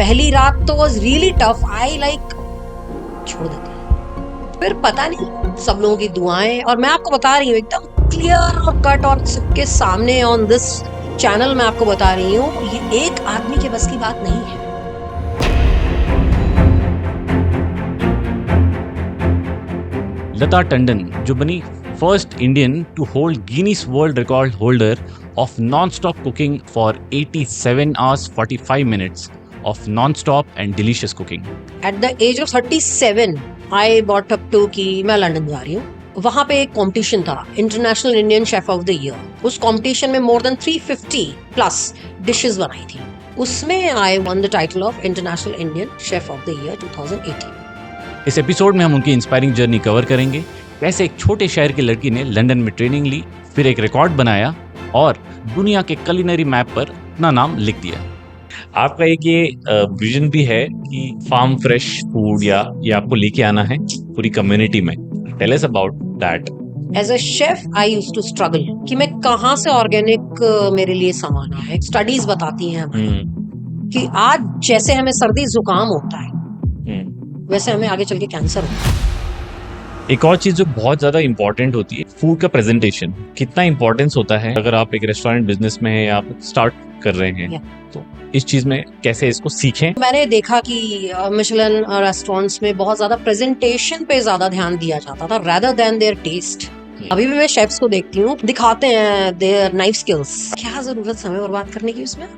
पहली रात तो was really tough, I like छोड़ देते हैं। फिर पता नहीं सब लोगों की दुआएं, और मैं आपको बता रही हूँ एकदम क्लियर और कट और सबके सामने ऑन दिस चैनल मैं आपको बता रही हूँ, ये एक आदमी के बस की बात नहीं है। लता टंडन जो बनी first Indian to hold Guinness world record holder of non-stop cooking for 87 hours 45 minutes of non-stop and delicious cooking. At the age of 37, I brought up to कि मैं लंदन जा रही हूँ। वहाँ पे एक कंपटीशन था, international Indian chef of the year. उस कंपटीशन में मोर देन 350 प्लस डिशेस बनाई थी। उसमें I won the title of international Indian chef of the year 2018। इस एपिसोड में हम उनकी इंस्पायरिंग जर्नी कवर करेंगे, कैसे एक छोटे शहर की लड़की ने लंदन में ट्रेनिंग ली, फिर एक रिकॉर्ड बनाया और दुनिया के कुलिनरी मैप पर अपना नाम लिख दिया। आपका एक ये विजन भी है कि फार्म फ्रेश फूड या ये आपको लेके आना है पूरी कम्युनिटी में। Tell us about that. As a chef I used to struggle कि मैं कहाँ से ऑर्गेनिक मेरे लिए सामान आए। स्टडीज बताती हैं कि आज जैसे हमें सर्दी जुकाम होता है वैसे हमें आगे चल के कैंसर होता है। एक और चीज जो बहुत ज्यादा इंपॉर्टेंट होती है, फूड का प्रेजेंटेशन कितना इंपॉर्टेंस होता है। अगर आप एक रेस्टोरेंट बिजनेस में है या आप स्टार्ट कर रहे हैं तो इस चीज में कैसे इसको सीखें। मैंने देखा कि मिशेलिन रेस्टोरेंट्स में बहुत ज्यादा प्रेजेंटेशन पे ज्यादा ध्यान दिया जाता था rather than their taste। अभी भी मैं शेफ्स को देखती हूँ, दिखाते हैं their knife skills। क्या जरूरत समय बर्बाद करने की उसमें?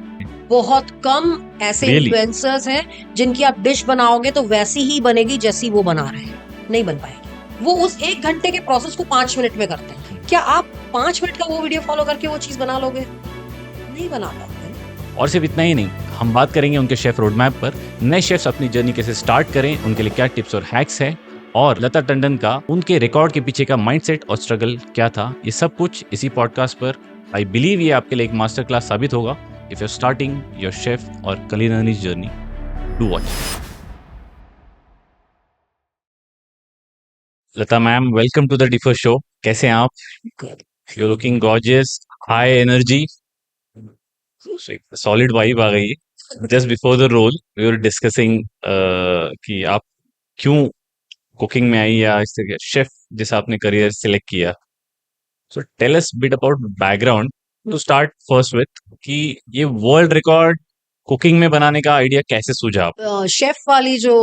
बहुत कम ऐसे इन्फ्लुएंसर्स हैं जिनकी आप डिश बनाओगे तो वैसी ही बनेगी जैसी वो बना रहे हैं, नहीं बन पाएगी। वो उस 1 घंटे के प्रोसेस को 5 मिनट में करते हैं। क्या आप 5 मिनट का वो वीडियो फॉलो करके वो चीज बना लोगे? नहीं बना पाओगे। और सिर्फ इतना ही नहीं, हम बात करेंगे उनके शेफ रोड मैप पर, नए शेफ्स अपनी जर्नी कैसे स्टार्ट करें, उनके लिए क्या टिप्स और हैक्स हैं, और लता टंडन का उनके रिकॉर्ड के पीछे का माइंडसेट और स्ट्रगल क्या था। ये सब कुछ इसी पॉडकास्ट पर। आई बिलीव ये आपके लिए एक मास्टर क्लास साबित होगा। If you are starting your chef और culinary journey, do watch. Lata ma'am, welcome to the differ show. कैसे हैं आप? You looking gorgeous, high energy, solid vibe आ गई है। Just before the roll we were discussing कि आप क्यों कुकिंग में आई या इस तरह शेफ जैसा आपने करियर सिलेक्ट किया। So tell us bit about background to start first with कि ये वर्ल्ड रिकॉर्ड कुकिंग में बनाने का आइडिया कैसे सूझा आप? शेफ वाली जो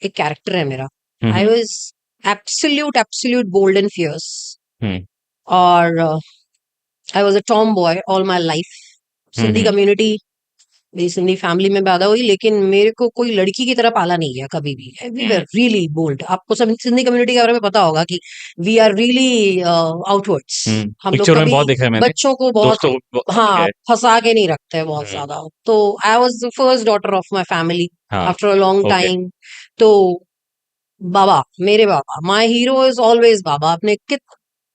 एक कैरेक्टर है मेरा, I was absolute bold and fierce, और I was a tomboy all my life. Sindhi community, मेरी सिंधी फैमिली में पैदा हुई, लेकिन मेरे को कोई लड़की की तरह पाला नहीं गया कभी भी। We were really bold. आपको सब सिंधी कम्युनिटी के बारे में पता होगा कि वी आर रियली आउटवर्ड्स। हम लोग कभी बहुत देखा है मैंने, बच्चों को बहुत हाँ फंसा के नहीं रखते बहुत ज्यादा। तो आई was the first daughter of my family after a long time. तो बाबा, मेरे बाबा, माय हीरो इज ऑलवेज बाबा। आपने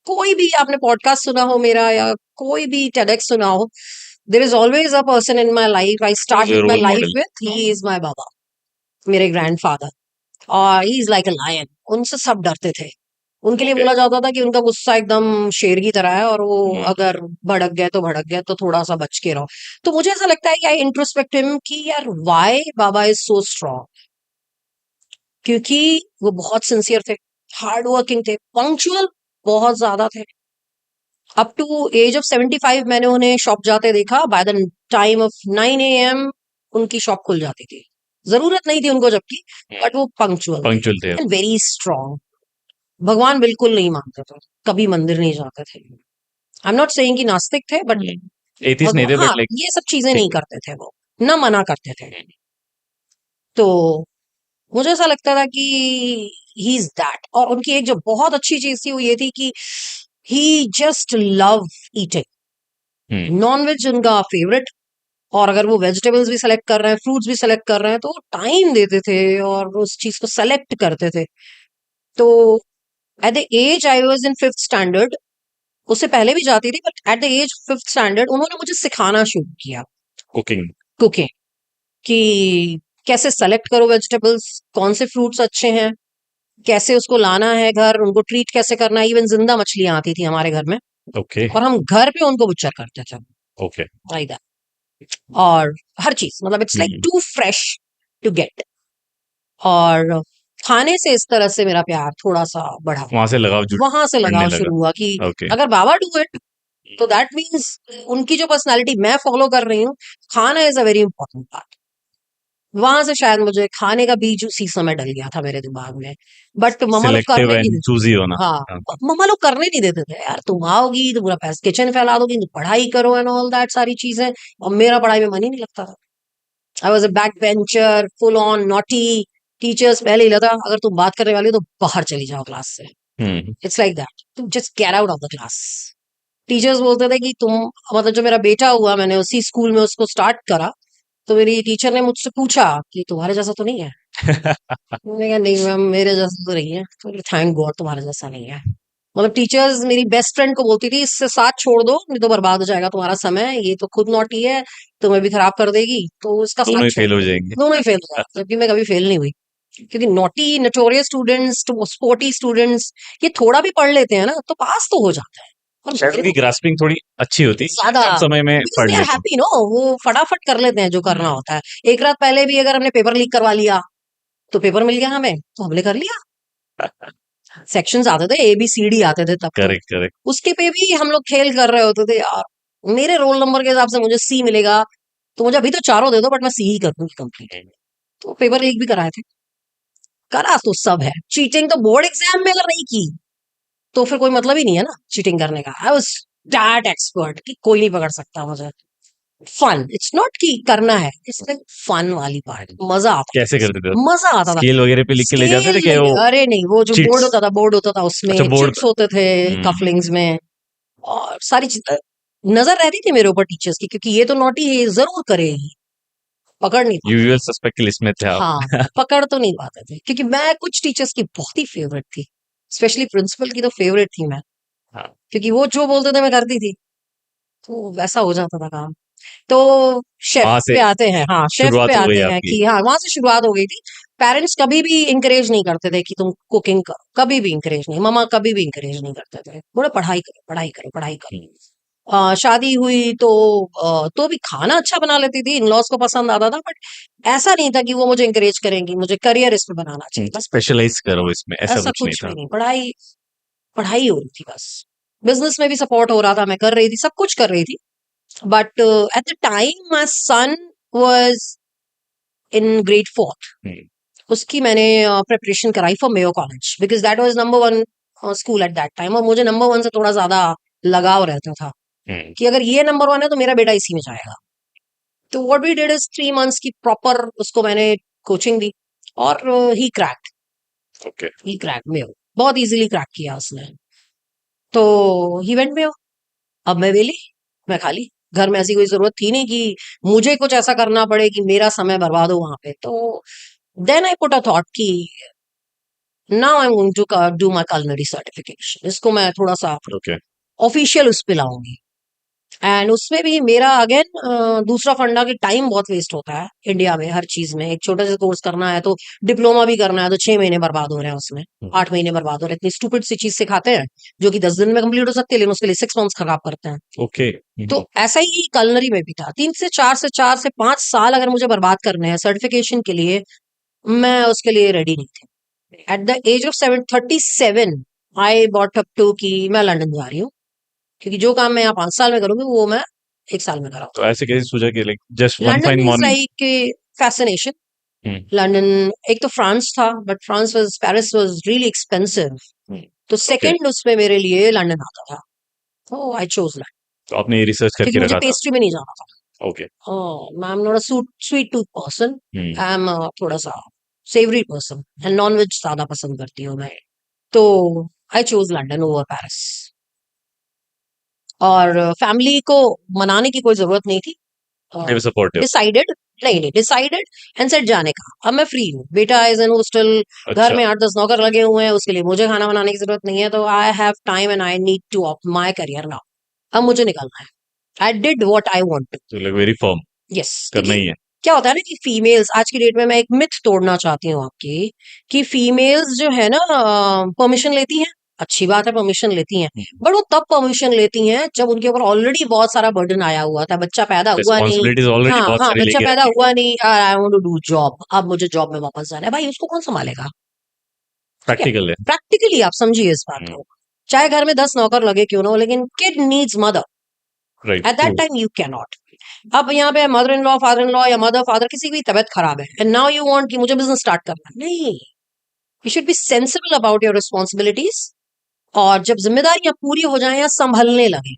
कोई भी आपने पॉडकास्ट सुना हो मेरा या कोई भी टेडएक्स सुना हो, there is always a person in my life I started my life with, he is my baba, मेरे grandfather, और he is like a lion। उनसे सब डरते थे। उनके लिए बोला जाता था कि उनका गुस्सा एकदम शेर की तरह है, और वो अगर भड़क गए तो थोड़ा सा बच के रहो। तो मुझे ऐसा लगता है कि आई इंट्रोस्पेक्ट हिम कि यार why Baba is so strong, क्योंकि वो बहुत सिंसियर थे, हार्ड वर्किंग थे, पंक्चुअल बहुत ज्यादा थे। अप टू एज ऑफ 75 मैंने उन्हें शॉप जाते देखा। By the time of 9 AM उनकी शॉप खुल जाती थी। जरूरत नहीं थी उनको जबकि, बट वो पंक्चुअल थे एंड वेरी स्ट्रॉन्ग। भगवान बिल्कुल नहीं मानते थे, कभी मंदिर नहीं जाते थे। आई एम नॉट सेइंग कि नास्तिक थे, बट एथिस्ट नहीं थे, बट ये सब चीजें नहीं करते थे, वो ना मना करते थे। तो मुझे ऐसा लगता था कि ही इज दैट। और उनकी एक जो बहुत अच्छी चीज थी वो ये थी कि he just love eating। Nonveg उनका फेवरेट, और अगर वो वेजिटेबल्स भी सेलेक्ट कर रहे हैं, फ्रूट्स भी सेलेक्ट कर रहे हैं, तो टाइम देते थे और उस चीज को सेलेक्ट करते थे। तो at the age I was in 5th standard, उससे पहले भी जाती थी, but at the age 5th standard उन्होंने मुझे सिखाना शुरू किया कुकिंग कि कैसे सेलेक्ट करो वेजिटेबल्स, कौन से फ्रूट्स अच्छे हैं, कैसे उसको लाना है घर, उनको ट्रीट कैसे करना है। इवन जिंदा मछलियां आती थी हमारे घर में, और हम घर पे उनको बुच्चर करते थे। और हर चीज मतलब it's like too fresh to get. और खाने से इस तरह से मेरा प्यार थोड़ा सा बढ़ा, वहां से लगाव वहां से बढ़ने लगाव लगा। शुरू हुआ कि ओके। अगर बाबा डू इट तो दैट मीन्स उनकी जो पर्सनालिटी मैं फॉलो कर रही हूँ, खाना is a very important part. वहां से शायद मुझे खाने का बीज उसी समय डल गया था मेरे दिमाग में। बट मम्मा लोग सिलेक्टिव करने नहीं एंड देते। चूजी होना। हाँ, हाँ। मम्मा लोग करने नहीं देते थे यार, तुम आओगी तो पूरा पैसा किचन फैला दोगी, तुम पढ़ाई करो एंड ऑल दैट सारी चीजें। और मेरा पढ़ाई में मन ही नहीं लगता था। I was a back bencher, full on naughty. Teachers पहले ही लगा अगर तुम बात करने वाली हो तो बाहर चली जाओ क्लास से। इट्स लाइक दैट, तुम just get out of the class. Teachers बोलते थे कि तुम, मतलब जो मेरा बेटा हुआ मैंने उसी स्कूल में उसको स्टार्ट करा, तो मेरी टीचर ने मुझसे पूछा कि तुम्हारे जैसा तो नहीं है। मैंने कहा नहीं मैम, मेरे जैसा तो नहीं है। तो थैंक गॉड तुम्हारे जैसा नहीं है। मतलब टीचर्स मेरी बेस्ट फ्रेंड को बोलती थी इससे साथ छोड़ दो नहीं तो बर्बाद हो जाएगा तुम्हारा समय, ये तो खुद नॉटी है, तुम्हें भी खराब कर देगी, तो इसका दोनों साथ ही छोड़ फेल हो दो। जाएंगे। दोनों ही फेल हो जाएगा, जबकि मैं कभी फेल नहीं हुई। क्योंकि naughty notorious students, sporty students, ये थोड़ा भी पढ़ लेते हैं ना तो पास तो हो जाता है। और शायद उनकी ग्रास्पिंग थोड़ी अच्छी होती है, ज्यादा, कम समय में बिकॉज पढ़ दे आर लेते हैं। हैप्पी नो, वो फटाफट कर लेते हैं जो करना होता है। एक रात पहले भी अगर हमने पेपर लीक करवा लिया तो पेपर मिल गया हमें तो हमने कर लिया। सेक्शंस आते थे, ABCD आते थे तब तो। Correct correct. उसके पे भी हम लोग खेल कर रहे होते थे यार। मेरे रोल नंबर के हिसाब से मुझे C मिलेगा तो मुझे अभी तो चारों दे दो बट मैं C ही कर दूंगी कंप्लीट। तो पेपर लीक भी कराए थे, करा तो सब है। चीटिंग तो बोर्ड एग्जाम में अगर नहीं की तो फिर कोई मतलब ही नहीं है ना चीटिंग करने का। आई वाज दैट एक्सपर्ट कि कोई नहीं पकड़ सकता मुझे। फन, इट्स नॉट कि करना है, इट्स लाइक फन वाली पार्ट, मजा आता था। कैसे करते थे? मजा आता था। स्केल वगैरह पे लिख के ले जाते स्केल थे कि नहीं, वो अरे नहीं, वो जो बोर्ड चिट्स? होता था, बोर्ड होता था उसमें अच्छा, बोर्ड चिट्स पे। होते थे कफलिंग्स में। और सारी चीजें नजर रहती थी मेरे ऊपर टीचर्स की, क्योंकि ये तो नॉटी है, ये जरूर करेगी। पकड़ नहीं पाते। यूजुअल सस्पेक्ट की लिस्ट में थे आप। हाँ, पकड़ तो नहीं पाते थे क्योंकि मैं कुछ टीचर्स की बहुत ही फेवरेट थी। स्पेशली प्रिंसिपल की तो फेवरेट थी मैं, हाँ। क्योंकि वो जो बोलते थे मैं करती थी, तो वैसा हो जाता था काम। तो शेफ वहां से पे आते हैं, हाँ शेफ पे शुरुआत हो गई आते हैं आपकी। कि हाँ वहां से शुरुआत हो गई थी। पेरेंट्स कभी भी इंकरेज नहीं करते थे कि तुम कुकिंग करो, कभी भी इंकरेज नहीं, मम्मा कभी भी इंकरेज नहीं करते थे, बोले पढ़ाई करो पढ़ाई करो पढ़ाई करो। शादी हुई तो भी खाना अच्छा बना लेती थी, इन लॉज को पसंद आता था, बट ऐसा नहीं था कि वो मुझे इंकरेज करेंगी मुझे करियर इस पे बनाना चाहिए। बस स्पेशलाइज करो इसमें, ऐसा ऐसा कुछ नहीं कुछ था। भी नहीं, पढ़ाई पढ़ाई हो रही थी बस। बिजनेस में भी सपोर्ट हो रहा था, मैं कर रही थी, सब कुछ कर रही थी। But at the time, my son was in grade fourth. उसकी मैंने प्रिपरेशन कराई for Mayo college because that was number one school eight that time. और मुझे नंबर वन से थोड़ा ज्यादा लगाव रहता था कि अगर ये नंबर वन है तो मेरा बेटा इसी में जाएगा। तो what we did is 3 months की प्रॉपर उसको मैंने कोचिंग दी और he cracked. Okay. He cracked Mayo, बहुत इजीली क्रैक किया उसने। तो ही वेंट मेयो। अब मैं वेली, मैं खाली, घर में ऐसी कोई जरूरत थी नहीं कि मुझे कुछ ऐसा करना पड़े कि मेरा समय बर्बाद हो वहां पे। तो then I put a thought कि now I want to do my culinary certification, इसको मैं थोड़ा सा ओके। ऑफिशियल उस पे लाऊंगी। एंड उसमें भी मेरा अगेन दूसरा फंडा कि टाइम बहुत वेस्ट होता है इंडिया में हर चीज में। एक छोटा सा कोर्स करना है तो डिप्लोमा भी करना है तो 6 महीने बर्बाद हो रहे हैं उसमें, 8 महीने बर्बाद हो रहे हैं। इतनी स्टूपिड सी चीज सिखाते हैं जो कि 10 दिन में कंप्लीट हो सकती है, लेकिन उसके लिए 6 months खराब करते हैं। ओके। तो ऐसा ही कलनरी में भी था, 3 से 4 से 5 साल अगर मुझे बर्बाद करने हैं सर्टिफिकेशन के लिए, मैं उसके लिए रेडी नहीं थी। At the age of 37 I bought up to कि मैं लंदन जा रही हूँ, क्योंकि जो काम मैं यहाँ 5 साल में करूंगी वो मैं 1 साल में कराऊँ। तो ऐसे कैसे सोचा कि like just one London fine is morning? Like fascination. London, एक तो फ्रांस था but Paris was really expensive, तो सेकंड उसमें मेरे लिए लंदन आता था। तो आई चोज लंदन, तो आपने ये रिसर्च क्योंकि करके मुझे रखा था? पेस्ट्री में नहीं जाना था। Okay. I am not a sweet tooth person, I am थोड़ा सा savoury person and non veg ज्यादा पसंद करती हूँ मैं। तो I chose London over Paris. और फैमिली को मनाने की कोई जरूरत नहीं थी। सपोर्टिव। डिसाइडेड, नहीं डिसाइडेड एंड सेट जाने का। अब मैं फ्री हूँ, बेटा इज एन हॉस्टल, घर में 8-10 नौकर लगे हुए हैं, उसके लिए मुझे खाना बनाने की जरूरत नहीं है। तो I have time and I need to up my career now. अब मुझे निकलना है। I did what I want to. Like very firm, yes, करना ही है। क्या होता है ना कि फीमेल्स आज की डेट में, मैं एक मिथ तोड़ना चाहती हूँ आपकी, कि फीमेल्स जो है ना परमिशन लेती हैं अच्छी बात है परमिशन लेती हैं, बट वो तब परमिशन लेती हैं जब उनके ऊपर ऑलरेडी बहुत सारा बर्डन आया हुआ था, बच्चा पैदा हुआ नहीं। रिस्पॉन्सिबिलिटीज ऑलरेडी हाँ बहुत हाँ, सारी बच्चा लेके पैदा रखी हुआ नहीं, I want to do job, अब मुझे जॉब में वापस जाना है, भाई उसको कौन संभालेगा? ठीक है, प्रैक्टिकल है। प्रैक्टिकली आप समझिए इस बात को, चाहे घर में 10 नौकर लगे क्यों ना हो, लेकिन kid needs mother, right, eight that time you can not. अब यहाँ पे mother in law, father in law या मदर फादर किसी की तबीयत खराब है एंड नाउ यू वांट कि मुझे बिजनेस स्टार्ट करना है, नहीं, you should be sensible about your responsibilities, और जब जिम्मेदारियां पूरी हो जाए या संभलने लगे,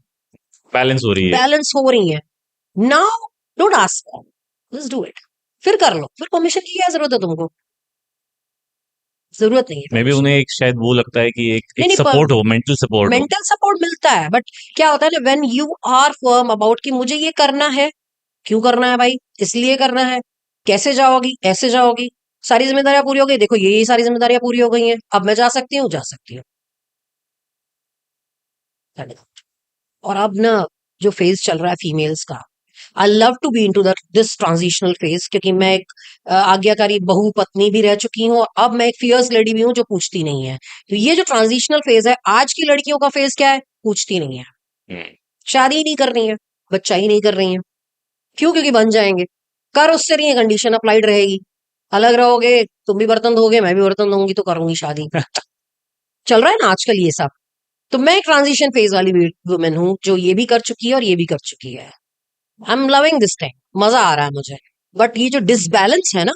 बैलेंस हो रही है, बैलेंस हो रही है, now don't ask, just do it, फिर कर लो, फिर परमिशन की क्या जरूरत है तुमको? जरूरत नहीं है मे बी permission। उन्हें एक शायद वो लगता है कि एक नहीं नहीं, सपोर्ट हो, मेंटल सपोर्ट हो। मेंटल सपोर्ट मिलता है, बट क्या होता है ना, when you are firm about कि मुझे ये करना है, क्यों करना है भाई, इसलिए करना है, कैसे जाओगी, ऐसे जाओगी, सारी जिम्मेदारियां पूरी हो गई, देखो ये सारी जिम्मेदारियां पूरी हो गई हैं, अब मैं जा सकती हूँ, जा सकती हूँ। और अब ना जो फेज चल रहा है फीमेल्स का, I love to be into this transitional phase, क्योंकि मैं एक आज्ञाकारी बहू पत्नी भी रह चुकी हूँ, अब मैं एक फियर्स लेडी भी हूँ जो पूछती नहीं है। तो ये जो ट्रांजिशनल फेज है, आज की लड़कियों का फेज क्या है, पूछती नहीं है, शादी ही नहीं कर रही है, बच्चा ही नहीं कर रही है, क्यों? क्योंकि बन जाएंगे, कर उससे रही है, कंडीशन अप्लाइड रहेगी, अलग रहोगे, तुम भी बर्तन धोगे, मैं भी बर्तन धोऊंगी, तो करूंगी शादी। चल रहा है ना आजकल ये सब। तो मैं एक ट्रांजिशन फेज वाली वुमेन हूँ जो ये भी कर चुकी है और ये भी कर चुकी है। I am loving this time, मजा आ रहा है मुझे, बट ये जो डिसबैलेंस है ना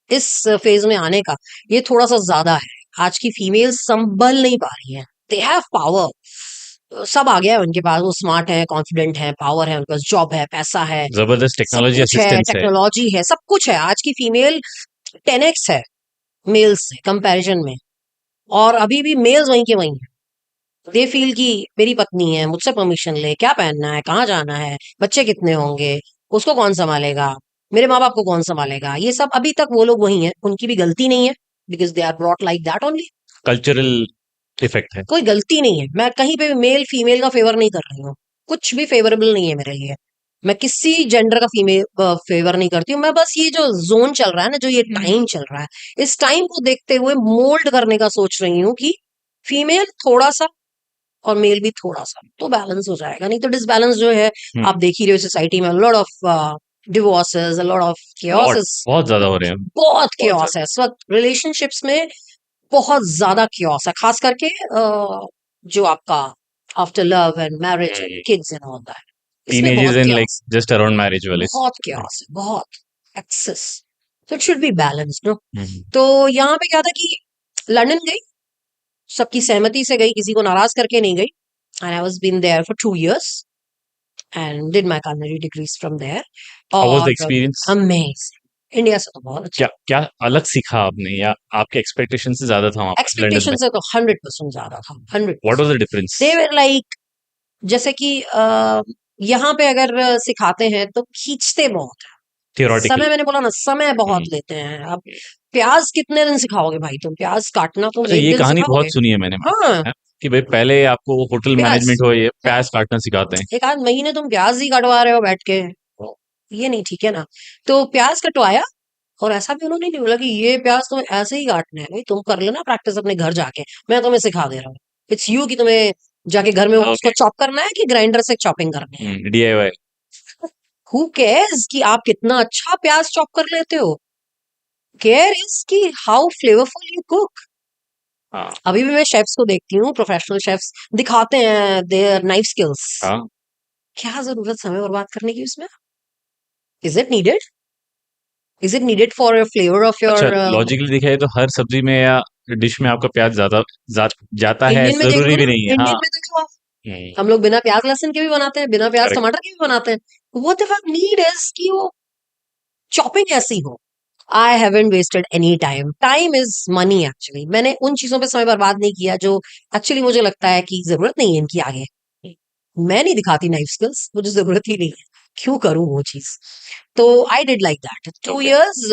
इस फेज में आने का, ये थोड़ा सा ज्यादा है। आज की फीमेल्स संभल नहीं पा रही हैं, दे हैव पावर, सब आ गया है उनके पास, वो स्मार्ट है, कॉन्फिडेंट है, पावर है उनके पास, जॉब है, पैसा है, जबरदस्त सब टेक्नोलॉजी कुछ है, असिस्टेंस है। टेक्नोलॉजी है, सब कुछ है। आज की फीमेल 10x है मेल्स से कंपैरिजन में, और अभी भी मेल्स वहीं के वहीं हैं। दे फील कि मेरी पत्नी है, मुझसे परमिशन ले, क्या पहनना है, कहाँ जाना है, बच्चे कितने होंगे, उसको कौन संभालेगा, मेरे माँ बाप को कौन संभालेगा, ये सब अभी तक वो लोग वही हैं, उनकी भी गलती नहीं है, because they are brought like that only. Cultural effect है। कोई गलती नहीं है, मैं कहीं पे भी मेल फीमेल का फेवर नहीं कर रही हूँ, कुछ भी फेवरेबल नहीं है मेरे लिए, मैं किसी जेंडर का फीमेल फेवर नहीं करती हूँ। मैं बस ये जो जोन चल रहा है ना, जो ये टाइम चल रहा है, इस टाइम को देखते हुए मोल्ड करने का सोच रही हूँ कि फीमेल थोड़ा सा और मेल भी थोड़ा सा, तो बैलेंस हो जाएगा। नहीं तो डिसबैलेंस जो है आप देख ही रहे हो सोसाइटी में, lot of divorces, lot of chaos, बहुत ज्यादा हो रहे हैं। बहुत केओस है इस वक्त रिलेशनशिप्स में, बहुत ज्यादा केओस है, खास करके जो आपका after love and marriage and kids and all that, इसमें टीनेजर्स बहुत and like chaos, just around marriage वाले, बहुत केओस है, बहुत excess. So it should be balanced no. तो यहाँ पे क्या था कि लंदन गई, सबकी सहमति से गई, किसी को नाराज करके नहीं गई, and I was been there for 2 years and did my culinary degrees from there। How was the और एक्सपीरियंस? अमेजिंग, इंडिया से तो बहुत अच्छा। क्या क्या अलग सीखा आपने, या आपके एक्सपेक्टेशन से ज्यादा था वहां लंदन एक्सपेक्टेशन में? से तो 100% ज्यादा था, 100%। What was the difference? They were like, जैसे कि यहाँ पे अगर सिखाते हैं तो खींचते बहुत है, थियोरेटिकल? समय, मैंने बोला ना, समय बहुत लेते हैं। अब प्याज कितने दिन सिखाओगे भाई, तुम प्याज काटना तुम अच्छा, एक ये दिन कहानी बहुत सिखाओगे? सुनी है मैंने, हाँ, कि भाई पहले आपको होटल प्याज, मैनेजमेंट हो, ये प्याज काटना सिखाते हैं। एक आध महीने तुम प्याज ही कटवा रहे हो बैठ के, ये नहीं ठीक है ना। तो प्याज कटवाया, और ऐसा भी उन्होंने नहीं बोला कि ये प्याज तुम्हें ऐसे ही काटना है, भाई तुम कर लेना प्रैक्टिस अपने घर जाके, मैं तुम्हें सिखा दे रहा हूँ। इट्स यू कि तुम्हें जाके घर में उसको चॉप करना है कि ग्राइंडर से चॉपिंग करनी है। डीआईवाई। हु केयर्स कि आप कितना अच्छा प्याज चॉप कर लेते हो, केयर इज कि हाउ फ्लेवरफुल यू कुक। हाँ अभी भी मैं शेफ्स को देखती हूँ, प्रोफेशनल शेफ्स दिखाते हैं देयर नाइफ स्किल्स, हाँ, क्या जरूरत समय बर्बाद करने की उसमें? Is it needed? Is it needed for flavour of अच्छा, योर? लॉजिकली देखा जाए तो हर सब्जी में या डिश में आपका प्याज जाता है, इंडियन में देख लो जरूरी भी ना, नहीं है। हाँ। इंडियन में देखो आप, हम लोग बिना प्याज लहसुन के भी बनाते हैं, बिना प्याज करेक्ट। टमाटर के भी बनाते हैं। What the fuck need is कि वो चॉपिंग ऐसी हो। I haven't wasted any time, time is money actually. मैंने उन चीजों पे समय बर्बाद नहीं किया जो एक्चुअली मुझे लगता है कि जरूरत नहीं है इनकी आगे। मैं नहीं दिखाती नाइफ स्किल्स, मुझे जरूरत ही नहीं है, क्यों करूं वो चीज। तो I did like that 2 years।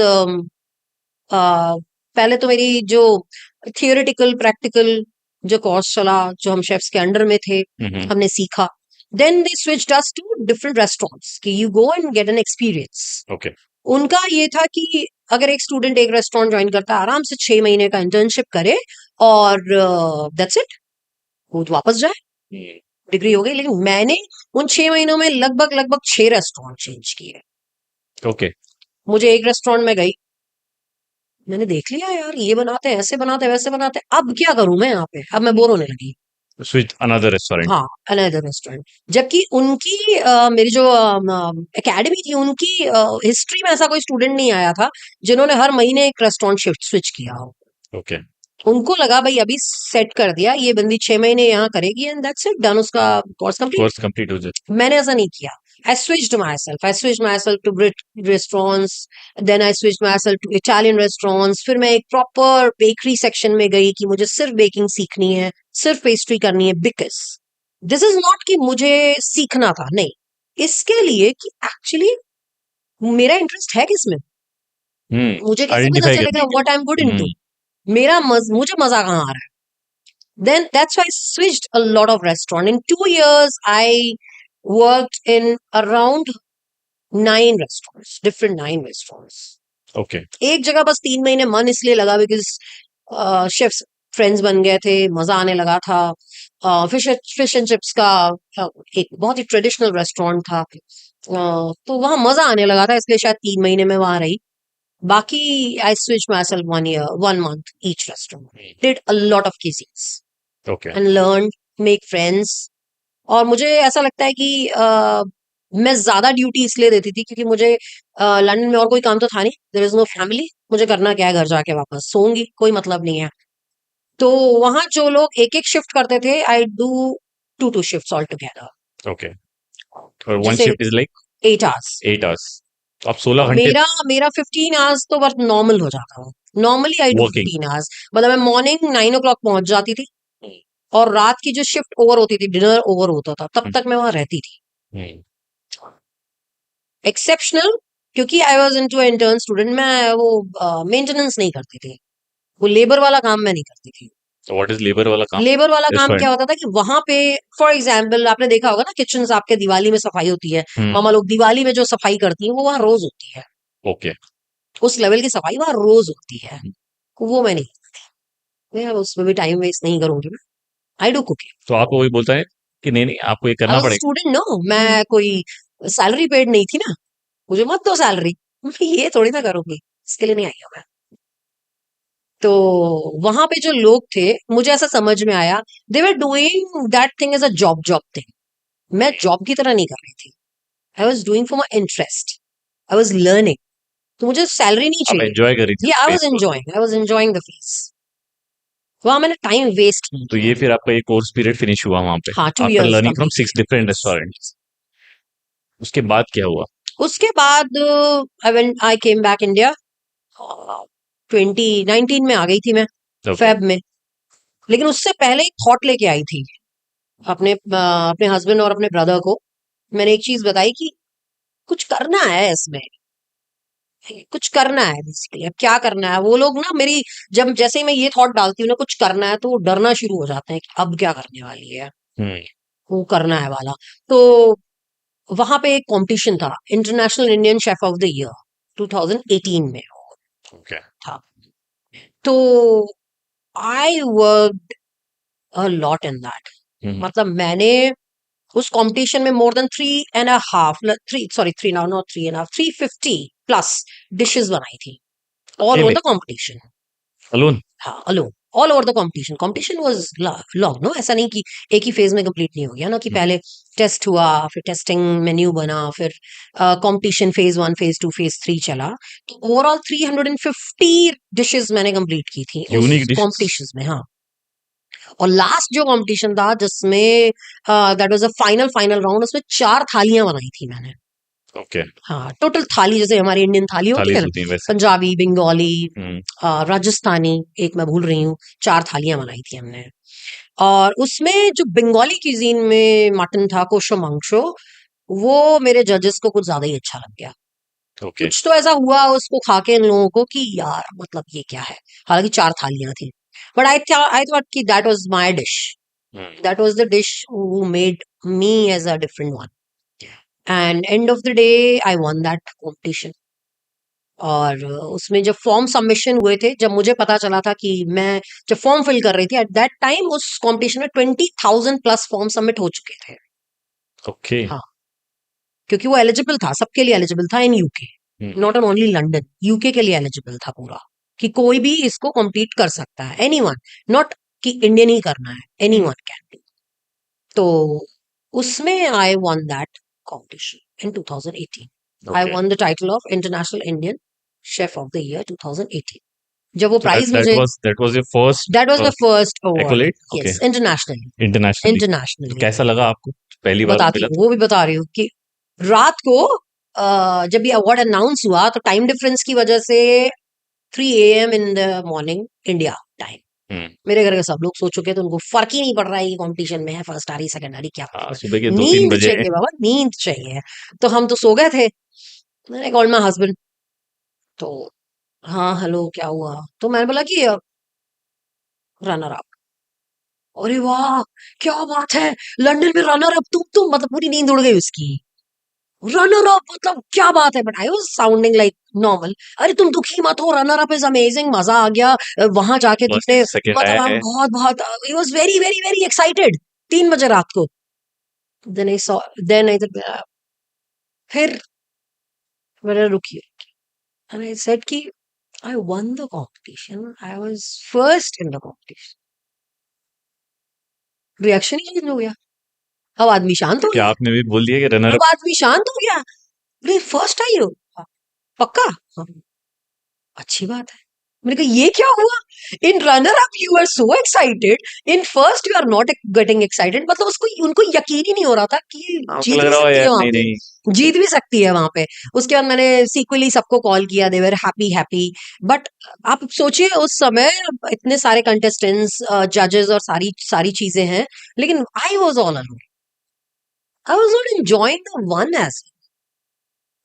पहले तो मेरी जो थियोरेटिकल प्रैक्टिकल जो कोर्स चला, जो हम शेफ्स के अंडर में थे, हमने सीखा। Then they switched us to different restaurants कि you go and get an experience. Okay. उनका ये था कि अगर एक स्टूडेंट एक रेस्टोरेंट ज्वाइन करता है, आराम से 6 महीने का इंटर्नशिप करे और दैट्स इट, वो तो वापस जाए, डिग्री हो गई। लेकिन मैंने उन 6 महीनों में लगभग 6 रेस्टोरेंट चेंज किए। ओके। मुझे एक रेस्टोरेंट में गई, मैंने देख लिया यार ये बनाते हैं, ऐसे बनाते हैं, वैसे बनाते हैं, अब क्या करूं मैं यहाँ पे, अब मैं बोर होने लगी। Switch another restaurant. हाँ, अनदर रेस्टोरेंट। जबकि उनकी मेरी जो एकेडमी थी, उनकी हिस्ट्री में ऐसा कोई स्टूडेंट नहीं आया था जिन्होंने हर महीने एक रेस्टोरेंट शिफ्ट स्विच किया हो। ओके। उनको लगा भाई अभी सेट कर दिया, ये बंदी 6 महीने यहाँ करेगी एंड दैट्स इट, डन, उसका कोर्स कोर्स कंप्लीट हो जाए। मैंने ऐसा नहीं किया। I switched myself. I switched myself to Brit restaurants. Then I switched myself to Italian restaurants. फिर मैं एक प्रॉपर बेकरी सेक्शन में गई कि मुझे सिर्फ बेकिंग सीखनी है, सिर्फ पेस्ट्री करनी है, बिकॉज दिस इज नॉट कि मुझे सीखना था, नहीं, इसके लिए कि एक्चुअली मेरा इंटरेस्ट है किसमें, मुझे कैसे पता आइडेंटिफाई चलेगा करने what I am good into, मुझे मजा कहाँ आ रहा है। Then that's why I switched a lot of restaurant. In 2 years, I worked in around 9 restaurants, different 9 restaurants. Okay. एक जगह बस 3 महीने मन इसलिए लगा बिकॉज शेफ्स फ्रेंड्स बन गए थे, मजा आने लगा था। फिश एंड चिप्स का एक बहुत ही ट्रेडिशनल रेस्टोरेंट था, तो वहां मजा आने लगा था, इसलिए शायद 3 महीने में वहां रही। बाकी I switch my self 1 year, 1 month each restaurant. Did a lot of cuisines okay. and learned, make friends. और मुझे ऐसा लगता है कि मैं ज्यादा ड्यूटी इसलिए देती थी क्योंकि मुझे लंदन में और कोई काम तो था नहीं, देयर इज नो फैमिली, मुझे करना क्या है, घर जाके वापस सोऊंगी, कोई मतलब नहीं है। तो वहां जो लोग एक एक शिफ्ट करते थे, I do 2 shifts all together. Okay. और वन जैसे shift is like 8 hours। 8 hours. तो आप 16 घंटे मेरा मेरा 15 hours तो बस नॉर्मल हो जाता है। Normally I do working. 15 hours, मतलब मैं मॉर्निंग 9 o'clock पहुंच जाती थी, और रात की जो शिफ्ट ओवर होती थी, डिनर ओवर होता था, तब तक मैं वहां रहती थी। एक्सेप्शनल, क्योंकि I was into intern student, मैं वो मेंटेनेंस नहीं करती थी, वो लेबर वाला काम मैं नहीं करती थी। व्हाट इज लेबर वाला काम? लेबर वाला काम क्या रेस्टोरेंट। होता था कि वहां पे फॉर एग्जाम्पल आपने देखा होगा ना, किचन आपके दिवाली में सफाई होती है, हम्म। मामा लोग दिवाली में जो सफाई करती है वो वहां रोज होती है, ओके। उस लेवल की सफाई वहां रोज होती है, वो मैं नहीं करती। मैं उसमें भी टाइम वेस्ट नहीं करूंगी, मैं आई डू कुकिंग। तो आपको वही बोलता है कि नहीं नहीं आपको ये आई करना वॉज पड़ेगा। स्टूडेंट, नो, मैं कोई सैलरी पेड नहीं थी ना, मुझे मत दो सैलरी, मैं ये थोड़ी ना करूंगी, इसके लिए नहीं आई हूं मैं। तो वहां पे जो लोग थे, मुझे ऐसा समझ में आया, they were doing that thing as a job thing, मैं जॉब की तरह नहीं कर रही थी, I was doing for my interest, I was learning, तो मुझे सैलरी नहीं आप चाहिए। एंजॉय कर रही थी ये उस फेस को। I was enjoying the face, वहां मैंने टाइम वेस्ट नहीं तो किया। ये फिर आपका ये कोर्स पीरियड फिनिश हुआ वहां पे हाँ, 2 after years learning from 6 completed। Different restaurant. उसके बाद क्या हुआ? उसके बाद आई केम बैक इंडिया, 2019 में आ गई थी मैं, ओके। फेब में। लेकिन उससे पहले एक थॉट लेके आई थी अपने हस्बैंड और अपने ब्रदर को, मैंने एक चीज बताई कि कुछ करना है इसमें, कुछ करना है बेसिकली, अब क्या करना है। वो लोग ना मेरी, जब जैसे ही मैं ये थॉट डालती हूँ ना कुछ करना है, तो वो डरना शुरू हो जाते हैं कि अब क्या करने वाली है, हम्म। वो करना है वाला। तो वहां पे एक कंपटीशन था, international Indian chef of the year 2018 में ओके। था। तो I worked a lot in that, मतलब मैंने उस कंपटीशन में मोर देन 3.5 350 डिशेस बनाई थी, ऑल ओवर अकेले? The competition. अलोन? हाँ, alone, all over the competition. Competition was long, no, ऐसा नहीं कि एक ही फेज में कंप्लीट नहीं हो गया ना, कि पहले टेस्ट हुआ, फिर टेस्टिंग मेन्यू बना, फिर कंपटीशन फेज 1 फेज 2 फेज 3 चला। तो ओवरऑल 350 डिशेस मैंने कंप्लीट की थी उस यूनिक डिशेस? कॉम्पिटिशन में। हाँ, और लास्ट जो कंपटीशन था जिसमें that was a final round, उसमें 4 थालियां बनाई थी मैंने। ओके। हाँ, टोटल थाली, जैसे हमारी इंडियन थाली होती थाली है ना, होती है वैसे। पंजाबी, बंगाली, हम्म। राजस्थानी, एक मैं भूल रही हूँ, 4 थालियां बनाई थी हमने। और उसमें जो बंगाली क्यूजीन में मटन था, कोशो मांगशो, वो मेरे जजेस को कुछ ज्यादा ही अच्छा लग गया। ओके। कुछ तो ऐसा हुआ उसको खा के इन लोगों को कि यार मतलब ये क्या है, हालांकि 4 थालियां थी, बट आई थॉट कि that was my dish, that was the dish who made me as a different one, and end of the day I won that competition. और उसमें जब फॉर्म सबमिशन हुए थे, जब मुझे पता चला था कि मैं जब फॉर्म फिल कर रही थी एट दैट टाइम, उस कंपटीशन में 20,000 प्लस फॉर्म सबमिट हो चुके थे। ओके। हाँ, क्योंकि वो एलिजिबल था, सबके लिए एलिजिबल था in UK, not on only London, UK के लिए एलिजिबल था पूरा, कि कोई भी इसको कम्पीट कर सकता है, एनीवन, नॉट कि इंडियन ही करना है, एनीवन कैन डू। तो उसमें I won that competition in 2018। I won the title of international Indian chef of the year 2018। जब वो प्राइज मुझे, that was your first that was my first award, accolade. Okay, yes, internationally, internationally. तो internationally. कैसा लगा आपको पहली बार बताती मिला हूँ, था? वो भी बता रही हूँ कि रात को जब ये अवार्ड अनाउंस हुआ तो टाइम डिफरेंस की वजह से 3 AM in the morning India time, मेरे घर के सब लोग सो चुके थे, उनको फर्क ही नहीं पड़ रहा है कि कंपटीशन में है, फर्स्ट आ रही सेकंड आ रही, क्या सुबह के 2-3 नींद बजे चाहिए बाबा, नींद चाहिए। तो हम तो सो गए थे। मैंने कॉल्ड माय हस्बैंड, तो हाँ हेलो क्या हुआ, तो मैंने बोला कि रनर अप। अरे वाह, क्या बात है, लंदन में रनर अप, तुम मतलब पूरी नींद उड़ गई उसकी। रनर अप मतलब क्या बात है, but I was sounding like normal. अरे तुम दुखी मत हो, रनर अप इज अमेजिंग, मजा आ गया, वहां जाके फर्स्ट तुमने, सेकंड मतलब आया हम है। बहुत बहुत, he was very very very excited. 3 बजे रात को, then I saw, then I, फिर मैंने रुकी, एंड आई सेड कि I won the competition, I was first in the competition. Reaction ही चेंज हो गया, अब आदमी शांत तो हो क्या गया, आपने भी बोल दिया कि रनर अब अप? आदमी शांत हो गया। अरे फर्स्ट आई हो, "हाँ, पक्का, हाँ, अच्छी बात है।" मैंने कहा ये क्या हुआ, in runner up you are so excited, in first you are not getting excited, मतलब उसको, उनको यकीन ही नहीं हो रहा था कि ये आपको जीत लग भी रहा हो सकती है यार, वहां नहीं पे, नहीं। जीत भी सकती है वहां पे। उसके बाद मैंने सीक्वली सबको कॉल किया, दे वर हैप्पी हैप्पी। बट आप सोचिए उस समय इतने सारे कंटेस्टेंट्स, जजेस और सारी सारी चीजें हैं, लेकिन I was all alone, I was not enjoying the win age,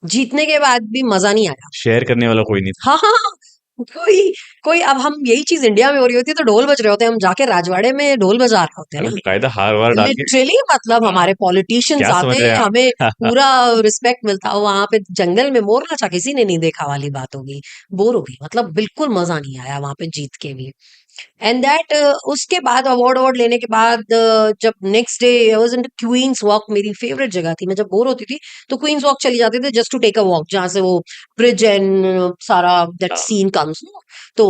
जीतने के बाद भी मजा नहीं आया। शेयर करने वाला कोई नहीं था। हाँ हाँ हाँ, कोई कोई, अब हम यही चीज इंडिया में हो रही होती है तो ढोल बज रहे होते हैं, हम जाके राजवाड़े में ढोल बजा रहे होते हैं अरे ना, बकायदा हार वार डाल के। लिटरली, मतलब हाँ, हमारे पॉलिटिशियंस क्या समझ आते रहे हैं, हैं हमें आप? पूरा रिस्पेक्ट मिलता है, वहां पे जंगल में मोर नाचा किसी ने नहीं देखा वाली बात होगी, बोर हो गई, मतलब बिल्कुल मजा नहीं आया वहां पे जीत के भी। एंड दैट, उसके बाद अवार्ड अवार्ड लेने के बाद, जब next day I was in Queens Walk, मेरी फेवरेट जगह थी, मैं जब बोर होती थी तो क्वींस वॉक चली जाती थी just to take a walk, जहां से वो ब्रिज एंड सारा दैट हाँ, सीन कम्स, तो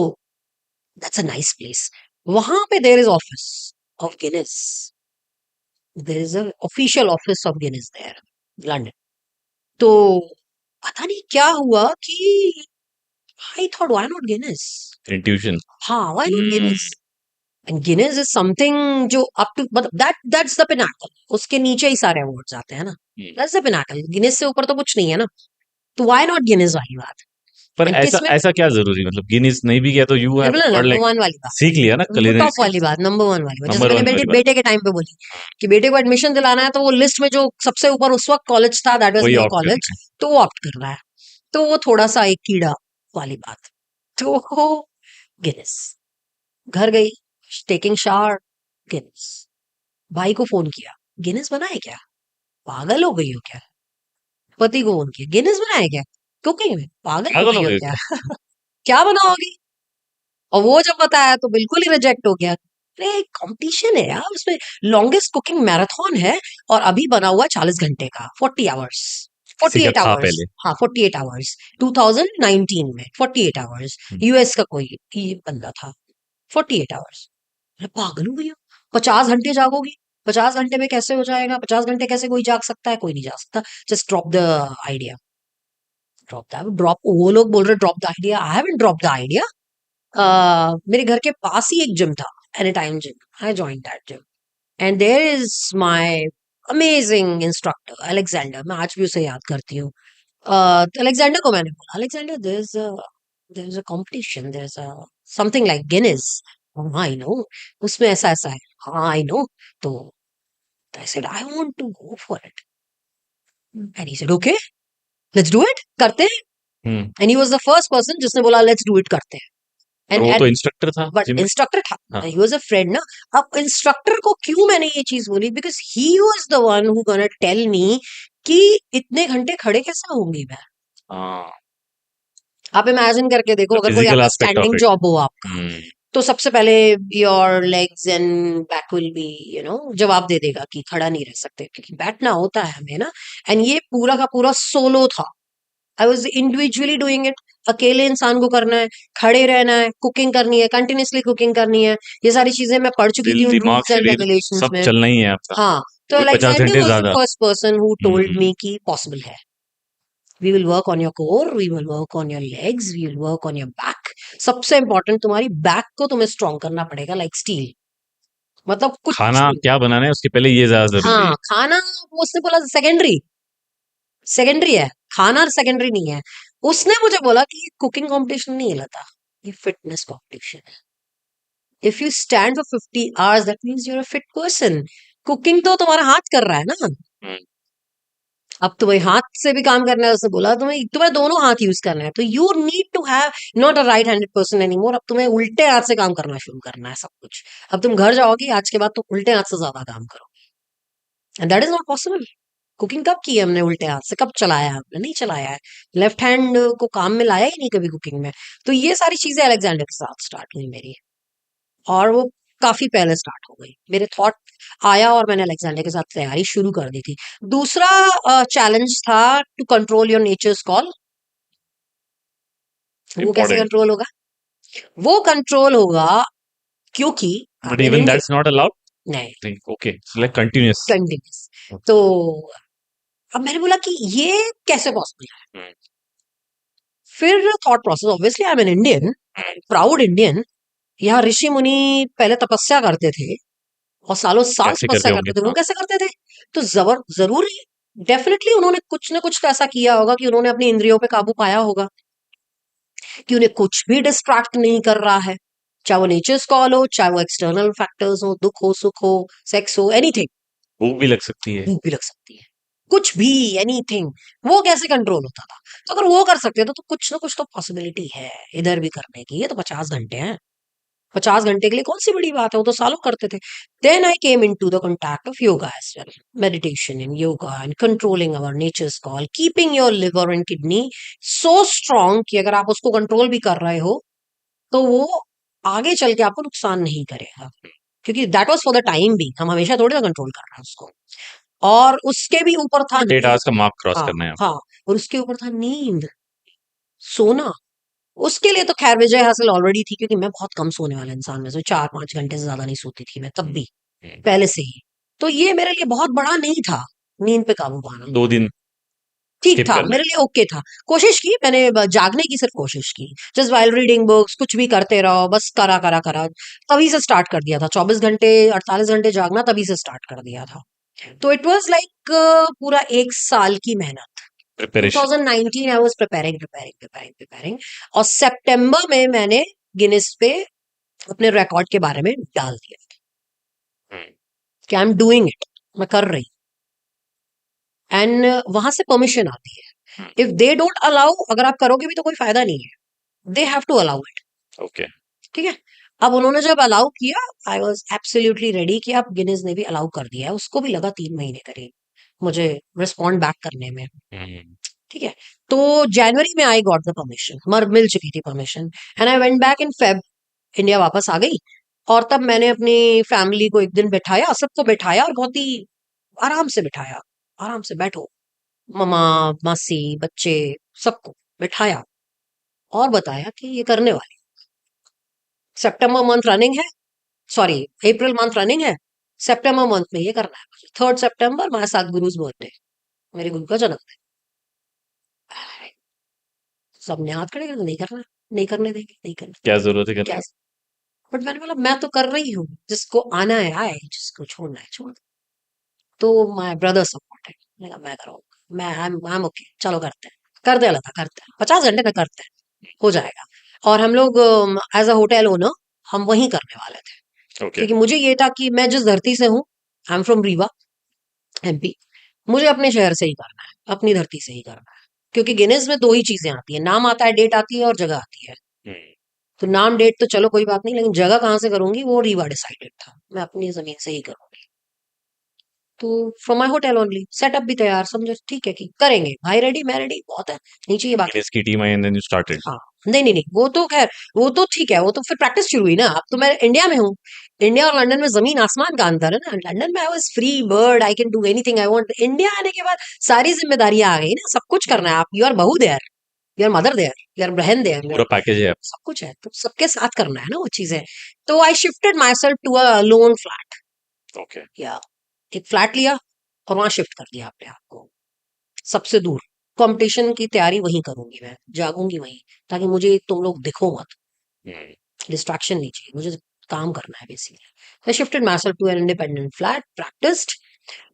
दैट्स अ नाइस प्लेस। वहां पे there is office of Guinness, there is a official office of Guinness there, London. तो पता नहीं क्या हुआ कि I thought why not Guinness, intuition. हाँ why not Guinness, and Guinness is something जो अप टू, मतलब दैट्स द पिनाकल, उसके नीचे ही सारे अवार्ड्स आते हैं ना, दैट्स द पिनाकल, गिनेस से ऊपर तो कुछ नहीं है ना, तो व्हाई नॉट गिनेस वाली बात। पर एंड ऐसा किसमें, ऐसा क्या जरूरी, मतलब गिनीज नहीं भी गया तो यू मैंने हैव बोला और नंबर लाइक वन वाली बात, सीख लिया ना वो culinary टॉप वाली skills। बात, नंबर वन वाली बात, जैसे नंबर मैंने वन बेटे वाली बात। बेटे के टाइम पे बोली कि बेटे को एडमिशन दिलाना है, तो वो लिस्ट में जो सबसे ऊपर उस वक्त कॉलेज था, दैट वाज वही न्यू ऑप्ट कॉलेज, करना तो वो ऑप्ट कर रहा है, तो वो थोड़ा सा एक कीड़ा वाली बात। तो गिनेस, घर गई, टेकिंग शावर, गिनेस, भाई को फोन किया, गिनेस बना है क्या, पागल हो गई हो क्या, पति को फोन किया, गिनेस बना है क्या, कुकिंग में पागल है। हो पागल गई हो हो गए क्या, क्या? क्या बनाओगी। और वो जब बताया तो बिल्कुल ही रिजेक्ट हो गया, अरे कंपटीशन है यार, उसमें लॉन्गेस्ट कुकिंग मैराथन है, और अभी बना हुआ 40 घंटे का, 40 आवर्स, फोर्टी सीखा एट था आवर्स पहले। हाँ 48 आवर्स, 2019 में 48 आवर्स, हम्म, यूएस का कोई ये बंदा था, 48 आवर्स। अरे पागल हो गई हो, 50 घंटे जागोगी, 50 घंटे में कैसे हो जाएगा, 50 घंटे कैसे कोई जाग सकता है, कोई नहीं जाग सकता, just drop the idea, drop, वो लोग बोल रहे drop the idea, I haven't drop the idea. मेरे घर के पास ही एक जिम था, any time gym, I join that gym, and there is my amazing instructor Alexander, मैं आज भी उसे याद करती हूँ। अलेक्जेंडर को मैंने बोला, Alexander there is a competition, there is a something like Guinness, I know, उसमें ऐसा ऐसा है, हाँ आई नो, तो I said I want to go for it, and he said okay, let's do it, करते हैं। Hmm. And he was the first person जिसने बोला लेट्स डू इट, करते हैं। पर एंड वो एट, तो इंस्ट्रक्टर था बट जिम में। इंस्ट्रक्टर था, हाँ। ही वाज अ फ्रेंड ना। अब इंस्ट्रक्टर को क्यों मैंने ये चीज बोली, because he was the one who gonna tell me कि इतने घंटे खड़े कैसे होंगी मैं, हाँ, आप इमेजिन करके देखो, अगर कोई फिजिकल आपका aspect of standing it. Job हो आपका, तो सबसे पहले your legs and back will be जवाब दे देगा कि खड़ा नहीं रह सकते, क्योंकि बैठना होता है हमें ना। एंड ये पूरा का पूरा सोलो था। I was individually doing it. अकेले इंसान को करना है, खड़े रहना है, कुकिंग करनी है, कंटिन्यूसली कुकिंग करनी है। ये सारी चीजें मैं पढ़ चुकी दिल, थी उन दिमाग, रूल्स एंड शरीर रेगुलेशंस सब में। चलना ही है आपका, हाँ, तो वो भी 50 अलेक्जेंडर घंटे वाज द ज्यादा। First person who told hmm, me कि पॉसिबल है। We will work on your core, we will work on your legs, we will work on your back. सबसे इंपॉर्टेंट, तुम्हारी बैक को तुम्हें स्ट्रॉन्ग करना पड़ेगा, लाइक स्टील। मतलब कुछ खाना भी। क्या बनाना है उसके पहले ये ज्यादा जरूरी हाँ, है। खाना वो उसने बोला सेकेंडरी, सेकेंडरी है। खाना सेकेंडरी नहीं है। उसने मुझे बोला कि ये कुकिंग कंपटीशन नहीं है लता, ये फिटनेस कंपटीशन है। If you stand for 50 hours that means you are a fit person. Cooking तो तुम्हारा हाथ कर रहा है ना। हम्म, अब तुम्हें हाथ से भी काम करना है, उसने बोला तुम्हें तुम्हें दोनों हाथ यूज करना है, तो you need to have not a right handed person any more. अब तुम्हें उल्टे हाथ से काम करना शुरू करना है सब कुछ। अब तुम घर जाओगी आज के बाद तो उल्टे हाथ से ज्यादा काम करोगे, and that is not possible. Cooking कब की है हमने उल्टे हाथ से? कब चलाया है हमने? नहीं चलाया है। लेफ्ट हैंड को काम में लाया ही नहीं कभी कुकिंग में। तो ये सारी चीजें अलेक्जेंडर के साथ स्टार्ट हुई मेरी, और वो काफी पहले स्टार्ट हो गई। मेरे थॉट आया और मैंने अलेक्जेंडर के साथ तैयारी शुरू कर दी थी। दूसरा चैलेंज था to control your nature's call. वो कैसे इम्पोर्टेंट। कंट्रोल होगा? वो कंट्रोल होगा क्योंकि but I am even Indian. That's not allowed. नहीं, ओके, लाइक कंटिन्यूअस। कंटिन्यूस। तो अब मैंने बोला कि ये कैसे पॉसिबल है? फिर thought process, obviously I am an Indian, proud Indian. यहाँ ऋषि मुनि पहले तपस्या करते थे और सालों साल कैसे करते तपस्या होंगे? करते थे। वो हाँ। कैसे करते थे? तो जरूर डेफिनेटली उन्होंने कुछ ना कुछ तो ऐसा किया होगा कि उन्होंने अपनी इंद्रियों पे काबू पाया होगा, कि उन्हें कुछ भी डिस्ट्रैक्ट नहीं कर रहा है। चाहे वो नेचर्स कॉल हो, चाहे वो एक्सटर्नल फैक्टर्स हो, दुख हो, सुख हो, सेक्स हो, एनीथिंग। भूख भी लग सकती है। भूख भी लग सकती है, कुछ भी, एनीथिंग। वो कैसे कंट्रोल होता था? तो अगर वो कर सकते थे तो कुछ ना कुछ तो पॉसिबिलिटी है इधर भी करने की। ये तो 50 घंटे हैं। 50 घंटे के लिए कौन सी बड़ी बात है? वो तो सालों करते थे। Then I came into the contact of yoga as well. Meditation in yoga and controlling our nature's call, keeping your liver and kidney so strong कि अगर आप उसको कंट्रोल भी कर रहे हो तो वो आगे चल के आपको नुकसान नहीं करेगा, क्योंकि that was for the time भी। हम हमेशा थोड़ी ना कंट्रोल कर रहे हैं उसको। और उसके भी ऊपर था 8 नींद। आवर्स का मार्क क्रॉस हाँ, करना है। हाँ। और उसके ऊपर था नींद, सोना। उसके लिए तो खैर विजय हासिल ऑलरेडी थी, क्योंकि मैं बहुत कम सोने वाला इंसान में से 4-5 घंटे से ज्यादा नहीं सोती थी मैं तब भी, पहले से ही। तो ये मेरे लिए बहुत बड़ा नहीं था, नींद पे काबू पाना। 2 दिन ठीक स्किप था करना मेरे लिए, ओके था। कोशिश की मैंने, जागने की सिर्फ कोशिश की। जस्ट वाइल रीडिंग बुक्स, कुछ भी करते रहो, बस करा करा करा। तभी से स्टार्ट कर दिया था, 24 घंटे 48 घंटे जागना तभी से स्टार्ट कर दिया था। तो इट वाज लाइक पूरा 1 साल की मेहनत। Preparation. 2019 I was preparing preparing preparing preparing. और सितंबर में मैंने गिनेस पे अपने रिकॉर्ड के बारे में डाल दिया कि आई एम डूइंग इट, मैं कर रही। एंड वहां से परमिशन आती है। इफ दे डोंट अलाउ, अगर आप करोगे भी तो कोई फायदा नहीं है। They have to allow it. Okay. ठीक है। अब उन्होंने जब अलाउ किया, आई वॉज एब्सोल्युटली रेडी कि अब गिनीज ने भी अलाउ कर दिया है। उसको भी लगा 3 महीने करीब मुझे रिस्पॉन्ड बैक करने में। ठीक है। तो जनवरी में आई गॉट द परमिशन, मर मिल चुकी थी permission. And I went back in Feb, India वापस आ गई। और तब मैंने अपनी फैमिली को एक दिन बैठाया, सबको बैठाया और बहुत ही आराम से बिठाया। आराम से बैठो, ममा, मासी, बच्चे, सबको बैठाया और बताया कि ये करने वाली। सितंबर मंथ रनिंग है, सॉरी अप्रैल मंथ रनिंग है, सितंबर मंथ में ये करना है मुझे। 3rd September my Sadhguru's birthday, मेरे गुरु का जन्मदिन। सबने हाथ खड़े कर दिए, नहीं करना, नहीं करने देंगे, नहीं करना। क्या जरूरत है करने क्या? की? बट मैंने बोला मैं तो कर रही हूँ, जिसको आना है आए, जिसको छोड़ना है छोड़ दो। तो माय ब्रदर सपोर्टेड। मैंने कहा मैं करूँगा, मैं आई एम ओके, चलो करते हैं। कर दे लता, करते हैं 50 घंटे में, करते हैं, हो जाएगा। और हम लोग एज अ होटल ओनर हम वहीं करने वाले थे, ओके। क्योंकि मुझे ये था कि मैं जिस धरती से हूँ, I am from Rewa, MP, मुझे अपने शहर से ही करना है, अपनी धरती से ही करना है। क्योंकि गिनेस में दो ही चीजें आती है, नाम आता है, डेट आती है और जगह आती है। तो नाम डेट तो चलो कोई बात नहीं, लेकिन जगह कहाँ से करूंगी वो रीवा डिसाइडेड था, मैं अपनी जमीन से ही करूंगी। तो from my hotel only, setup भी तैयार, समझो ठीक है कि करेंगे, भाई रेडी, मैं रेडी, बहुत है, नहीं चाहिए बाकी। इसकी team I and then you started. हाँ, नहीं नहीं नहीं, वो तो खैर, वो तो ठीक है, वो तो फिर प्रैक्टिस शुरू हुई ना। अब तो मैं इंडिया में हूँ, इंडिया और लंदन में जमीन आसमान का अंतर है ना। लंदन में I was free bird, I can do anything I want. India आने के बाद सारी जिम्मेदारियां आ गई ना, सब कुछ करना है। आप, यू आर बहू there, you are mother there, you are बहन देयर, पूरा पैकेज है। सब कुछ है, तो सबके साथ करना है ना वो चीजें। तो I shifted myself to a lone flat, okay. या एक फ्लैट लिया और वहां शिफ्ट कर दिया अपने आप को, सबसे दूर। कंपटीशन की तैयारी वहीं करूंगी, मैं जागूंगी वहीं, ताकि मुझे तुम लोग दिखो मत, डिस्ट्रैक्शन नहीं चाहिए मुझे, काम करना है basically. I shifted myself to an independent flat, practised,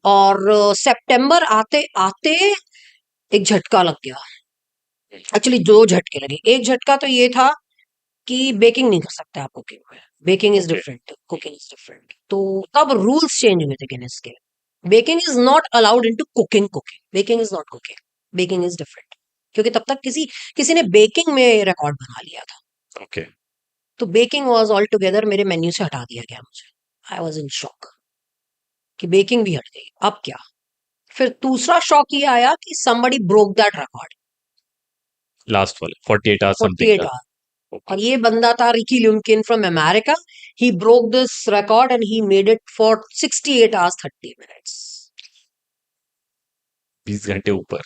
और सितंबर आते आते एक झटका लग गया। एक्चुअली दो झटके लगे। एक झटका तो ये था कि बेकिंग नहीं कर सकते आप कुकिंग में, baking is different, cooking is different. तो तब रूल्स चेंज हुए थे गिनेस के, baking is not allowed into cooking, cooking baking is not cooking, baking is different. क्योंकि तब तक किसी किसी ने बेकिंग में रिकॉर्ड बना लिया था। ओके। तो बेकिंग वाज ऑल टुगेदर मेरे मेन्यू से हटा दिया गया मुझे। आई वाज इन शॉक कि बेकिंग भी हट गई, अब क्या। फिर दूसरा शॉक ये आया कि somebody broke that record, last वाले 48 आवर्स 48 समथिंग का। hours। और ये बंदा था Ricky Lumkin from America. He broke this record and he made it for 68 hours 30 minutes। 20 घंटे ऊपर,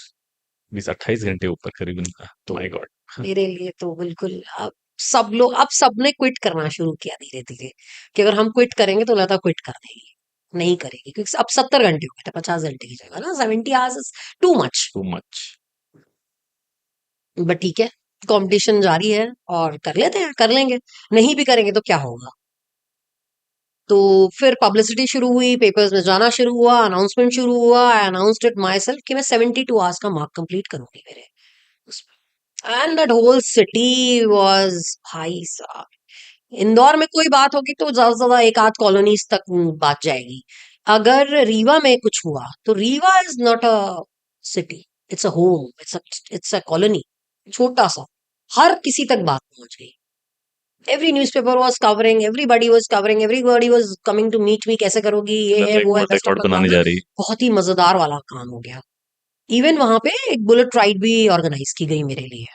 20-28 घंटे ऊपर करीबन। तो माय गॉड। मेरे लिए तो बिल्कुल, अब सब लोग, अब सबने क्विट करना शुरू किया धीरे धीरे, कि अगर हम क्विट करेंगे तो लता क्विट कर देगी, नहीं करेगी, क्योंकि अब 70 घंटे हो गए थे, 50 घंटे की जगह ना 70 hours is too much. Too much. But ठीक है, कंपटीशन जारी है और कर लेते हैं, कर लेंगे, नहीं भी करेंगे तो क्या होगा। तो फिर पब्लिसिटी शुरू हुई, पेपर्स में जाना शुरू हुआ, अनाउंसमेंट शुरू हुआ। आई अनाउंस्ड इट माई सेल्फ कि मैं 72 आवर्स का मार्क कंप्लीट करूंगी मेरे उसमें। And that whole city was, भाई साहब, इंदौर में कोई बात होगी तो ज्यादा से ज्यादा एक आध कॉलोनीज तक बात जाएगी। अगर रीवा में कुछ हुआ तो Rewa is not a city, it's a home, it's a colony, छोटा सा, हर किसी तक बात पहुंच गई। Every newspaper was covering, everybody was covering, everybody was coming to meet me, कैसे करोगी, ये है वो है, बेस्ट ऑफ रिकॉर्ड लक, बनाने blah, जा blah। रही। बहुत ही मजेदार वाला काम हो गया। इवन वहां पे एक बुलेट राइड भी ऑर्गेनाइज की गई मेरे लिए,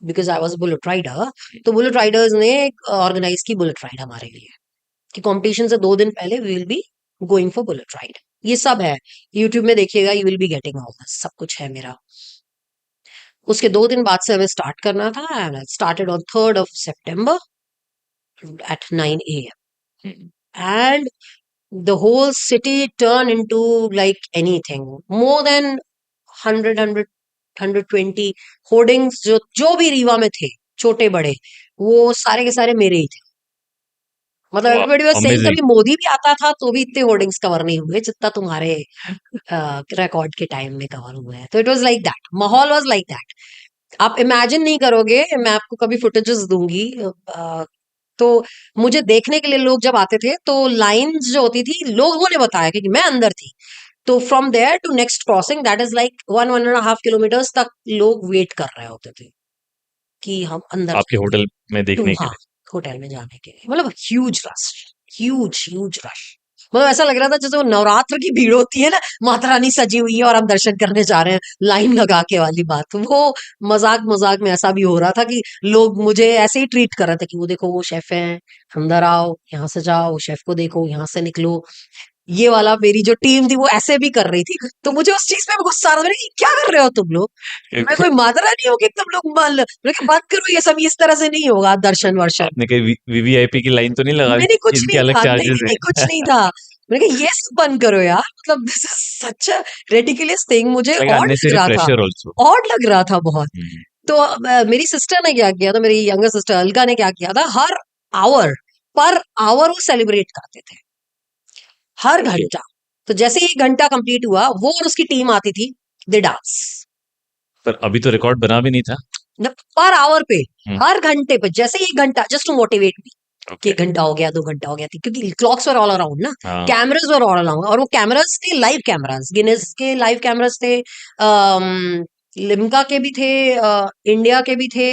because I was bullet rider. तो बुलेट राइडर्स ने ऑर्गेनाइज की बुलेट राइड हमारे लिए, कि कंपटीशन से 2 दिन पहले we will be going for bullet ride. ये सब है, यूट्यूब में देखिएगा, you will be getting all this, सब कुछ है मेरा। उसके 2 दिन बाद से हमें स्टार्ट करना था, and I started on 3rd of September at 9 a.m. and the whole city turned into like anything. More than 100, 120 hoardings जो जो भी रीवा में थे, छोटे बड़े, वो सारे के सारे मेरे ही थे। मतलब एवरीबॉडी वाज सेइंग, अमेजिंग। कभी मोदी भी आता था तो भी इतने होर्डिंग्स कवर नहीं हुए जितना तुम्हारे रिकॉर्ड के टाइम में कवर हुए हैं। तो इट वाज लाइक दैट, माहौल वाज लाइक दैट। आप इमेजिन नहीं करोगे, मैं आपको कभी फुटेजेस दूंगी। तो मुझे देखने के लिए लोग जब आते थे तो लाइंस जो होती थी, लोगों ने बताया क्योंकि मैं अंदर थी, तो from there to next crossing that is like 1.5 kilometres तक लोग वेट कर रहे होते थे कि हम अंदर आपके होटल में देखने के हाँ, लिए। होटल में जाने के लिए। मतलब huge rush, huge huge rush. मतलब ऐसा लग रहा था जैसे वो नवरात्र की भीड़ होती है ना, माता रानी सजी हुई है और हम दर्शन करने जा रहे हैं लाइन लगा के, वाली बात। वो मजाक मजाक में ऐसा भी हो रहा था कि लोग मुझे ऐसे ही ट्रीट कर रहे थे कि वो देखो वो शेफ है, अंदर आओ, यहाँ से जाओ, शेफ को देखो, यहाँ से निकलो। ये वाला, मेरी जो टीम थी वो ऐसे भी कर रही थी। तो मुझे उस चीज में गुस्सा आ रहा था कि क्या कर रहे हो तुम लोग, मैं कोई माता रानी हो कि तुम लोग मान लो, बात करो, ये सब इस तरह से नहीं होगा दर्शन वर्शन। आपने कहीं वीवीआईपी की लाइन तो नहीं लगा दी मैंने कुछ जिनके नहीं अलग था, नहीं, चार्जेस नहीं, है? कुछ नहीं था। मैंने कहा ये सब बंद करो यार, मतलब this is such a ridiculous thing. मुझे ऑड लग अननेसेसरी रहा था, प्रेशर आल्सो। ऑड लग रहा था बहुत। तो मेरी सिस्टर ने क्या किया था, मेरी यंगर सिस्टर अलका ने क्या किया था, हर आवर पर आवर वो सेलिब्रेट करते थे, हर घंटा। तो जैसे ही 1 घंटा कंप्लीट हुआ, वो और उसकी टीम आती थी, दे डांस पर अभी तो रिकॉर्ड बना भी नहीं था। पर आवर पे, हर घंटे पे, जैसे ही 1 घंटा, जस्ट टू मोटिवेट मी कि ओके। 1 घंटा हो गया, 2 घंटा हो गया थी, क्योंकि क्लॉक्स वर ऑल अराउंड ना, हाँ। कैमरास वर ऑल अराउंड, और वो कैमरास थे लाइव कैमरास, गिनेस के लाइव कैमरास थे, लिम्का के भी थे, इंडिया के भी थे।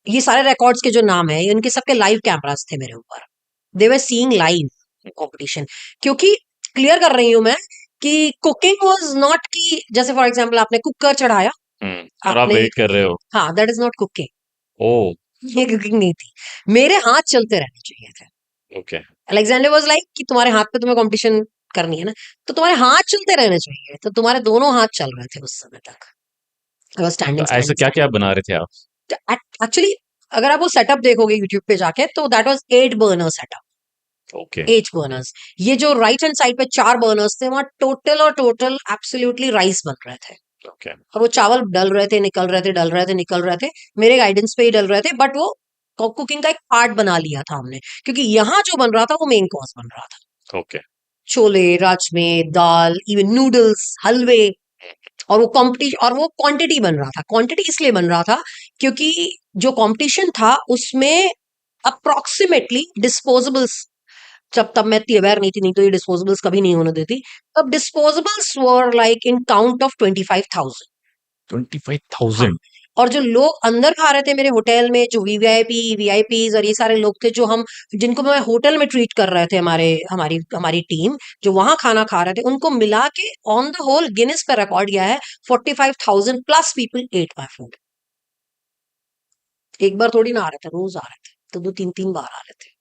ये सारे रिकॉर्ड्स के जो नाम है, इनके सबके लाइव कैमरास थे मेरे ऊपर। दे वर सीइंग लाइव कंपटीशन। क्योंकि क्लियर कर रही हूं मैं कि कुकिंग वाज नॉट कि जैसे फॉर एग्जांपल आपने कुकर चढ़ाया, और आप आपने वेट कर रहे हो। हाँ, दैट इज नॉट कुकिंग। ओ ये कुकिंग नहीं थी। मेरे हाथ चलते रहने चाहिए थे। ओके। अलेक्जेंडर वाज लाइक कि तुम्हारे हाथ पे तुम्हें कंपटीशन करनी है ना, तो तुम्हारे हाथ चलते रहने चाहिए। तो तुम्हारे दोनों हाथ चल रहे थे उस समय तक। आई वाज तो स्टैंडिंग ऐसा स्टैंडिंग क्या क्या स्टैंडिंग। बना रहे थे आप? एक्चुअली अगर आप वो सेटअप देखोगे यूट्यूब पे जाके, तो that was 8 burner setup. Okay 8 burners. ये जो राइट हैंड साइड पे 4 बर्नर्स थे, वहां टोटल और टोटल एब्सोल्युटली राइस बन रहे थे। ओके और वो चावल डल रहे थे, निकल रहे थे, डल रहे थे, निकल रहे थे। मेरे गाइडेंस पे ही डल रहे थे, बट वो कुकिंग का एक पार्ट बना लिया था हमने, क्योंकि यहाँ जो बन रहा था वो मेन कोर्स बन रहा था। ओके छोले, राजमे, दाल, इवन नूडल्स, हलवे। और वो कॉम्पिटिशन और वो क्वांटिटी बन रहा था। क्वांटिटी इसलिए बन रहा था क्योंकि जो कंपटीशन था उसमें अप्रोक्सीमेटली डिस्पोजेबल्स, जब तब मैं इतनी अवेयर नहीं थी, नहीं तो ये डिस्पोजेबल्स कभी नहीं होने देती। तब disposables were like in count of 25,000। 25,000। और जो लोग अंदर खा रहे थे मेरे होटल में, जो वीआईपीज और ये सारे लोग थे, जो हम जिनको मैं होटल में ट्रीट कर रहे थे, हमारे हमारी हमारी टीम जो वहां खाना खा रहे थे, उनको मिला के ऑन द होल गिनेस पे रिकॉर्ड गया है 45,000 plus people at my food. एक बार थोड़ी ना आ रहे थे, रोज आ रहे थे, तो 2 3 3 बार आ रहे थे।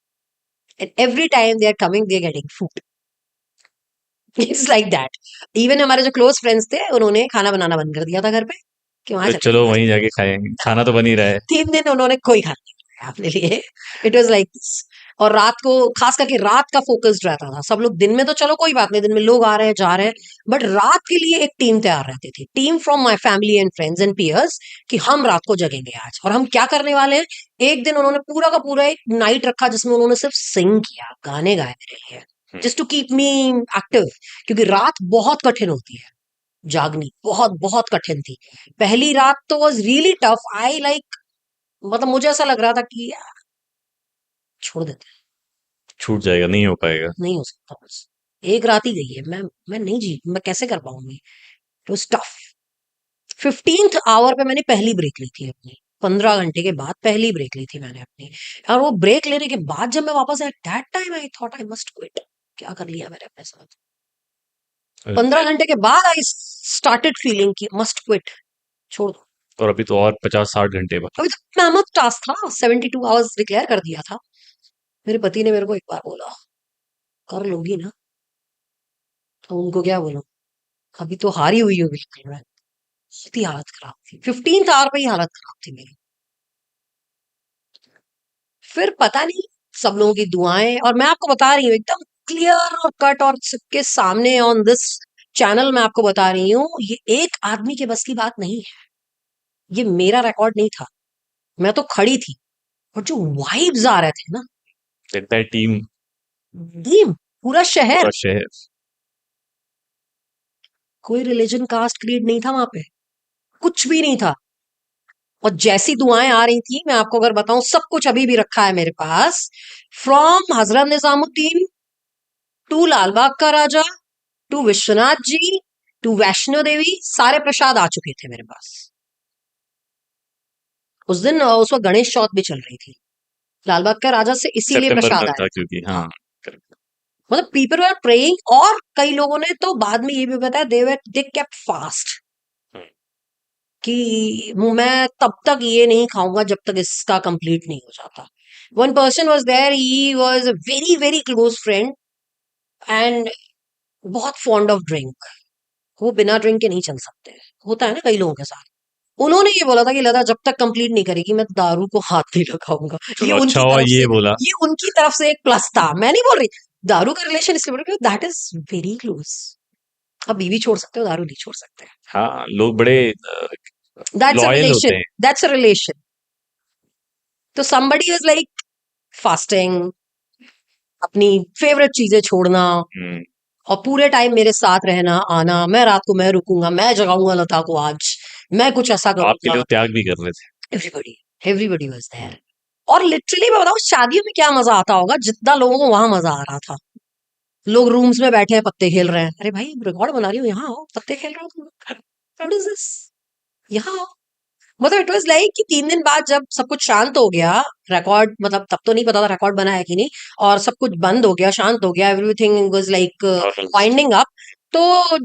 And every time they are coming, they are getting food. It's like that. Even हमारे जो क्लोज फ्रेंड्स थे, उन्होंने खाना बनाना बंद कर दिया था घर पे, कि वहां तो चल चलो वहीं जाके खाएंगे, खाना तो बन ही रहा है। 3 दिन उन्होंने कोई खाना नहीं बनाया अपने लिए। It was like this. और रात को, खास करके रात का फोकस्ड रहता था। सब लोग दिन में तो चलो कोई बात नहीं, दिन में लोग आ रहे हैं जा रहे हैं, बट रात के लिए एक टीम तैयार रहती थी, team from my family and friends and peers, कि हम रात को जगेंगे आज और हम क्या करने वाले हैं। एक दिन उन्होंने पूरा का पूरा एक नाइट रखा जिसमें उन्होंने सिर्फ सिंग किया, गाने गाए मेरे लिए, just to keep me active, क्योंकि रात बहुत कठिन होती है। जागनी बहुत बहुत कठिन थी। पहली रात तो was really tough. I like, मतलब मुझे ऐसा लग रहा था कि यार, छोड़ देते हैं, छूट जाएगा, नहीं हो पाएगा। नहीं हो सकता, बस एक रात ही गई है, मैं नहीं जी, मैं कैसे कर पाऊंगी। It was tough. 15th our पे मैंने पहली ब्रेक ली थी अपनी। 15 घंटे के बाद पहली ब्रेक ली थी मैंने अपनी। और वो ब्रेक लेने के बाद जब मैं वापस आया, that time I thought I must quit. क्या कर लिया मैंने अपने साथ। 15 घंटे के बाद आई स्टार्टेड फीलिंग कि मस्ट क्विट, छोड़ दो। और अभी तो और 50-60 घंटे बाकी। अभी तो मेहनत टास्क था, 72 आवर्स डिक्लेयर कर दिया था। मेरे पति ने मेरे को एक बार बोला, कर लोगी ना। तो उनको क्या बोलूं, अभी तो हारी हुई हो बिल्कुल मैं। इतनी हालत खराब थी, 15th आवर पे ही हालत खराब थी मेरी। फिर पता नहीं, सब लोगों की दुआएं, और मैं आपको बता रही हूँ एकदम क्लियर और कट और सबके सामने ऑन दिस चैनल मैं आपको बता रही हूँ, ये एक आदमी के बस की बात नहीं है। ये मेरा रिकॉर्ड नहीं था, मैं तो खड़ी थी, और जो वाइब्स आ रहे थे ना, एंटायर टीम, टीम, पूरा शहर, पूरा शहर। कोई रिलीजन कास्ट क्रीड नहीं था वहां पे, कुछ भी नहीं था। और जैसी दुआएं आ रही थी, मैं आपको अगर बताऊं, सब कुछ अभी भी रखा है मेरे पास, फ्रॉम हजरत निजामुद्दीन टू लालबाग का राजा टू विश्वनाथ जी टू वैष्णो देवी, सारे प्रसाद आ चुके थे मेरे पास। उस दिन उस वक्त गणेश चौथ भी चल रही थी, लालबाग का राजा से इसीलिए सितंबर प्रसाद में आया था क्योंकि, था। हाँ correct। मतलब पीपल वर प्रेइंग, और कई लोगों ने तो बाद में ये भी बताया दे केप्ट फास्ट, हम्म, कि मैं तब तक ये नहीं खाऊंगा जब तक इसका कंप्लीट नहीं हो जाता। One person was there, he was a very very close friend and बहुत फॉन्ड ऑफ ड्रिंक। वो बिना ड्रिंक के नहीं चल सकते, होता है ना कई लोगों के साथ। उन्होंने ये बोला था कि लता जब तक कंप्लीट नहीं करेगी मैं दारू को हाथ नहीं लगाऊंगा। ये चलो अच्छा उनकी हुआ तरफ ये से, बोला। ये उनकी तरफ से एक प्लस था। मैं नहीं बोल रही दारू का रिलेशन इसलिए बोल रही हूँ, दैट इज वेरी क्लोज। आप बीवी छोड़ सकते हो, दारू नहीं छोड़ सकते। हाँ, लोग बड़े दैट्स अ लॉयल होते रिलेशन, हैं। That's a relation. तो somebody was like फास्टिंग, अपनी फेवरेट चीजें छोड़ना, हम्म, और पूरे टाइम मेरे साथ रहना आना। मैं रात को मैं रुकूंगा, मैं जगाऊंगा लता को आज, मैं कुछ ऐसा आपके लिए करूंगा। वो त्याग भी कर रहे थे। Everybody, everybody was there. और लिटरली मैं बताऊं, शादियों में क्या मजा आता होगा, जितना लोगों को वहां मजा आ रहा था। लोग रूम्स में बैठे हैं, पत्ते खेल रहे हैं। अरे भाई, रिकॉर्ड बना रही हूँ, यहाँ आओ, पत्ते खेल रहे हो तुम लोग, व्हाट इज दिस, यहाँ आओ। मतलब इट वाज लाइक कि 3 दिन बाद जब सब कुछ शांत हो गया, रिकॉर्ड, मतलब तब तो नहीं पता था रिकॉर्ड बना है कि नहीं, और सब कुछ बंद हो गया, शांत हो गया, everything was like winding up. तो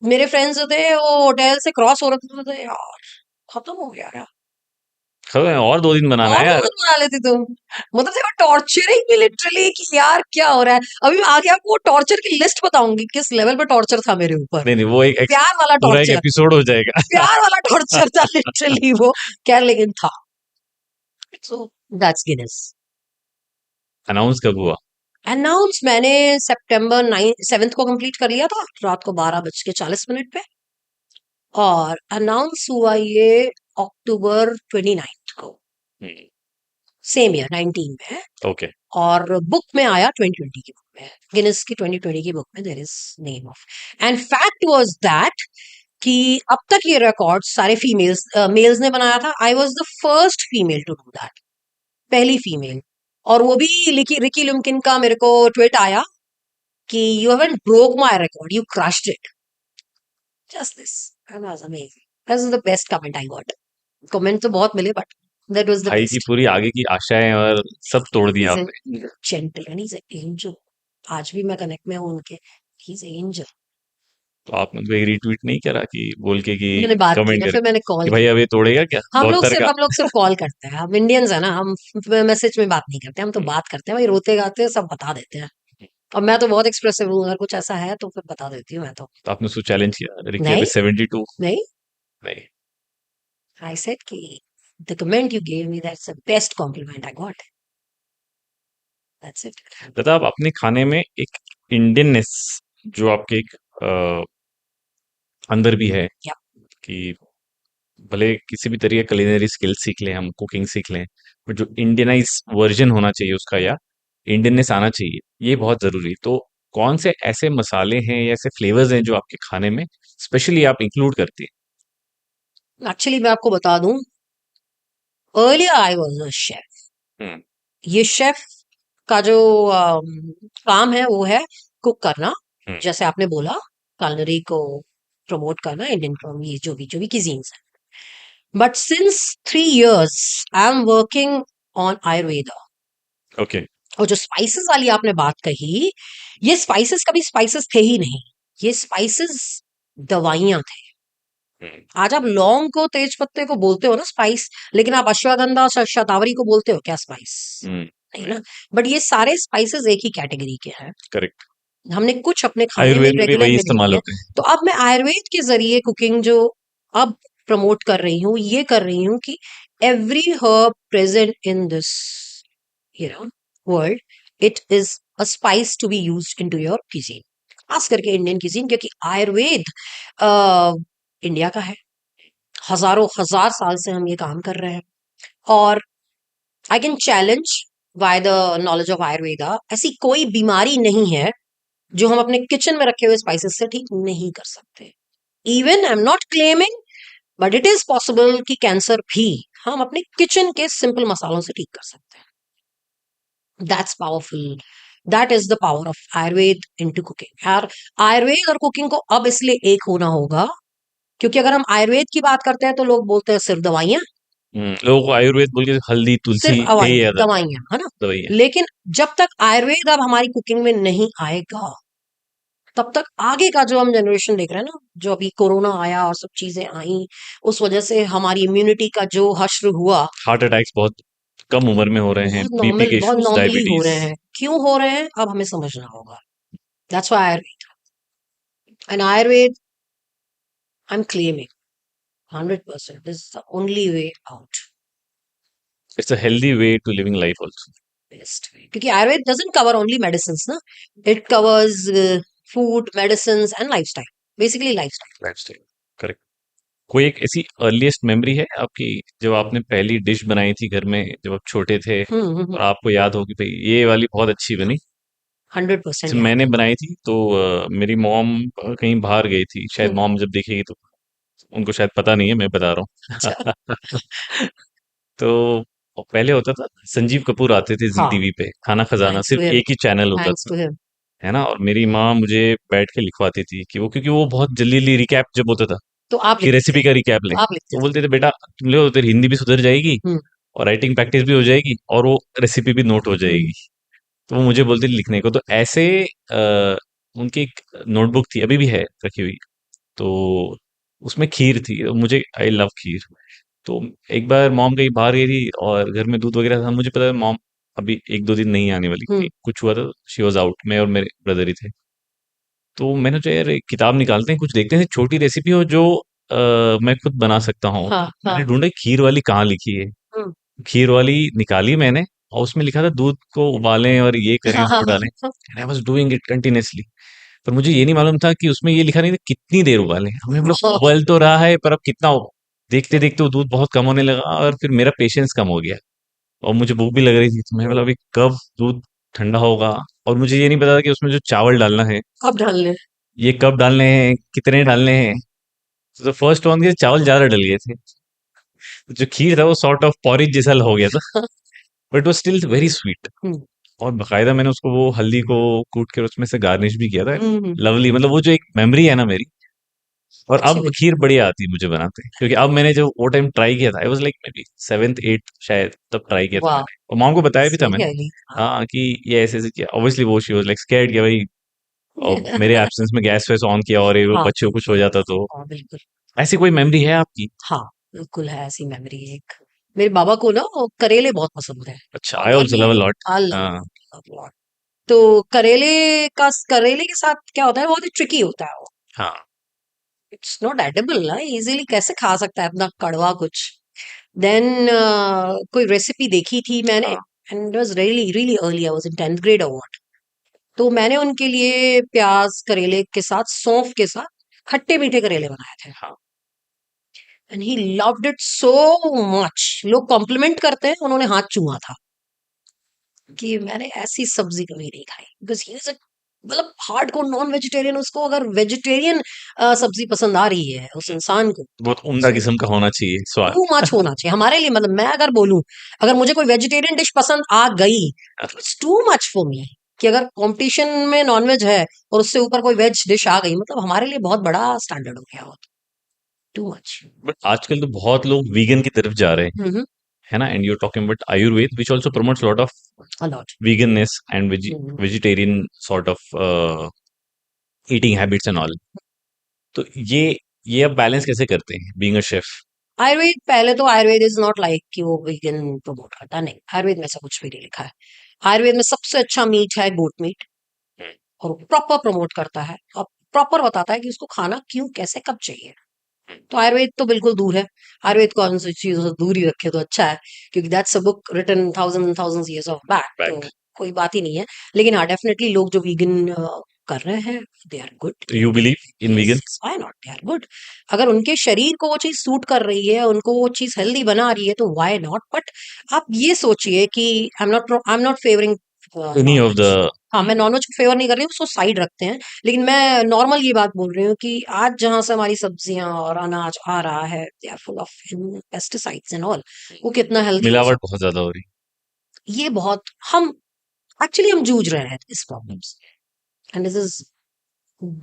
मेरे फ्रेंड्स जो थे वो होटल से क्रॉस हो रहे थे, यार खत्म हो गया यार, और 2 दिन बनाना और है यार। बना लेती तुम। मतलब देखो टॉर्चरिंग भी लिटरली कि यार क्या हो रहा है। अभी मैं आगे आपको टॉर्चर की लिस्ट बताऊंगी किस लेवल पे टॉर्चर था मेरे ऊपर। नहीं, नहीं, वो एक प्यार वाला पूरा एक टॉर्चर, एपिसोड हो जाएगा। प्यार वाला टॉर्चर था लिटरली वो, क्या लेकिन था। So that's Guinness. अनाउंस कब हुआ? अनाउंस मैंने सितंबर 7th को कंप्लीट कर लिया था, रात को 12:40 पे, और अनाउंस हुआ ये अक्टूबर 29 को, हम्म, सेम ईयर 19 में। ओके। और बुक में आया 2020 की बुक में, गिनेस की 2020 की बुक में there is name of. And fact was that कि अब तक ये रिकॉर्ड सारे फीमेल्स मेल्स ने बनाया था। I was the first female to do that, पहली फीमेल। और वो भी रिकी लुम्किन का मेरे को ट्वीट आया कि you haven't broke my record, you crushed it, just this. And was amazing, that was the best comment I got. Comment तो बहुत मिले बट दैट वाज द भाई की बेस्ट। पूरी आगे की आशाएं और सब तोड़ दिया He's a आपने। gentleman, he's an angel। आज भी मैं कनेक्ट में हूँ उनके, he's an angel। तो आपने तो एक रीट्वीट नहीं करा कि बोल के कि मैंने बात की कमेंट ना, कर फिर मैंने कि कॉल भाई की। अब ये तोड़ेगा क्या बहुत का? हम लोग सिर्फ कॉल करते हैं, हम इंडियंस है ना, हम मैसेज में बात नहीं करते, हम तो बात करते हैं भाई, रोते गाते सब बता देते हैं। और मैं तो बहुत एक्सप्रेसिव हूँ, अगर कुछ ऐसा है तो फिर बता देती हूँ मैं तो। तो आपने उसको चैलेंज किया रिकी नहीं अभी 72? नहीं, नहीं। आई सेड कि the comment you gave me that's the best compliment I got, that's it. दादा आप अपने खाने में एक इंडियननेस जो आपके एक अंदर भी है या कि भले किसी भी तरीके कलिनरी स्किल सीख लें हम कुकिंग सीख लें बट जो इंडियनाइज वर्जन होना चाहिए उसका या इंडियननेस आना चाहिए ये बहुत जरूरी है। तो कौन से ऐसे मसाले हैं या ऐसे फ्लेवर्स हैं जो आपके खाने में स्पेशली आप इंक्लूड करती एक्चुअली मैं आपको बता दूं, earlier I was a chef. हैं? ये शेफ का जो काम है वो है कुक करना, हम्म, जैसे आपने बोला, culinary को प्रमोट करना, इंडियन ये जो भी cuisines है। But since 3 years I am working on Ayurveda. Okay. और जो स्पाइसेस वाली आपने बात कही, ये स्पाइसेस कभी स्पाइसेस थे ही नहीं, ये स्पाइसेस दवाइयां थे। हम्म, आज आप लौंग को तेज पत्ते को बोलते हो ना स्पाइस, लेकिन आप अश्वगंधा शतावरी को बोलते हो क्या स्पाइस? हम्म, नहीं ना। बट ये सारे स्पाइसेस एक ही कैटेगरी के हैं, करेक्ट। हमने कुछ अपने खाने में आयुर्वेद में भी रेगुलर वही में इस्तेमाल देखी है। होते हैं। तो अब मैं आयुर्वेद के जरिए कुकिंग जो अब प्रमोट कर रही हूँ, ये कर रही हूँ कि every herb present in this world, it is a spice to be used into your cuisine, खास करके इंडियन cuisine, क्योंकि आयुर्वेद इंडिया का है, हजारों हजार साल से हम ये काम कर रहे हैं। और I can challenge by the knowledge of Ayurveda, ऐसी कोई बीमारी नहीं है जो हम अपने किचन में रखे हुए स्पाइसेस से ठीक नहीं कर सकते। Even I am not claiming, but it is possible कि कैंसर भी हम अपने किचन के सिंपल मसालों से ठीक कर सकते हैं। That's powerful, that is the power of Ayurveda into cooking. और आयुर्वेद और कुकिंग को अब इसलिए एक होना होगा, क्योंकि अगर हम आयुर्वेद की बात करते हैं तो लोग बोलते हैं सिर्फ दवाइयां, लोगों को आयुर्वेद बोल के हल्दी तुलसी सिर्फ यही याद आता दवाइयां है ना। है। दवाइयाँ। लेकिन जब तक आयुर्वेद अब हमारी कुकिंग में नहीं आएगा, तब तक आगे का जो हम जनरेशन देख रहे हैं ना, जो अभी कोरोना आया और सब चीजें आई, उस वजह से हमारी इम्यूनिटी का जो हश्र हुआ, हार्ट अटैक्स बहुत कम उम्र में हो रहे हैं, बीपी के बहुत इश्यूज, नॉर्मली हो डायबिटीज। रहे हैं। क्यों हो रहे हैं अब हमें समझना होगा। That's why Ayurveda, and Ayurveda I am claiming 100% this is the only way out, it's a healthy way to living life also. Best way. क्योंकि Ayurveda doesn't cover only medicine ना, it covers food, medicine and lifestyle, basically lifestyle. Lifestyle, correct. कोई एक ऐसी earliest memory है आपकी जब आपने पहली डिश बनाई थी घर में जब आप छोटे थे और आपको याद हो कि भाई ये वाली बहुत अच्छी बनी? 100% जैसे याद मैंने है। बनाई थी तो मेरी मॉम कहीं बाहर गई थी, शायद हम्म, मॉम जब देखेगी तो उनको शायद पता नहीं है, मैं बता रहा अच्छा। हूँ। तो पहले होता था संजीव कपूर आते थे जी हाँ, टीवी पे, खाना खजाना थैंक्स टू सिर्फ हिम, एक ही चैनल होता थैंक्स था, टू हिम। है ना? और मेरी माँ मुझे बैठ के लिखवाती थी कि वो, क्योंकि वो बहुत जल्दी जल्दी रिकैप जब होता था तो आप कि लिखते थे, रेसिपी का रिकैप लें, तो आप लिखते तो थे। बोलते थे बेटा तुम ले तेरी हिंदी भी सुधर जाएगी हम्म, और राइटिंग प्रैक्टिस भी हो जाएगी और वो रेसिपी भी नोट हो हम्म, जाएगी। तो वो मुझे बोलती थी लिखने को। तो ऐसे उनकी एक नोटबुक थी, अभी भी है रखी हुई, तो उसमें खीर थी। मुझे आई लव खीर। तो एक बार मॉम कहीं बाहर गई थी और घर में दूध वगैरह था, मुझे पता है मॉम अभी 1-2 दिन नहीं आने वाली थी, कुछ हुआ था, शी वाज आउट, मैं और मेरे ब्रदर ही थे। तो मैंने सोचा यार एक किताब निकालते हैं, कुछ देखते हैं, छोटी रेसिपी हो जो मैं खुद बना सकता हूँ। हाँ मैंने हाँ ढूंढा खीर वाली कहाँ लिखी है। हम्म, खीर वाली निकाली मैंने, और उसमें लिखा था दूध को उबालें और ये करें, हाँ हाँ उसको डालें। हाँ, and I was doing it continuously. पर मुझे ये नहीं मालूम था कि उसमें ये लिखा नहीं था कितनी देर उबालें। हमें मतलब हाँ, उबल तो रहा है, पर अब कितना देखते देखते वो दूध बहुत कम होने लगा और फिर मेरा पेशेंस कम हो गया और मुझे भूख भी लग रही थी। तो मैं बोला अभी कब दूध ठंडा होगा, और मुझे ये नहीं पता था कि उसमें जो चावल डालना है अब डालने। ये कब डालने हैं, कितने डालने हैं। तो फर्स्ट वन के चावल ज्यादा डल गए थे, तो जो खीर था वो सॉर्ट ऑफ पॉरिज जैसा हो गया था, बट वो स्टिल वेरी स्वीट। हम्म, और बकायदा मैंने उसको वो हल्दी को कूट कर उसमें से गार्निश भी किया था। हम्म, लवली, मतलब वो जो एक मेमोरी है ना मेरी। और अच्छी अब लगी। खीर बढ़िया आती है मुझे बनाते, क्योंकि अब मैंने जो वो टाइम ट्राई किया था, I was like may be 7th 8th शायद, तब ट्राई किया था वाह, मैंने, और मॉम को बताया भी था सही मैंने। है अली। हाँ हाँ कि ये ऐसे ऐसे किया, ऑब्वियसली वो शी वाज लाइक स्कैर्ड कि भाई, और मेरे एब्सेंस में गैस वैस ऑन किया और ये वो हाँ बच्चे को कुछ हो जाता तो। हाँ बिल्कुल। ऐसी कोई मेमोरी है आपकी? हाँ बिल्कुल है ऐसी मेमोरी एक। मेरे बाबा को ना वो करेले बहुत पसंद है। अच्छा, आई और also love a lot. I love हाँ। लव। तो करेले का करेले के साथ क्या होता है, बहुत ही ट्रिकी होता है वो। हाँ। इट्स नॉट एडेबल ना, इजीली कैसे खा सकता है इतना कड़वा कुछ। देन कोई रेसिपी देखी थी मैंने, हाँ। And it was really really early, I was in 10th grade और व्हाट। तो मैंने उनके लिए प्याज करेले के साथ सौंफ के साथ खट्टे मीठे करेले बनाए थे, हाँ। And he loved it so much. लोग कॉम्प्लीमेंट करते हैं, उन्होंने हाथ चूमा था कि मैंने ऐसी सब्जी कभी नहीं खाई, बिकॉज ही इज मतलब हार्डकोर नॉन वेजिटेरियन। उसको अगर वेजिटेरियन सब्जी पसंद आ रही है उस इंसान को, बहुत उम्दा किस्म का होना चाहिए स्वाद। टू मच होना चाहिए हमारे लिए। मतलब मैं अगर बोलूं, अगर मुझे कोई वेजिटेरियन डिश पसंद आ गई, it's too much for me. कि अगर कंपटीशन में नॉनवेज है और उससे ऊपर कोई वेज डिश आ गई, मतलब हमारे लिए बहुत बड़ा स्टैंडर्ड हो गया हो। Too much. बट आजकल तो बहुत लोग वीगन की तरफ जा रहे हैं, हम्म, है ना? And you are talking about Ayurveda which also promotes lot of a lot. veganism and vegetarian sort of eating habits and all. तो ये अब बैलेंस कैसे करते हैं बीइंग अ शेफ? आयुर्वेद, पहले तो आयुर्वेद इज नॉट लाइक कि वो वीगन प्रमोट करता, नहीं, आयुर्वेद में ऐसा कुछ भी नहीं लिखा है। आयुर्वेद में सबसे अच्छा मीट है गोट मीट, और प्रॉपर प्रमोट करता है और प्रॉपर बताता है कि उसको खाना क्यों कैसे कब चाहिए। तो आयुर्वेद तो बिल्कुल दूर है। आयुर्वेद को उन सब चीजों से दूर ही रखे तो अच्छा है, क्योंकि that's a book written thousand thousand years of back, तो बैक। कोई बात ही नहीं है। लेकिन हाँ, डेफिनेटली लोग जो वीगन कर रहे हैं, दे आर गुड, तो they are you doing, believe in yes, vegans? Why not, they are good. अगर उनके शरीर को वो चीज सूट कर रही है, उनको वो चीज हेल्दी बना रही है, तो व्हाई नॉट। बट आप ये सोचिए कि I am not favouring any of the. Nonveg. हाँ, मैं नॉनवेज को फेवर नहीं कर रही हूँ, उसको साइड रखते हैं। लेकिन मैं नॉर्मल ये बात बोल रही हूँ कि आज जहां से हमारी सब्जियां और अनाज आ रहा है, they are full of pesticides and all. वो कितना हेल्दी हो मिलावट सकता बहुत ज्यादा हो रही। है, ये बहुत हम एक्चुअली हम जूझ रहे हैं इस प्रॉब्लम से, and this is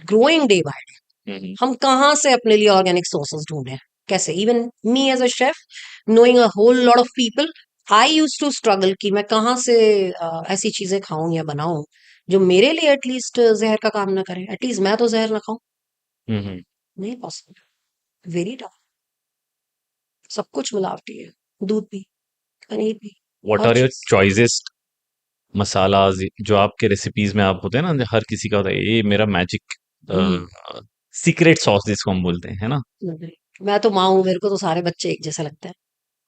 growing day by day. Hmm. हम कहाँ से अपने लिए ऑर्गेनिक सोर्सेज ढूंढें, कैसे? Even me as a chef, knowing a whole lot of people, I use to struggle कि मैं कहाँ से ऐसी चीजें खाऊं या बनाऊं जो मेरे लिए एटलीस्ट जहर का काम ना करें। एटलीस्ट मैं तो जहर ना खाऊं। हम्म। नहीं पॉसिबल, वेरी टफ। सब कुछ मिलावटी है, दूध भी, पनीर भी, व्हाट हर आर योर चीज। चॉइसेस मसालाज जो आपके रेसिपीज में आप होते हैं ना, हर किसी का होता है ये मेरा मैजिक हम्म, सीक्रेट सॉस जिसको हम बोलते हैं, है ना? नहीं, मैं तो माँ हूं, मेरे को तो सारे बच्चे एक जैसे लगते हैं।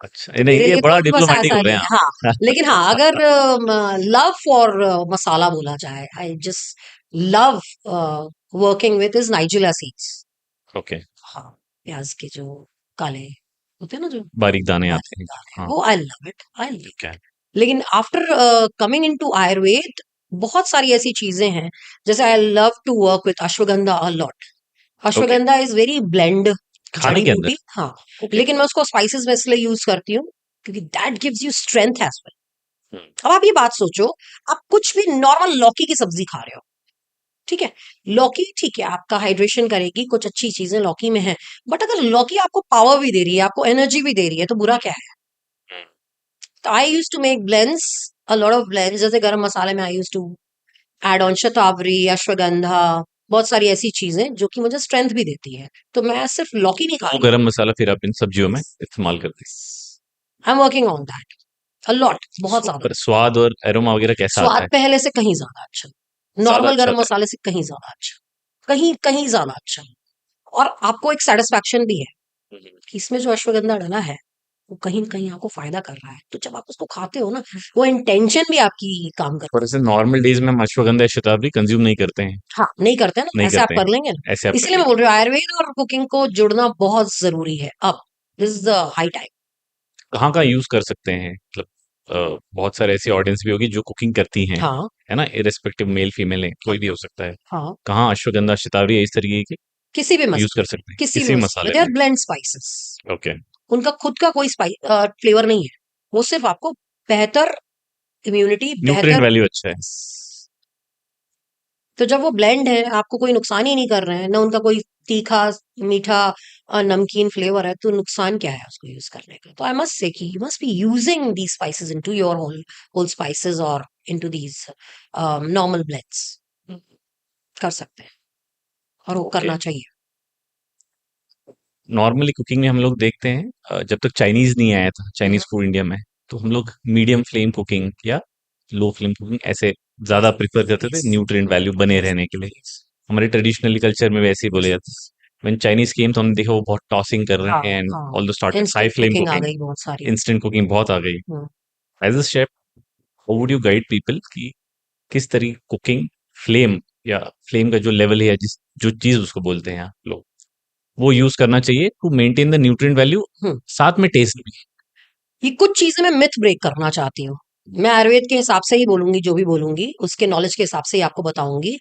अच्छा, तो नहीं मेरे ये लिए बड़ा कोई बस डिप्लोमेटिक ऐसा हो रहे नहीं हैं है, हाँ। आप। लेकिन हाँ, अगर लव फॉर मसाला बोला जाए, I just love working with is nigella seeds. Okay. हाँ, प्याज के जो काले होते हैं ना, जो बारीक दाने बारीक आते हैं। दाने हैं, हाँ। वो I love it, I love ठीक है। इट। लेकिन आफ्टर कमिंग इनटू आयुर्वेद, बहुत सारी ऐसी चीजें हैं, जैसे I love to work with ashwagandha a lot. Okay. Ashwagandha is very blend खाने जड़ी के अंदर। बूटी, हाँ। ओके। लेकिन मैं उसको स्पाइसेस में इसलिए यूज करती हूँ क्योंकि that gives you strength as well. Hmm. अब आप ये बात सोचो, आप कुछ भी नॉर्मल लौकी की सब्जी खा रहे हो, ठीक है? लौकी ठीक है, आपका हाइड्रेशन करेगी, कुछ अच्छी चीजें लौकी में है। बट अगर लौकी आपको पावर भी दे रही है, आपको एनर्जी भी दे रही है, तो बुरा क्या है? तो I use to make blends, a lot of blends. जैसे गरम मसाले में I use to add on shatavari, ashwagandha, बहुत सारी ऐसी चीजें जो कि मुझे स्ट्रेंथ भी देती है। तो मैं सिर्फ लौकी नहीं खा वो रही, गरम मसाला फिर आप इन सब्जियों में इस्तेमाल करते हैं। I am working on that a lot, बहुत ज्यादा। पर स्वाद और एरोमा वगैरह कैसा आता स्वाद है? पहले से कहीं ज्यादा अच्छा, ज्यादा नॉर्मल अच्छा गरम आता मसाले से कहीं ज्यादा अच्छा, कहीं कहीं ज्यादा अच्छा। और आपको एक सेटिस्फैक्शन भी है है। कि इसमें जो अश्वगंधा डला है वो कहीं न कहीं आपको फ़ायदा कर रहा है। तो जब आप उसको खाते हो ना, वो इंटेंशन भी आपकी काम करती और ऐसे नॉर्मल डेज में हम अश्वगंधा या शतावरी कंज्यूम नहीं करते हैं। है। हाँ, नहीं करते हैं ना, नहीं ऐसे आप करते हैं, कर लेंगे ना। ऐसे आप कर इसीलिए मैं लेंगे। बोल रही हूँ आयुर्वेद और कुकिंग को जुड़ना बहुत ज़रूरी है अब। This is the high time. कहाँ-कहाँ यूज़ कर सकते हैं? मतलब बहुत सारे ऐसी ऑडियंस भी होगी जो कुकिंग करती हैं, हाँ, है ना? इर्रेस्पेक्टिव मेल फीमेल है, कोई भी हो सकता है। हाँ, कहाँ अश्वगंधा, शतावरी इस तरीके के किसी भी यूज़ कर मसाले में, सकते हैं? किसी भी किसी मसाले मसाले दे में। Are blend spices. ओके। उनका खुद का कोई फ्लेवर नहीं है। वो सिर्फ़ आपको बेहतर इम्यूनिटी, न्यूट्रिएंट बेहतर वैल्यू अच्छा है। तो जब वो ब्लेंड है, आपको कोई नुकसान ही नहीं कर रहे हैं, ना उनका कोई तीखा, मीठा नमकीन फ्लेवर है, तो नुकसान क्या है उसको यूज़ करने का? तो आई मस्ट से कि you must be using these spices into your whole spices और इंटो दीज़ नॉर्मल ब्लेंड्स। कर सकते हैं और वो ओके। करना चाहिए। नॉर्मली कुकिंग में हम लोग देखते हैं जब तक चाइनीज़ नहीं आया था, हुँ, चाइनीज़ फूड इंडिया में, तो हम लोग मीडियम फ्लेम कुकिंग या लो फ्लेम कुकिंग ऐसे ज़्यादा प्रेफ़र करते थे यस, न्यूट्रिएंट वैल्यू बने रहने के लिए। यस। हमारे ट्रेडिशनली कल्चर में वैसे ही बोले जाते हैं। व्हेन चाइनीज़ केम तो हमने देखा वो बहुत टॉसिंग कर रहे हाँ, हैं एंड हाँ। All the started high instant flame cooking आ कुकिंग, गई बहुत सारी। इंस्टेंट कुकिंग बहुत आ गई। Hmm. As a chef how would you guide people कि किस तरह कुकिंग फ्लेम या फ्लेम का जो लेवल है या जिस जो चीज़ उसको बोलते हैं आप लोग, वो यूज़ करना चाहिए to maintain the nutrient value hmm. साथ में टेस्ट भी? ये कुछ चीज़ें मैं मिथ ब्रेक करना चाहती हूँ। मैं आयुर्वेद के हिसाब से ही बोलूँगी, जो भी बोलूँगी, उसके नॉलेज के हिसाब से ही आपको बताऊँगी।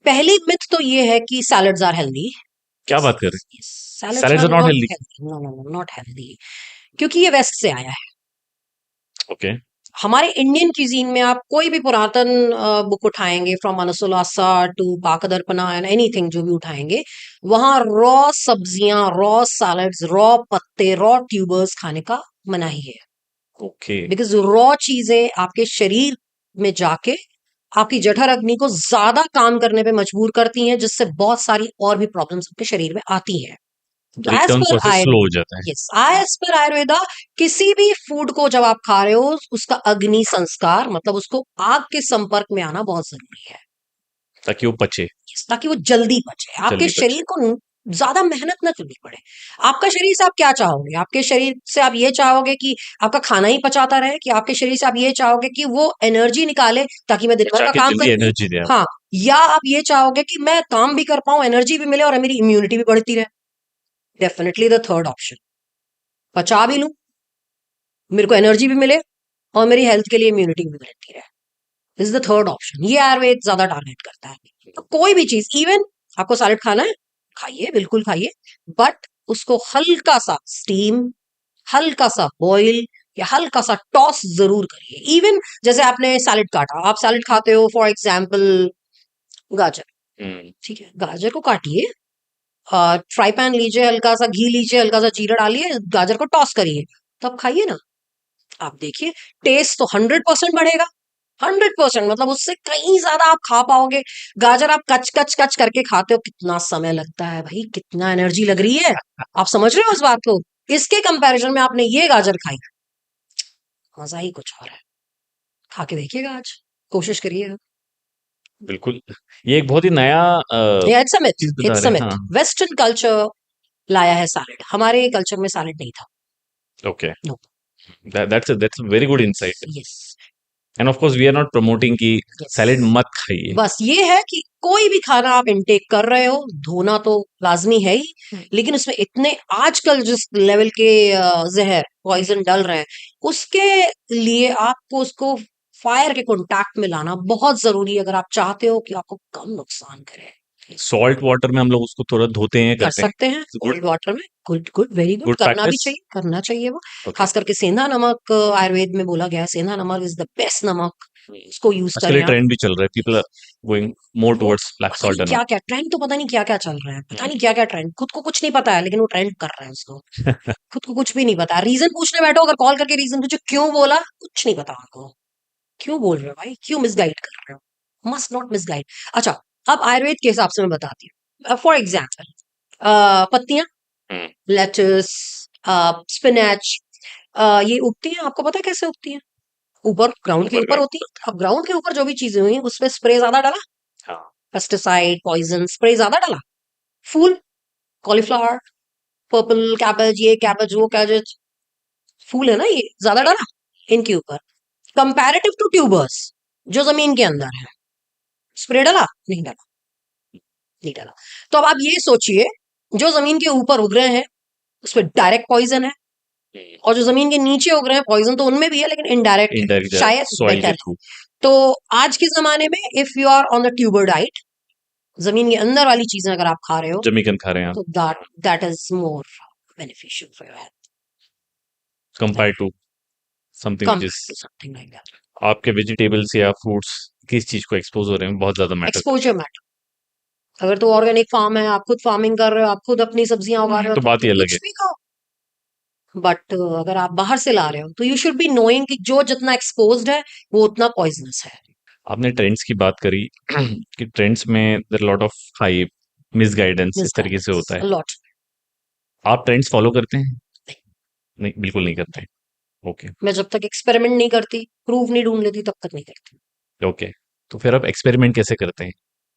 पहली मिथ तो ये है कि सैलड्स आर हेल्दी। क्या बात कर रहे हैं? Salads salads are are not not healthy. Healthy. No, no, no, not healthy. क्योंकि ये वेस्ट से आया है। ओके। हमारे इंडियन क्यूजीन में आप कोई भी पुरातन बुक उठाएँगे फ्रॉम मनुसोलासा टू पाकदर्पणा एंड एनीथिंग जो भी उठाएँगे, वहाँ रॉ सब्जियाँ, रॉ सैलड्स, रॉ पत्ते, रॉ ट्यूबर्स खाने का मनाही है। ओके। बिकॉज़ रॉ चीज़ें आपके शरीर में जाके आपकी जठर अग्नि को ज़्यादा काम करने पे मजबूर करती हैं, जिससे बहुत सारी और भी प्रॉब्लम्स आपके शरीर में आती हैं। तो एज़ ब्रेकडाउन पर प्रोसेस स्लो हो आयुर्वेदा, जाता है। यस, एज़ पर आयुर्वेदा, किसी भी फूड को जब आप खा रहे हो, उसका अग्नि संस्कार मतलब उसको आग के संपर्क में आना बहुत ज़रूरी है। ताकि वो पचे, यस, ताकि वो जल्दी पचे। आपके जल्दी पचे। शरीर को ज़्यादा मेहनत ना करनी पड़े। आपका शरीर से आप क्या चाहोगे? आपके शरीर से आप ये चाहोगे कि आपका खाना ही पचाता रहे, कि आपके शरीर से आप ये चाहोगे कि वो एनर्जी निकाले ताकि मैं दिन भर बचा का के काम कर जल्दी पाऊँ? एनर्जी दे हाँ, आपको। या आप ये चाहोगे कि मैं काम भी कर पाऊँ, एनर्जी भी मिले और मेरी इम्यूनिटी भी बढ़ती रहे? Definitely the third option. पचा भी लूँ, मेरे को एनर्जी भी मिले और मेरी हेल्थ के लिए इम्यूनिटी भी रहती रहे। This is the third option. ये आयुर्वेद ज्यादा टारगेट करता है। तो कोई भी चीज, इवन आपको सैलेड खाना है, खाइए, बिल्कुल खाइए, बट उसको हल्का सा स्टीम, हल्का सा बॉईल या हल्का सा टॉस जरूर करिए। इवन जैसे आपने सैलेड काटा, आप सैलेड खाते हो फॉर एग्जाम्पल गाजर, हुँ। ठीक है, गाजर को काटिए, फ्राई पैन लीजिए, हल्का सा घी लीजिए, हल्का सा जीरा डालिए, गाजर को टॉस करिए, तब खाइए ना। आप देखिए, टेस्ट तो 100% बढ़ेगा। 100% मतलब उससे कहीं ज्यादा आप खा पाओगे। गाजर आप कच कच कच करके खाते हो, कितना समय लगता है भाई, कितना एनर्जी लग रही है। आप समझ रहे हो उस बात को? इसके कंपैरिजन में आपने ये गाजर खाई, मजा ही कुछ और है। खा के देखिएगा आज, कोशिश करिएगा। बिल्कुल। ये एक बहुत ही नया इट्स अ मिथ, चीज़ बता इट्स अ रहे हैं। मिथ। हाँ, वेस्टर्न कल्चर लाया है सैलेड, हमारे कल्चर में सैलेड नहीं था। Okay. No. That's a very good yes, insight yes, and of course we are not promoting कि यस। सैलेड मत खाइए। बस ये है कि कोई भी खाना आप इनटेक कर रहे हो, धोना तो लाजमी है ही, लेकिन उसमें इतने आजकल जिस लेवल के जहर पॉइजन डल रहे हैं, उसके लिए आपको उसको फायर के कांटेक्ट में लाना बहुत जरूरी है, अगर आप चाहते हो कि आपको कम नुकसान करे। सॉल्ट वाटर में हम लोग उसको थोड़ा धोते हैं, कर करते हैं। सकते हैं गुड कोल्ड वाटर में। Good, good, very good, good करना भी प्रैक्टिस। चाहिए, करना चाहिए वो। ओके। खास करके सेंधा नमक, आयुर्वेद में बोला गया है सेंधा नमक इज द बेस्ट नमक, उसको यूज आजकल करें ये आप। ट्रेंड भी चल रहा है। पीपल आर गोइंग मोर वो टुवर्ड्स ब्लैक पता सॉल्ट नहीं एंड ऑल। क्या क्या ट्रेंड, तो पता नहीं क्या क्या चल रहा है, पता नहीं क्या क्या ट्रेंड, खुद को कुछ नहीं पता है लेकिन वो ट्रेंड कर रहे हैं उसको। खुद को कुछ भी नहीं पता, रीजन पूछने बैठो अगर कॉल करके, रीजन पूछो क्यों बोला, कुछ नहीं पता उनको। क्यों बोल रहे हो भाई, क्यों मिसगाइड कर रहे हो? Must not misguide. अच्छा, अब आयुर्वेद के हिसाब से मैं बताती हूँ. फॉर एग्जाम्पल, पत्तियां, लेटस, स्पिनच, ये उगती हैं. आपको पता है कैसे उगती हैं? ऊपर ग्राउंड के ऊपर होती है. अब ग्राउंड के ऊपर जो भी चीजें हुई उसमें स्प्रे ज्यादा डाला, पेस्टिसाइड, पॉइजन स्प्रे ज्यादा डाला. फूल, कॉलीफ्लावर, पर्पल कैबेज, ये कैबेज, वो कैबेज, फूल है ना, ये ज्यादा डाला इनके ऊपर. कंपैरेटिव टू ट्यूबर्स जो जमीन के अंदर है, स्प्रे डाला नहीं डाला? नहीं डाला. तो अब आप ये सोचिए, जो जमीन के ऊपर उग रहे हैं उसमें डायरेक्ट पॉइजन है, और जो जमीन के नीचे उग रहे हैं पॉइजन तो उनमें भी है लेकिन इनडायरेक्ट, शायद बेटर. तो आज के जमाने में if you are on the tuber diet, जमीन के अंदर वाली चीजें अगर आप खा रहे हो, जमीकन खा रहे हैं, तो that is more beneficial for your health compare to something like that. आपके वेजिटेबल्स या फ्रूट्स किस चीज को एक्सपोज हो रहे हैं बहुत ज्यादा मैटर. Exposure matter. अगर तो ऑर्गेनिक फार्म है, आप खुद फार्मिंग कर रहे हो, आप खुद अपनी सब्जियां उगा रहे हो, तो बात ही अलग है. कुछ भी खाओ. बट अगर आप बाहर से ला रहे हो तो यू शुड बी नोइंग कि जो जितना एक्सपोज्ड है वो उतना पॉइजनस है. आपने ट्रेंड्स की बात करी कि ट्रेंड्स में there lot of hype, misguidance, इस तरीके से होता है. लॉट. आप ट्रेंड्स फॉलो करते हैं? नहीं, बिल्कुल नहीं करते. ओके. मैं जब तक एक्सपेरिमेंट नहीं करती, प्रूफ नहीं ढूंढ लेती, तब तक नहीं करती. ओके. तो फिर आप एक्सपेरिमेंट कैसे करते हैं?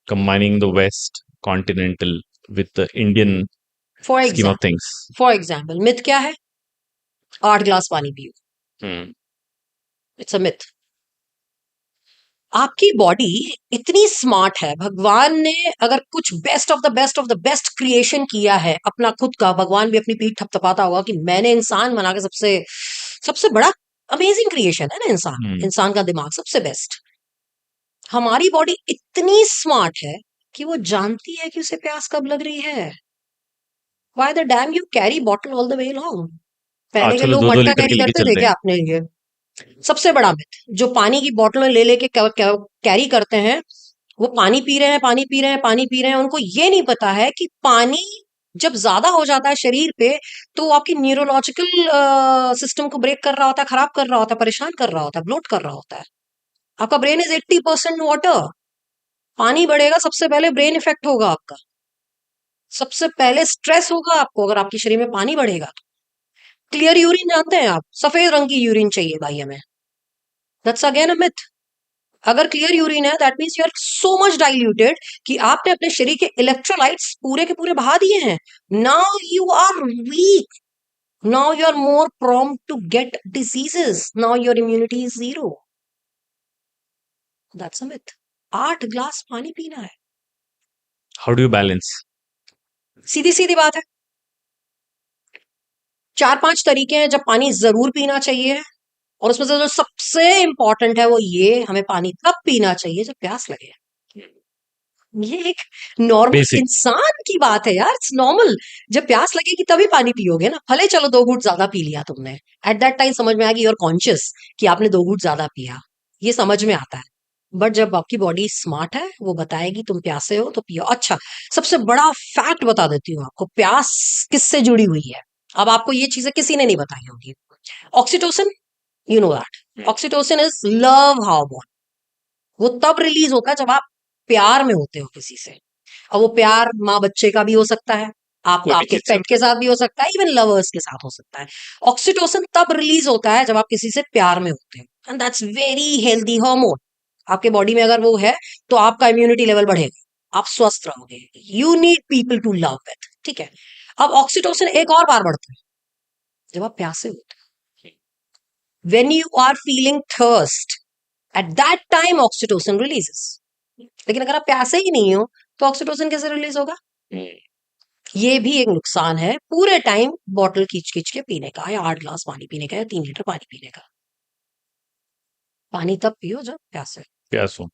Combining the west continental with the Indian scheme of things. For example, myth क्या है? 8 ग्लास पानी पियो. It's a myth. आपकी बॉडी इतनी स्मार्ट है, भगवान ने अगर कुछ best of the best creation किया है अपना खुद का, भगवान भी अपनी पीठ थपथपाता होगा कि मैंने इंसान बना के सबसे बड़ा अमेजिंग क्रिएशन है ना इंसान. इंसान का दिमाग सबसे बेस्ट. हमारी बॉडी इतनी स्मार्ट है कि वो जानती है कि उसे प्यास कब लग रही है. Why the damn you carry bottle all the way long. पहले के लोग मटका कैरी करते थे क्या अपने लिए? सबसे बड़ा मिथ, जो पानी की बोतल ले लेके कैरी करते हैं, वो पानी पी रहे हैं, पानी पी रहे हैं, पानी पी रहे हैं. उनको ये नहीं पता है कि पानी जब ज्यादा हो जाता है शरीर पे तो आपकी न्यूरोलॉजिकल सिस्टम को ब्रेक कर रहा होता है, खराब कर रहा होता है, परेशान कर रहा होता है, ब्लोट कर रहा होता है. आपका ब्रेन इज 80% वाटर. पानी बढ़ेगा, सबसे पहले ब्रेन इफेक्ट होगा आपका, सबसे पहले स्ट्रेस होगा आपको अगर आपके शरीर में पानी बढ़ेगा तो. क्लियर यूरिन जानते हैं आप? सफेद रंग की यूरिन चाहिए भाई हमें. That's again a myth. अगर क्लियर यूरिन है that means you are so much diluted कि आपने अपने शरीर के इलेक्ट्रोलाइट्स पूरे के पूरे बहा दिए हैं. Now you are weak. Now you are more prone to get diseases. Now your immunity is 0. That's a myth. 8 glass पानी पीना है. How do you balance? सीधी सीधी बात है. 4-5 तरीके हैं जब पानी जरूर पीना चाहिए, और उसमें से जो सबसे इंपॉर्टेंट है वो ये, हमें पानी तब पीना चाहिए जब प्यास लगे. ये एक नॉर्मल इंसान की बात है यार. It's normal. जब प्यास लगेगी तभी पानी पियोगे ना. भले चलो 2 घूंट ज्यादा पी लिया तुमने, एट दैट टाइम समझ में आएगी, यू आर कॉन्शियस कि आपने 2 घूंट ज्यादा पिया, ये समझ में आता है. बट जब आपकी बॉडी स्मार्ट है, वो बताएगी तुम प्यासे हो तो पियो. अच्छा, सबसे बड़ा फैक्ट बता देती हूँ आपको, प्यास किससे जुड़ी हुई है. अब आपको ये चीजें किसी ने नहीं बताई होगी. Oxytocin, you know that. Oxytocin is love hormone. वो तब रिलीज होता है जब आप प्यार में होते हो किसी से. और वो प्यार माँ बच्चे का भी हो सकता है, आपके पेट के साथ भी हो सकता है, इवन लवर्स के साथ हो सकता है. ऑक्सीटोसिन तब रिलीज होता है जब आप किसी से प्यार में होते हैं, and that's very healthy hormone. आपके बॉडी में अगर वो है तो आपका इम्यूनिटी लेवल बढ़ेगा, आप स्वस्थ रहोगे. You need people to love with. ठीक है. अब ऑक्सीटोसिन एक और बार बढ़ता है जब आप प्यासे होते हैं. When you are feeling thirst, at that time oxytocin releases. लेकिन अगर आप प्यासे ही नहीं हो तो ऑक्सीटोसिन कैसे रिलीज होगा? ये भी एक नुकसान है पूरे टाइम बॉटल खींच खींच के पीने का, या 8 ग्लास पानी पीने का, या 3 लीटर पानी पीने का. पानी तब पियो जब प्यासे हो.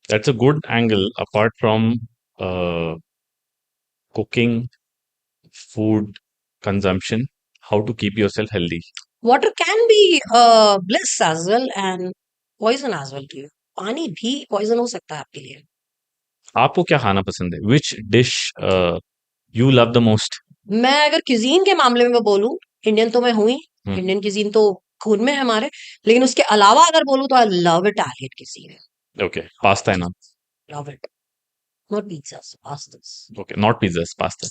That's a good angle apart from cooking, food consumption, how to keep yourself healthy. Water can be bliss as well and poison as well to you. पानी भी poison हो सकता है आपके लिए. आपको क्या खाना पसंद है? Which dish you love the most? मैं अगर cuisine के मामले में बोलूं, इंडियन तो मैं हूं ही. इंडियन cuisine तो खून में है हमारे. लेकिन उसके अलावा अगर बोलूं तो I love Italian cuisine. Okay, pasta है ना? Love it. Not pizzas, pastas. Okay, not pizzas, pasta.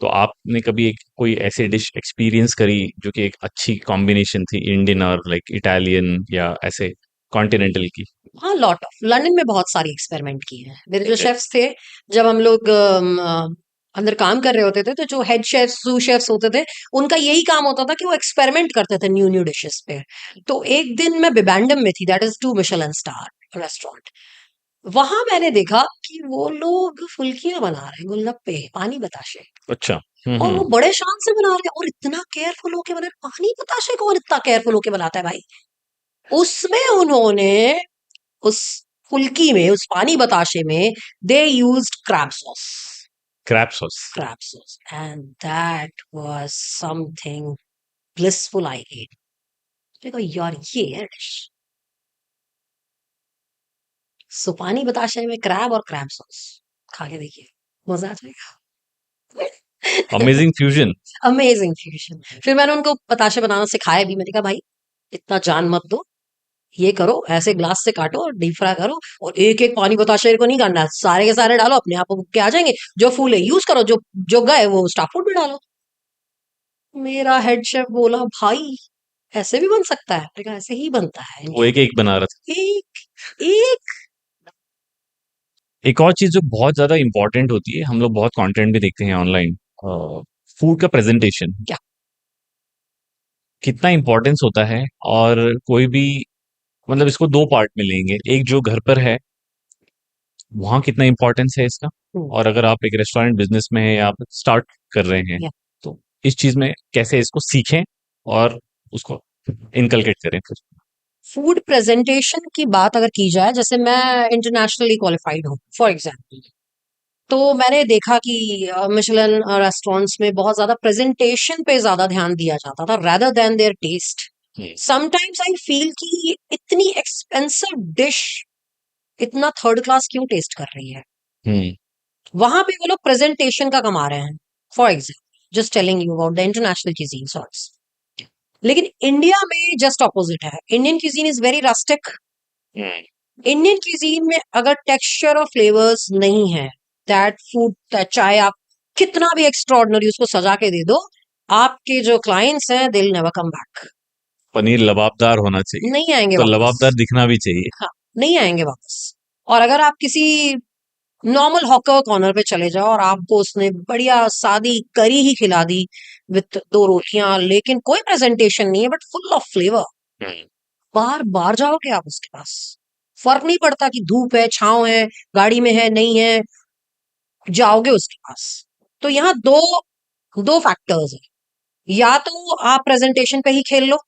तो आपने कभी एक कोई ऐसी डिश एक्सपीरियंस करी जो कि एक अच्छी कॉम्बिनेशन थी, इंडियन और लाइक इटालियन या ऐसे कॉन्टिनेंटल की? हाँ, लॉट ऑफ लंदन में बहुत सारी एक्सपेरिमेंट किए हैं मेरे जो जैसे? शेफ्स थे। जब हम लोग अंदर काम कर रहे होते थे तो जो हेड शेफ्स सू शेफ्स होते थे उनका यही काम होता था कि वो एक्सपेरिमेंट करते थे न्यू न्यू डिशेस पे। तो एक दिन मैं बिबैंडम में थी, दैट इज 2 मिशेलन स्टार रेस्टोरेंट। वहां मैंने देखा कि वो लोग फुल्कियां बना रहे हैं, गोलगप्पे, पानी बताशे, अच्छा। और वो बड़े शान से बना रहे हैं और इतना केयरफुल होके बना रहे। पानी बताशे कौन इतना केयरफुल होके बनाता है भाई? उसमें उन्होंने उस फुल्की में, उस पानी बताशे में, they used crab sauce. Crab sauce? Crab sauce, and that was something blissful I ate. देखो यार, ये है डिश। सो पानी बताशे में क्रैब और क्रैब सॉस खा के देखिए, मजा आ जाएगा। Amazing fusion. Amazing fusion. फिर मैंने उनको बताशे बनाना सिखाया भी। मैंने कहा भाई इतना जान मत दो, ये करो, ऐसे ग्लास से काटो और डीप फ्राई करो, और एक एक पानी बताशे को नहीं करना, सारे के सारे डालो, अपने आप के आ जाएंगे। जो फूल है यूज करो, जो जो गए वो स्टाफ फूड में डालो। मेरा हेड शेफ बोला भाई ऐसे भी बन सकता है? मैंने कहा ऐसे ही बनता है वो इंडिया एक एक बना रहा था। में। एक एक एक और चीज जो बहुत ज्यादा इंपॉर्टेंट होती है, हम लोग बहुत कंटेंट भी देखते हैं ऑनलाइन, फूड का प्रेजेंटेशन क्या? कितना इंपॉर्टेंस होता है। और कोई भी, मतलब इसको दो पार्ट में लेंगे, एक जो घर पर है वहाँ कितना इंपॉर्टेंस है इसका, हम्म, और अगर आप एक रेस्टोरेंट बिजनेस में हैं या आप स्टार्ट कर रहे हैं, या तो इस चीज में कैसे इसको सीखें और उसको इनकलकेट करें फिर। फूड प्रेजेंटेशन की बात अगर की जाए, जैसे मैं इंटरनेशनली क्वालिफाइड हूँ फॉर एग्जाम्पल, तो मैंने देखा कि मिशेलन रेस्टोरेंट्स में बहुत ज्यादा प्रेजेंटेशन पे ज्यादा ध्यान दिया जाता था rather then there taste. Sometimes I feel कि इतनी एक्सपेंसिव डिश इतना थर्ड क्लास क्यों टेस्ट कर रही है? हम्म। वहां पे वो लोग प्रेजेंटेशन का कमा रहे हैं। For example just telling you about the international cuisine sorts. लेकिन इंडिया में जस्ट ऑपोजिट है। Indian cuisine is very rustic. Indian cuisine में अगर टेक्सचर और फ्लेवर्स नहीं है, दैट फूड, चाहे आप कितना भी एक्स्ट्रॉर्डनरी उसको सजा के दे दो, आपके जो क्लाइंट्स हैं they will never come back. Paneer lababdar होना चाहिए, नहीं आएंगे तो वापस। लबाबदार दिखना भी चाहिए। हाँ, नहीं आएंगे वापस। और अगर आप किसी नॉर्मल हॉकर कॉर्नर पे चले जाओ और आपको उसने बढ़िया सादी करी ही खिला दी विथ 2 रोटियां, लेकिन कोई प्रेजेंटेशन नहीं है बट फुल ऑफ फ्लेवर, बार बार जाओगे आप उसके पास। फर्क नहीं पड़ता कि धूप है, छांव है, गाड़ी में है, नहीं है, जाओगे उसके पास। तो यहाँ दो दो फैक्टर्स है। या तो आप प्रेजेंटेशन पे ही खेल लो,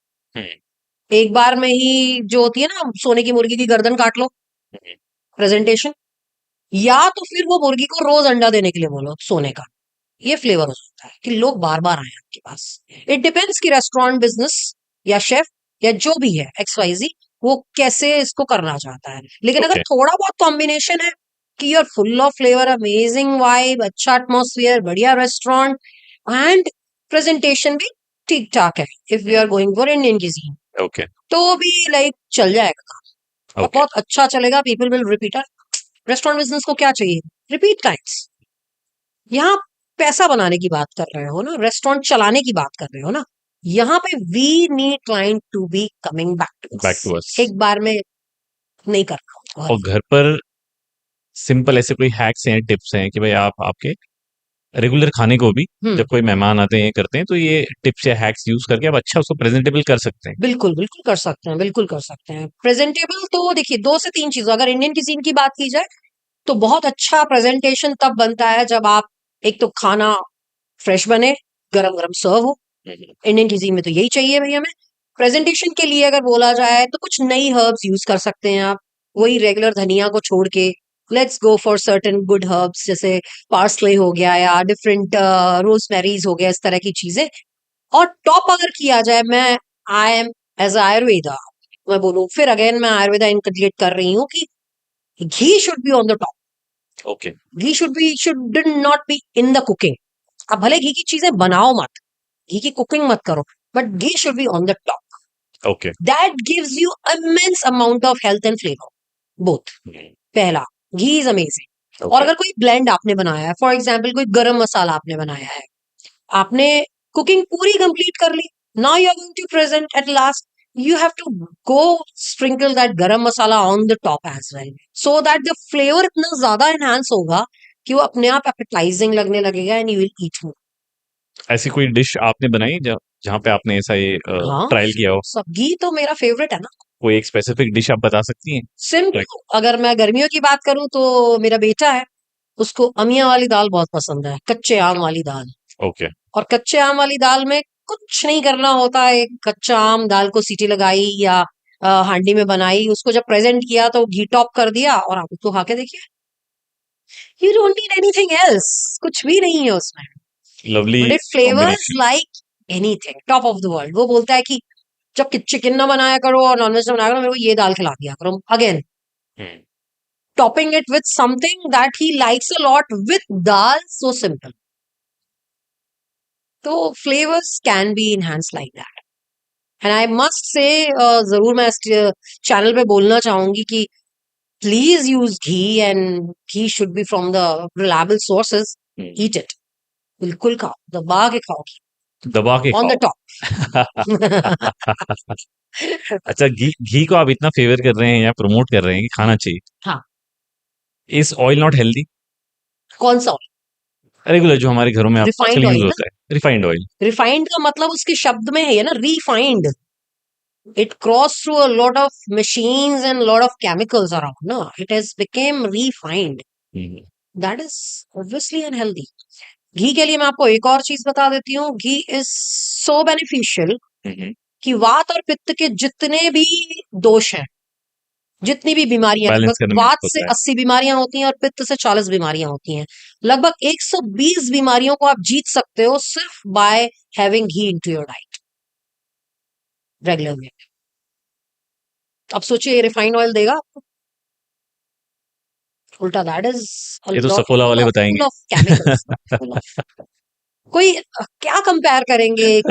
एक बार में ही जो होती है ना सोने की मुर्गी की गर्दन काट लो, प्रेजेंटेशन। या तो फिर वो मुर्गी को रोज अंडा देने के लिए बोलो सोने का। ये फ्लेवर हो सकता है कि लोग बार बार आए आपके पास। इट डिपेंड्स कि रेस्टोरेंट बिजनेस या शेफ या जो भी है XYZ वो कैसे इसको करना चाहता है। लेकिन अगर ओके। थोड़ा बहुत कॉम्बिनेशन है कि you're full of flavour, amazing vibe, अच्छा एटमोसफियर, बढ़िया रेस्टोरेंट, एंड प्रेजेंटेशन भी ठीक ठाक है, if you are going for Indian cuisine, okay. तो भी लाइक चल जाएगा और ओके। बहुत अच्छा चलेगा। People will repeat. Restaurant business को क्या चाहिए? Repeat times. यहाँ पैसा बनाने की बात कर रहे हो ना, रेस्टोरेंट चलाने की बात कर रहे हो ना, यहाँ पे we need client to be coming back to back us. To us. एक बार में नहीं करना और घर पर सिंपल ऐसे कोई हैक्स हैं, टिप्स हैं कि भाई आप आपके रेगुलर खाने को भी, हम्म, जब कोई मेहमान आते हैं करते हैं, तो ये टिप्स या हैक्स यूज करके आप अच्छा उसको प्रेजेंटेबल कर सकते हैं। बिल्कुल बिल्कुल कर सकते हैं, बिल्कुल कर सकते हैं। प्रेजेंटेबल तो देखिए 2 से 3 चीजों, अगर इंडियन cuisine की बात की जाए तो बहुत अच्छा प्रेजेंटेशन तब बनता है जब आप, एक तो खाना फ्रेश बने, गरम गरम सर्व हो। इंडियन cuisine में तो यही चाहिए भैया हमें। प्रेजेंटेशन के लिए अगर बोला जाए तो कुछ नई हर्ब्स यूज कर सकते हैं आप, वही रेगुलर धनिया को छोड़ के let's go for certain good herbs, जैसे पार्सले हो गया या डिफरेंट रोजमेरीज हो गया, इस तरह की चीजें। और टॉप अगर किया जाए, मैं आई एम एज आयुर्वेदा, मैं बोलूं फिर अगेन, मैं आयुर्वेदा इनकलकेट कर रही हूँ कि ghee should be on the top. Okay. Ghee should not be in the cooking. आप भले घी की चीजें बनाओ मत, घी की कुकिंग मत करो, but ghee should be on the top. Okay. That gives you immense amount of health and flavor, both. पहला, घी इज अमेजिंग। और अगर कोई ब्लेंड आपने बनाया है, फॉर एग्जाम्पल कोई गरम मसाला आपने बनाया है, आपने कुकिंग पूरी कंप्लीट कर ली, now you are going to present at last, you have to go sprinkle that garam masala on the top as well, so that the flavor इतना ज्यादा enhance होगा कि वो अपने आप appetizing लगने लगेगा and you will eat more. ऐसी कोई डिश आपने बनाई जहाँ पे आपने ऐसा ये हाँ, ट्रायल किया हो? सब घी तो मेरा फेवरेट है ना। कोई एक स्पेसिफिक डिश आप बता सकती हैं? सिंपल, अगर मैं गर्मियों की बात करूं तो मेरा बेटा है, उसको अमिया वाली दाल बहुत पसंद है, कच्चे आम वाली दाल। ओके। और कच्चे आम वाली दाल में कुछ नहीं करना होता है, कच्चा आम दाल को सीटी लगाई या हांडी में बनाई, उसको जब प्रेजेंट किया तो घी टॉप कर दिया और आप उसको खा के देखिए, you don't need anything else, कुछ भी नहीं है उसमें, lovely but it flavours like anything, top of the world. वो बोलता है कि जब चिकन ना बनाया करो और नॉनवेज ना बनाया करो, मेरे को ये दाल खिला दिया करो। Again topping it with something that he likes a lot with dal, so simple. So flavors can be enhanced like that. And I must say, जरूर मैं इस चैनल पे बोलना चाहूंगी कि please use ghee, and ghee should be from the reliable sources. Eat it. बिल्कुल खाओ, दबा के खाओ, दबा के on the खाओ। top. अच्छा, घी को आप इतना फेवर कर रहे हैं या प्रमोट कर रहे हैं कि खाना चाहिए। हाँ। Is oil not healthy? कौन सा ऑयल? रेगुलर जो हमारे घरों में रिफाइंड आजकल यूज ऑयल ना? होता है, रिफाइंड ऑयल। रिफाइंड का मतलब उसके शब्द में है ना, refined. It crossed through a lot of machines and a lot of chemicals around. No, it has become refined. That is obviously unhealthy. घी के लिए मैं आपको एक और चीज बता देती हूँ, घी इज सो बेनिफिशियल कि वात और पित्त के जितने भी दोष हैं, जितनी भी बीमारियां, बैलेंस लगभग करने में वात होता से है। 80 बीमारियां होती हैं और पित्त से 40 बीमारियां होती हैं। लगभग 120 बीमारियों को आप जीत सकते हो सिर्फ by having ghee into your diet regularly. अब सोचिए रिफाइंड ऑयल देगा आपको, उल्टा दैट इज ये तो सफोला वाले बताएंगे। Full of chemicals. कोई क्या कंपेयर करेंगे एक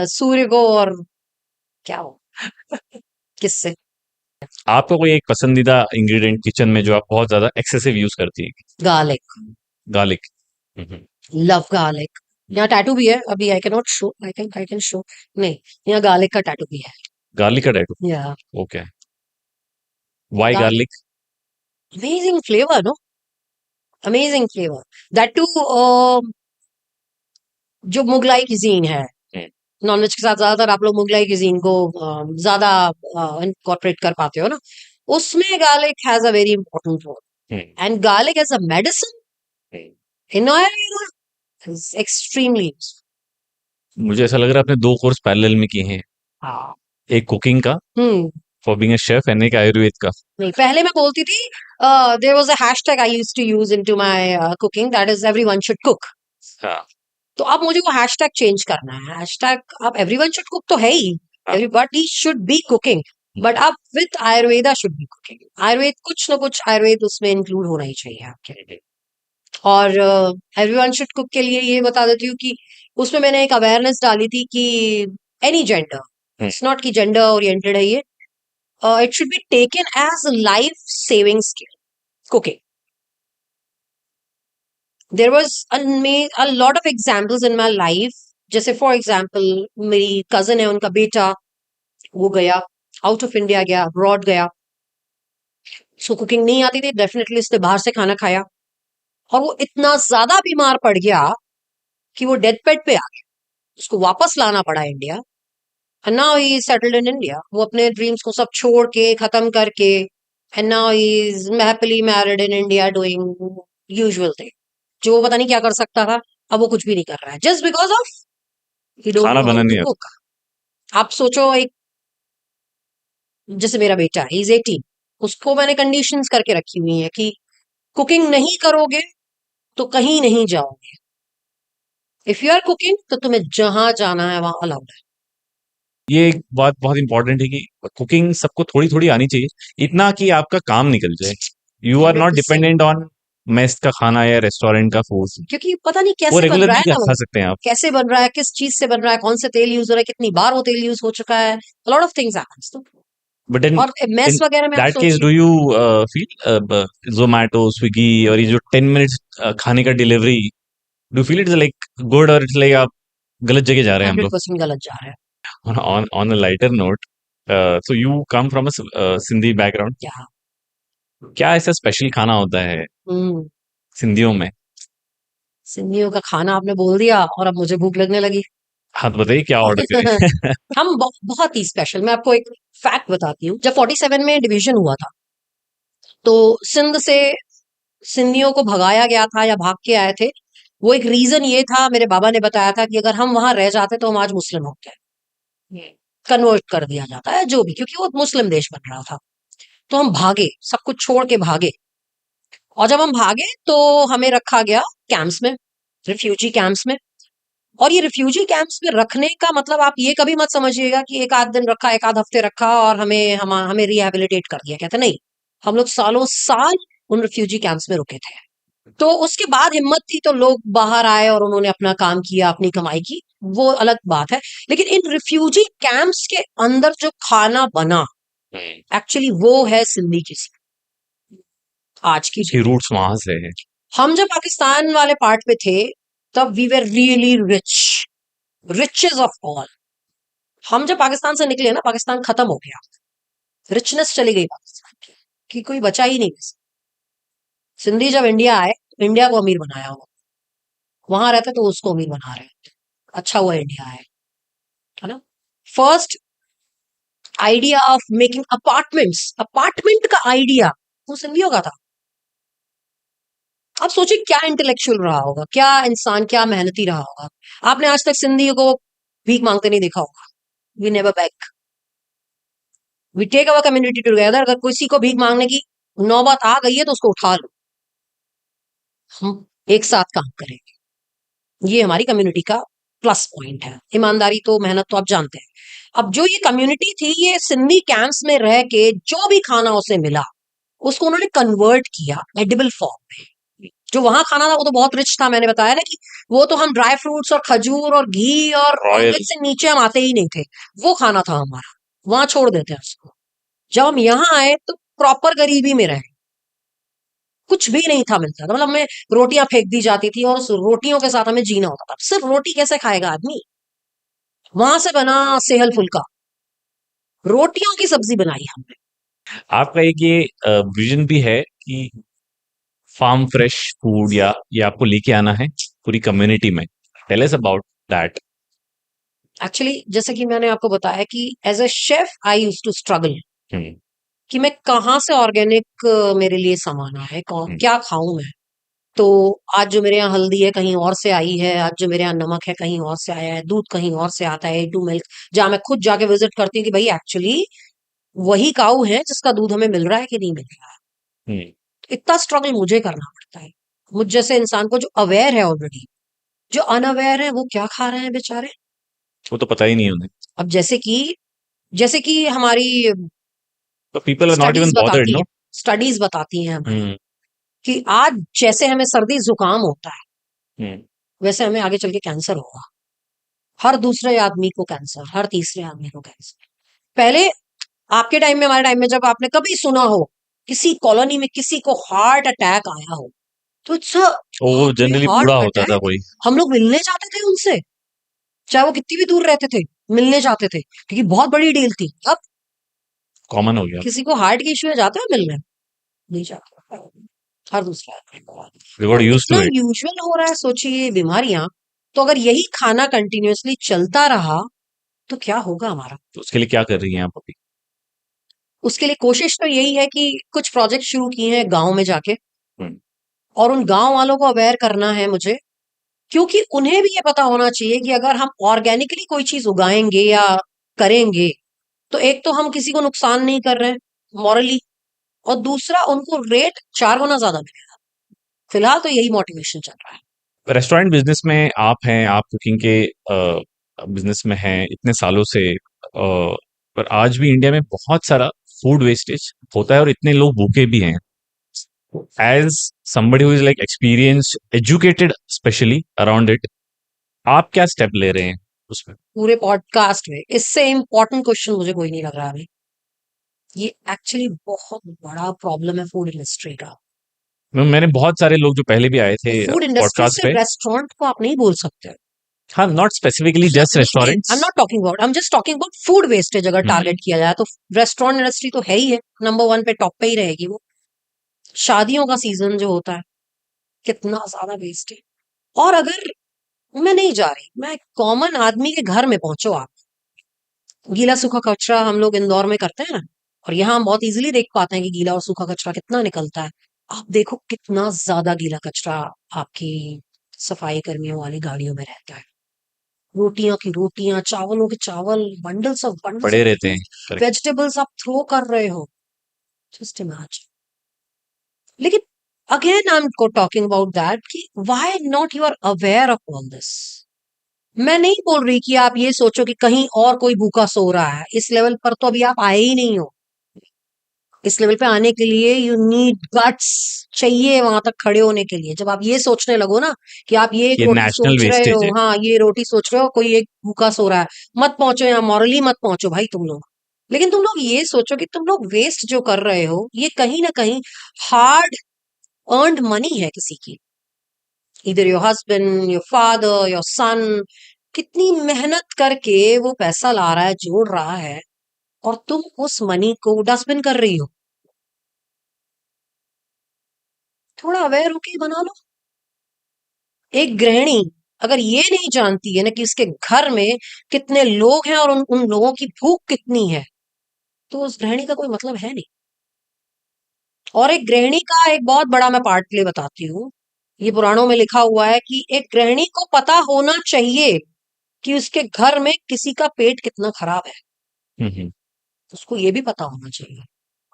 सूर्य को और क्या हो, किससे? आपका कोई एक पसंदीदा इंग्रेडिएंट किचन में जो आप बहुत ज्यादा एक्सेसिव यूज करती है? गार्लिक। गार्लिक। Love garlic. यहाँ टैटू भी है, अभी I can not show, I can show, नहीं, यहाँ गार्लिक का टैटू भी है। गार्लिक का टैटू? या okay. Why garlic? Amazing flavour, no, amazing flavour. That too जो मुगलाई cuisine है, नॉनवेज के साथ ज्यादातर आप लोग मुगलाई cuisine को ज्यादा इनकॉर्पोरेट कर पाते हो ना, उसमें garlic has a very important role, and garlic as a medicine in Ayurveda is extremely useful. मुझे ऐसा लग रहा है आपने 2 कोर्स पैरेलल में किए हैं, हाँ। एक कुकिंग का for being a chef and एक आयुर्वेद का। नहीं, पहले मैं बोलती थी, there was a hashtag I used to use into my cooking, that is everyone should cook. हाँ। तो अब मुझे वो हैशटैग चेंज करना है। हैशटैग अब एवरीवन शुड कुक तो है ही, everybody should be cooking, but अब with Ayurveda should be cooking. Ayurveda, कुछ ना कुछ आयुर्वेद उसमें इंक्लूड होना ही चाहिए आपके। और एवरीवन शुड कुक के लिए ये बता देती हूँ कि उसमें मैंने एक अवेयरनेस डाली थी कि एनी जेंडर, इट्स नॉट कि जेंडर ओरिएंटेड है ये, it should be taken as a life saving skill, cooking. There was a lot of examples in my life, जैसे फॉर एग्जाम्पल मेरी कजन है, उनका बेटा वो गया आउट ऑफ इंडिया, गया अब्रॉड गया, उसको कुकिंग नहीं आती थी, डेफिनेटली उसने बाहर से खाना खाया और वो इतना ज्यादा बीमार पड़ गया कि वो डेथ बेड पे आ गया, उसको वापस लाना पड़ा India. And now he is settled in India. वो अपने ड्रीम्स को सब छोड़ के खत्म करके, and now he is happily married in India doing usual thing. जो वो पता नहीं क्या कर सकता था, अब वो कुछ भी नहीं कर रहा है, just because of he don't खाना know how बनाना to नहीं cook. आप सोचो, एक जैसे मेरा बेटा है, he is 18, उसको मैंने कंडीशंस करके रखी हुई है कि कुकिंग नहीं करोगे तो कहीं नहीं जाओगे। इफ यू आर कुकिंग तो तुम्हें जहां जाना है वहां अलाउड है। ये एक बात बहुत इंपॉर्टेंट है कि कुकिंग सबको थोड़ी थोड़ी आनी चाहिए, इतना कि आपका काम निकल जाए। You are not 100%। Dependent on mess का खाना या रेस्टोरेंट का फूड क्योंकि पता नहीं वो कैसे बन रहा रेगुलरली है ना, खा सकते हैं आप। कैसे बन रहा है, किस चीज से बन रहा है, कौन से तेल यूज हो रहा है, कितनी बार वो तेल यूज हो चुका है, लॉट ऑफ थिंग्स हैपेंस। तो बट इन और मेस इन वगैरह में आप दैट केस सोचिए, do you feel Zomato Swiggy और ये जो 10 मिनट्स खाने का delivery, do feel it's like good और इट्स लाइक आप गलत जगह जा रहे हैं हम लोग? 100% गलत जा रहा है। On a lighter note, so you come from a Sindhi background. क्या? क्या ऐसा स्पेशल खाना होता है हम्म सिंधियों में? सिंधियों का खाना आपने बोल दिया और अब मुझे भूख लगने लगी। हाँ, तो बताइए क्या ऑर्डर करें? हम बहुत ही स्पेशल, मैं आपको एक फैक्ट बताती हूँ। जब 47 में डिवीजन हुआ था, तो सिंध से सिंधियों को भगाया गया था या भाग के आए थे। वो एक रीजन ये था, मेरे बाबा ने बताया था, कि अगर हम वहां रह जाते तो हम आज मुस्लिम होते हैं, कन्वर्ट कर दिया जाता है जो भी, क्योंकि वो मुस्लिम देश बन रहा था। तो हम भागे, सब कुछ छोड़ के भागे। और जब हम भागे तो हमें रखा गया कैंप्स में, रिफ्यूजी कैंप्स में। और ये रिफ्यूजी कैंप्स में रखने का मतलब आप ये कभी मत समझिएगा कि एक आध दिन रखा, एक आध हफ्ते रखा और हमें रिहेबिलिटेट कर दिया। कहते नहीं, हम लोग सालों साल उन रिफ्यूजी कैंप्स में रुके थे। तो उसके बाद हिम्मत थी तो लोग बाहर आए और उन्होंने अपना काम किया, अपनी कमाई की, वो अलग बात है। लेकिन इन रिफ्यूजी कैंप्स के अंदर जो खाना बना, एक्चुअली वो है सिंधी किसी आज की उसकी रूट्स वहां से है। हम जब पाकिस्तान वाले पार्ट पे थे, तब we were really rich, riches of all. हम जब पाकिस्तान से निकले ना, पाकिस्तान खत्म हो गया, रिचनेस चली गई पाकिस्तान की, कि कोई बचा ही नहीं। सिंधी जब इंडिया आए, इंडिया को अमीर बनाया वो, वहां रहते तो उसको अमीर बना रहे हैं। अच्छा हुआ इंडिया आए, है ना। First idea of making apartments, apartment का आइडिया वो सिंधियों का था। आप सोचिए क्या इंटेलेक्चुअल रहा होगा, क्या इंसान, क्या मेहनती रहा होगा। आपने आज तक सिंधियों को भीख मांगते नहीं देखा होगा। We never back, we take our community together. अगर किसी को भीख मांगने की नौबत आ गई है तो उसको उठा लो, हम एक साथ काम करेंगे। ये हमारी कम्युनिटी का प्लस पॉइंट है। ईमानदारी तो, मेहनत तो आप जानते हैं। अब जो ये कम्युनिटी थी, ये सिंधी कैंप्स में रह के जो भी खाना उसे मिला, उसको उन्होंने कन्वर्ट किया एडिबल फॉर्म में। जो वहां खाना था वो तो बहुत रिच था, मैंने बताया ना कि वो तो हम ड्राई फ्रूट्स और खजूर और घी और रॉयल। ऑमलेट से नीचे हम आते ही नहीं थे। वो खाना था हमारा, वहां छोड़ देते हैं उसको। जब हम यहाँ आए तो प्रॉपर गरीबी में रहे, कुछ भी नहीं था मिलता था। मतलब हमें रोटियां फेंक दी जाती थी और उस रोटियों के साथ हमें जीना होता था। सिर्फ रोटी कैसे खाएगा आदमी? वहां से बना सेहल फुल्का, रोटियों की सब्जी बनाई हमने। आपका एक ये विजन भी है कि फार्म फ्रेश फूड या ये आपको लेके आना है पूरी कम्युनिटी में। Tell us about that. Actually जैसे कि मैंने आपको बताया कि as a chef I use to struggle कि मैं कहाँ से ऑर्गेनिक मेरे लिए सामान आए, क्या खाऊं मैं। तो आज जो मेरे यहाँ हल्दी है कहीं और से आई है, आज जो मेरे यहाँ नमक है कहीं और से आया है, दूध कहीं और से आता है, टू मिल्क, जहाँ मैं खुद जाके विजिट करती हूँ कि भाई एक्चुअली वही काऊ है जिसका दूध हमें मिल रहा है कि नहीं मिल रहा है। इतना स्ट्रगल मुझे करना पड़ता है, मुझ जैसे इंसान को जो अवेयर है ऑलरेडी। जो अनअवेयर है वो क्या खा रहे हैं बेचारे। वो तो पता ही नहीं उन्हें। अब जैसे कि हमारी तो people are not studies even bothered, बताती नो? हैं, स्टडीज बताती हैं हमें कि आज जैसे हमें सर्दी जुकाम होता है, वैसे हमें आगे चल के कैंसर होगा। हर दूसरे आदमी को कैंसर, हर तीसरे आदमी को कैंसर। पहले आपके टाइम में, हमारे टाइम में, जब आपने कभी सुना हो किसी कॉलोनी में किसी को हार्ट अटैक आया हो, तो इट्स वो जनरली बूढ़ा हार्ट होता था अटैक। कोई। हम लोग मिलने जाते थे उनसे, चाहे वो कितनी भी दूर रहते थे, मिलने जाते थे क्योंकि बहुत बड़ी डील थी। अब कॉमन हो गया। किसी को हार्ट की इश्यू है, जाते हैं मिलने? नहीं जाते। हर दूसरा वी गॉट और यूज्ड इतना टू इट। यूजुअल हो रहा है, सोचिए ये बीमारियां। तो अगर यही खाना कंटिन्यूअसली चलता रहा तो क्या होगा हमारा। तो उसके लिए क्या कर रही हैं आप अभी? उसके लिए कोशिश तो यही है कि कुछ प्रोजेक्ट शुरू किए हैं गांव में जाके, और उन गांव वालों को अवेयर करना है मुझे, क्योंकि उन्हें भी ये पता होना चाहिए कि अगर हम ऑर्गेनिकली कोई चीज उगाएंगे या करेंगे, तो एक तो हम किसी को नुकसान नहीं कर रहे हैं मॉरली, और दूसरा उनको रेट 4 गुना ज्यादा मिलेगा। फिलहाल तो यही मोटिवेशन चल रहा है। रेस्टोरेंट बिजनेस में आप हैं, आप कुकिंग के बिजनेस में हैं इतने सालों से, पर आज भी इंडिया में बहुत सारा फूड वेस्टेज होता है और इतने लोग भूखे भी हैं। As somebody who is like experienced, educated, especially around it, आप क्या स्टेप ले रहे हैं उसमें? पूरे पॉडकास्ट में इससे इम्पोर्टेंट क्वेश्चन मुझे कोई नहीं लग रहा अभी। ये एक्चुअली बहुत बड़ा प्रॉब्लम है फूड इंडस्ट्री का। मैंने बहुत सारे लोग जो पहले भी आए थे फूड इंडस्ट्री पॉडकास्ट से पे, रेस्टोरेंट को आप नहीं बोल सकते। हाँ, not specifically just I restaurants. Am not talking about, I am just talking about food wastage. अगर टारगेट किया जाए तो रेस्टोरेंट इंडस्ट्री तो है ही है, नंबर 1 पे, टॉप पे ही रहेगी वो। शादियों का सीजन जो होता है, कितना ज्यादा वेस्ट है। और अगर मैं नहीं जा रही, मैं कॉमन आदमी के घर में पहुंचो आप, गीला सूखा कचरा हम लोग इंदौर में करते हैं ना, और यहाँ हम बहुत इजीली देख पाते हैं कि गीला और सूखा कचरा कितना निकलता है। आप देखो कितना ज्यादा गीला कचरा आपकी सफाई कर्मियों वाली गाड़ियों में रहता है। रोटियां की रोटियां, चावलों के चावल, बंडल्स ऑफ पड़े रहते हैं। Correct. वेजिटेबल्स आप थ्रो कर रहे हो। Just imagine. लेकिन again I am talking about that कि why not you are aware of all this. मैं नहीं बोल रही कि आप ये सोचो कि कहीं और कोई भूखा सो रहा है, इस लेवल पर तो अभी आप आए ही नहीं हो। इस लेवल पे आने के लिए यू नीड गट्स, चाहिए वहां तक खड़े होने के लिए। जब आप ये सोचने लगो ना कि आप ये एक ये रोटी नेशनल सोच रहे हो, वेस्टेज है। हाँ ये रोटी सोच रहे हो, कोई एक भूखा सो रहा है, मत पहुंचो यहाँ, मॉरली मत पहुंचो भाई तुम लोग। लेकिन तुम लोग ये सोचो कि तुम लोग वेस्ट जो कर रहे हो, ये कहीं ना कहीं हार्ड अर्नड मनी है किसी की। इधर your husband, your father, your son, कितनी मेहनत करके वो पैसा ला रहा है, जोड़ रहा है, और तुम उस मनी को डस्टबिन कर रही हो। थोड़ा अवेयर होके बना लो। एक गृहिणी अगर ये नहीं जानती है ना कि उसके घर में कितने लोग हैं और उन लोगों की भूख कितनी है, तो उस गृहिणी का कोई मतलब है नहीं। और एक गृहिणी का एक बहुत बड़ा मैं पार्ट ले बताती हूँ। ये पुराणों में लिखा हुआ है कि एक गृहिणी को पता होना चाहिए कि उसके घर में किसी का पेट कितना खराब है। उसको ये भी पता होना चाहिए।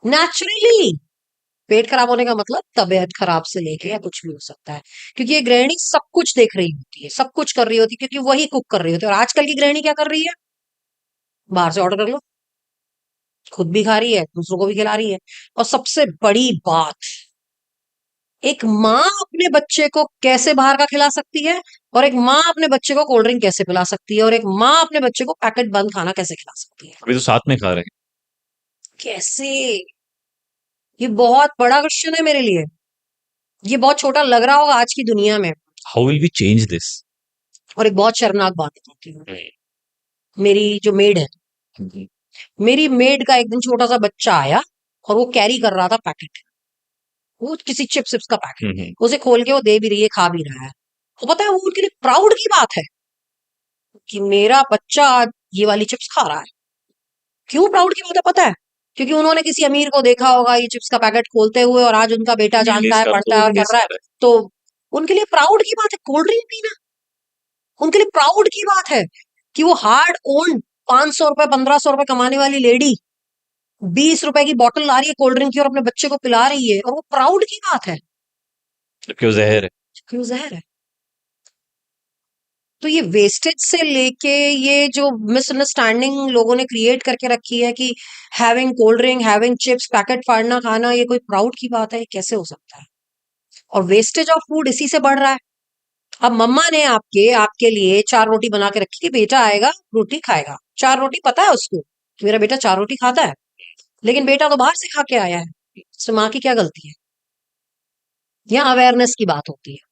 नेचुरली पेट खराब होने का मतलब तबीयत खराब से लेके या कुछ भी हो सकता है, क्योंकि ये गृहिणी सब कुछ देख रही होती है, सब कुछ कर रही होती है, क्योंकि वही कुक कर रही होती है। और आजकल की गृहिणी क्या कर रही है? बाहर से ऑर्डर कर लो, खुद भी खा रही है, दूसरों को भी खिला रही है। और सबसे बड़ी बात, एक माँ अपने बच्चे को कैसे बाहर का खिला सकती है, और एक माँ अपने बच्चे को कोल्ड ड्रिंक कैसे पिला सकती है, और एक माँ अपने बच्चे को पैकेट बंद खाना कैसे खिला सकती है? अभी तो साथ में खा रहे हैं। कैसे? ये बहुत बड़ा क्वेश्चन है मेरे लिए। ये बहुत छोटा लग रहा होगा आज की दुनिया में। How will we change this? और एक बहुत शर्मनाक बात बताती हूँ। मेरी जो मेड है, मेरी मेड का एक दिन छोटा सा बच्चा आया और वो कैरी कर रहा था पैकेट, वो किसी चिप्स चिप्स का पैकेट, उसे खोल के वो दे भी रही है, खा भी रहा है। तो पता है वो उनके लिए प्राउड की बात है कि मेरा बच्चा आज ये वाली चिप्स खा रहा है। क्यों प्राउड की बात है पता है? क्योंकि उन्होंने किसी अमीर को देखा होगा ये चिप्स का पैकेट खोलते हुए, और आज उनका बेटा जानता है, पढ़ता है और कर रहा है, तो उनके लिए प्राउड की बात है कोल्ड ड्रिंक पीना। उनके लिए प्राउड की बात है कि वो हार्ड ओन्ड 500 रुपए 1500 रुपए कमाने वाली लेडी 20 रुपए की बोतल ला रही है कोल्ड ड्रिंक की और अपने बच्चे को पिला रही है, और वो प्राउड की बात है। क्यों जहर है? क्यों जहर है? तो ये वेस्टेज से लेके ये जो मिसअंडरस्टैंडिंग लोगों ने क्रिएट करके रखी है कि having cold drink, having chips, packet फाड़ना खाना ये कोई प्राउड की बात है, ये कैसे हो सकता है? और वेस्टेज ऑफ फूड इसी से बढ़ रहा है। अब मम्मा ने आपके लिए 4 रोटी बना के रखी कि बेटा आएगा रोटी खाएगा। 4 रोटी पता है उसको कि मेरा बेटा 4 रोटी खाता है, लेकिन बेटा तो बाहर से खा के आया है। इसमें माँ की क्या गलती है? यहाँ अवेयरनेस की बात होती है।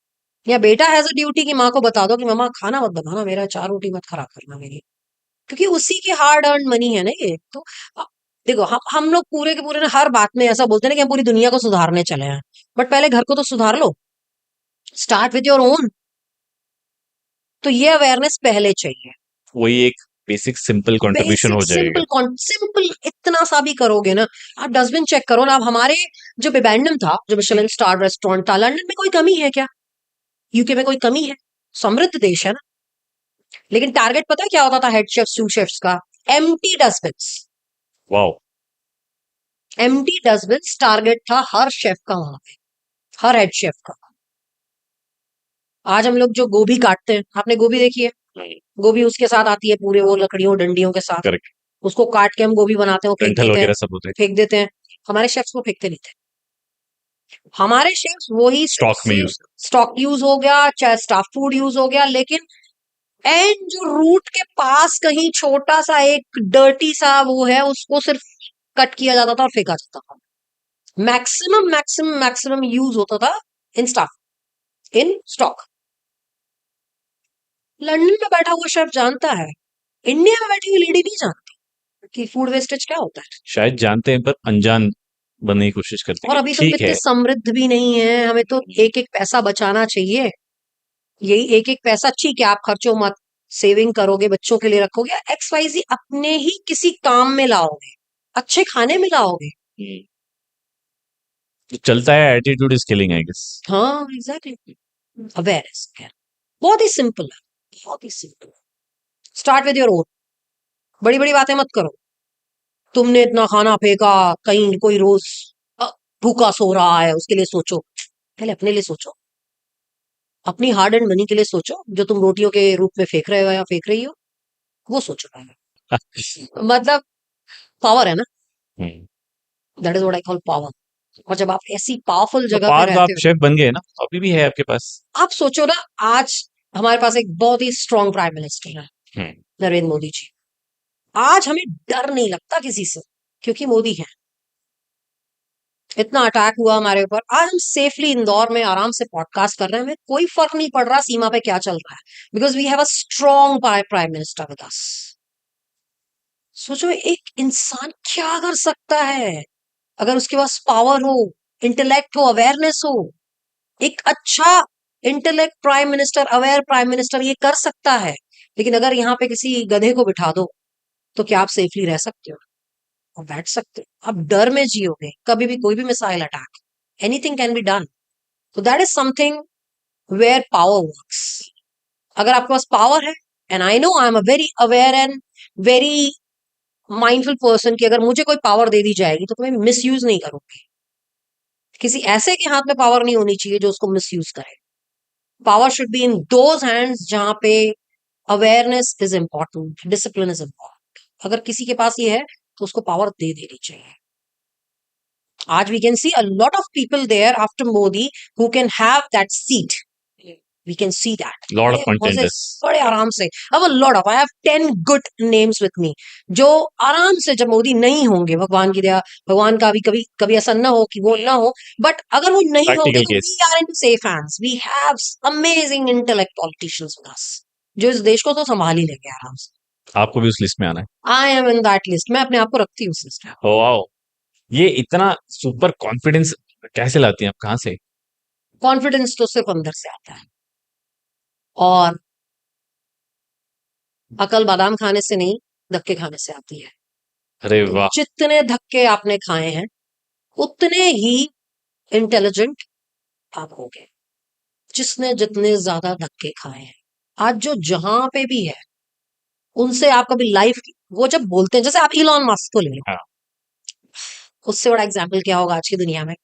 या बेटा हैज अ ड्यूटी कि माँ को बता दो कि मम्मा खाना मत बनाना मेरा, 4 रोटी मत खराब करना मेरी, क्योंकि उसी के हार्ड अर्न मनी है ना ये। तो देखो हम लोग पूरे के पूरे ना हर बात में ऐसा बोलते हैं ना कि हम पूरी दुनिया को सुधारने चले हैं, बट पहले घर को तो सुधार लो। Start with your own. तो ये अवेयरनेस पहले चाहिए। वही एक बेसिक सिंपल कंट्रीब्यूशन हो जाएगा। सिंपल इतना सा भी करोगे ना। आप डस्टबिन चेक करो ना। अब हमारे जो बिबैंडम था, जो मिशेलिन स्टार रेस्टोरेंट था, लंदन में कोई कमी है क्या? यूके में कोई कमी है? समृद्ध देश है ना। लेकिन टारगेट पता है क्या होता था हेड शेफ, सू शेफ्स का? Empty dustbins. Wow. Empty dustbins target था हर शेफ का वहां पे, हर हेड शेफ का। आज हम लोग जो गोभी काटते हैं, आपने गोभी देखी है? गोभी उसके साथ आती है पूरे वो लकड़ियों डंडियों के साथ। करेक्ट। उसको काट के हम गोभी बनाते हैं, वो फेंक डंठल देते हैं, वगैरह सब होते हैं। फेंक देते हैं। हमारे शेफ्स को फेंकते नहीं थे। हमारे शेफ्स वही स्टॉक में यूज। स्टॉक यूज हो गया, चाहे स्टाफ फूड यूज हो गया, लेकिन एंड जो रूट के पास कहीं छोटा सा एक डर्टी सा वो है, उसको सिर्फ कट किया जाता था और फेंका जाता था। मैक्सिमम मैक्सिमम मैक्सिमम यूज होता था इन स्टाफ, इन स्टॉक। लंदन में बैठा हुआ शेफ जानता है, इंडिया में बैठी हुई लेडी नहीं जानती कि फूड वेस्टेज क्या होता है। शायद जानते हैं पर अनजान बनने की कोशिश करते और हैं। अभी तो ठीक इतने है। समृद्ध भी नहीं है, हमें तो एक एक पैसा बचाना चाहिए। यही एक एक पैसा, ठीक है आप खर्चो मत, सेविंग करोगे, बच्चों के लिए रखोगे, XYZ अपने ही किसी काम में लाओगे, अच्छे खाने में लाओगे। जो चलता है attitude is killing I guess. हाँ एग्जैक्टली। अवेयरनेस बहुत ही सिंपल है, बहुत ही simple. Start with your own. बड़ी बड़ी बातें मत करो, तुमने इतना खाना फेंका, कहीं कोई रोज भूखा सो रहा है उसके लिए सोचो। पहले अपने लिए सोचो, अपनी हार्ड एंड मनी के लिए सोचो, जो तुम रोटियों के रूप में फेंक रहे हो या फेंक रही हो, वो सोचो पहले। मतलब पावर है ना, that is what I call power. और जब आप ऐसी पावरफुल तो जगह पे पार तो आप रहते हो, शेफ बन गए ना, अभी भी है आपके पास। आप सोचो ना, आज हमारे पास एक बहुत ही स्ट्रांग प्राइम मिनिस्टर है, नरेंद्र मोदी जी। आज हमें डर नहीं लगता किसी से, क्योंकि मोदी है। इतना अटैक हुआ हमारे ऊपर, आज हम सेफली इंदौर में आराम से पॉडकास्ट कर रहे हैं, हमें कोई फर्क नहीं पड़ रहा सीमा पे क्या चल रहा है, because we have a strong prime minister with us. सोचो एक इंसान क्या कर सकता है अगर उसके पास पावर हो, इंटेलेक्ट हो, अवेयरनेस हो। एक अच्छा intellect prime minister, aware prime minister ये कर सकता है। लेकिन अगर यहाँ पे किसी गधे को बिठा दो, तो क्या आप सेफली रह सकते हो? आप बैठ सकते हो, आप डर में जियोगे, कभी भी कोई भी missile attack, anything can be done. तो that is something where power works. अगर आपके पास पावर है, and I know I am a very aware and very mindful person, कि अगर मुझे कोई पावर दे दी जाएगी तो मैं मिस यूज नहीं करूंगी। किसी ऐसे के हाथ में पावर नहीं होनी चाहिए जो उसको मिस यूज करे। Power should be in those hands जहां पे awareness is important, discipline is important. अगर किसी के पास ये है तो उसको पावर दे देनी चाहिए। आज we can see a lot of people there after Modi who can have that seat. We can see that lot of contenders. बड़े आराम से। अब lot of, I have 10 good names with me, जो आराम से, जब मोदी नहीं होंगे, भगवान की दया, भगवान का भी कभी कभी ऐसा ना हो कि वो ना हो, बट अगर वो नहीं होंगे प्रैक्टिकल तो case. We are in safe hands. We have amazing intellect politicians with us, जो इस देश को तो संभाल ही लेंगे आराम से। आपको भी उस लिस्ट में आना है। I am in that list, मैं अपने आप को रखती हूँ उस लिस्ट में। ओ वाओ, ये इतना सुपर कॉन्फिडेंस कैसे लाती हैं आप, कहाँ से? कॉन्फिडेंस तो सिर्फ अंदर से आता है, और अकल बादाम खाने से नहीं, धक्के खाने से आती है। अरे तो वाह। जितने धक्के आपने खाए हैं, उतने ही इंटेलिजेंट आप हो गए। जिसने जितने ज्यादा धक्के खाए हैं, आज जो जहां पे भी है, उनसे आप कभी लाइफ, वो जब बोलते हैं, जैसे आप इलॉन मस्क को ले लो, हाँ। उससे बड़ा एग्जाम्पल क्या होगा आज की दुनिया में।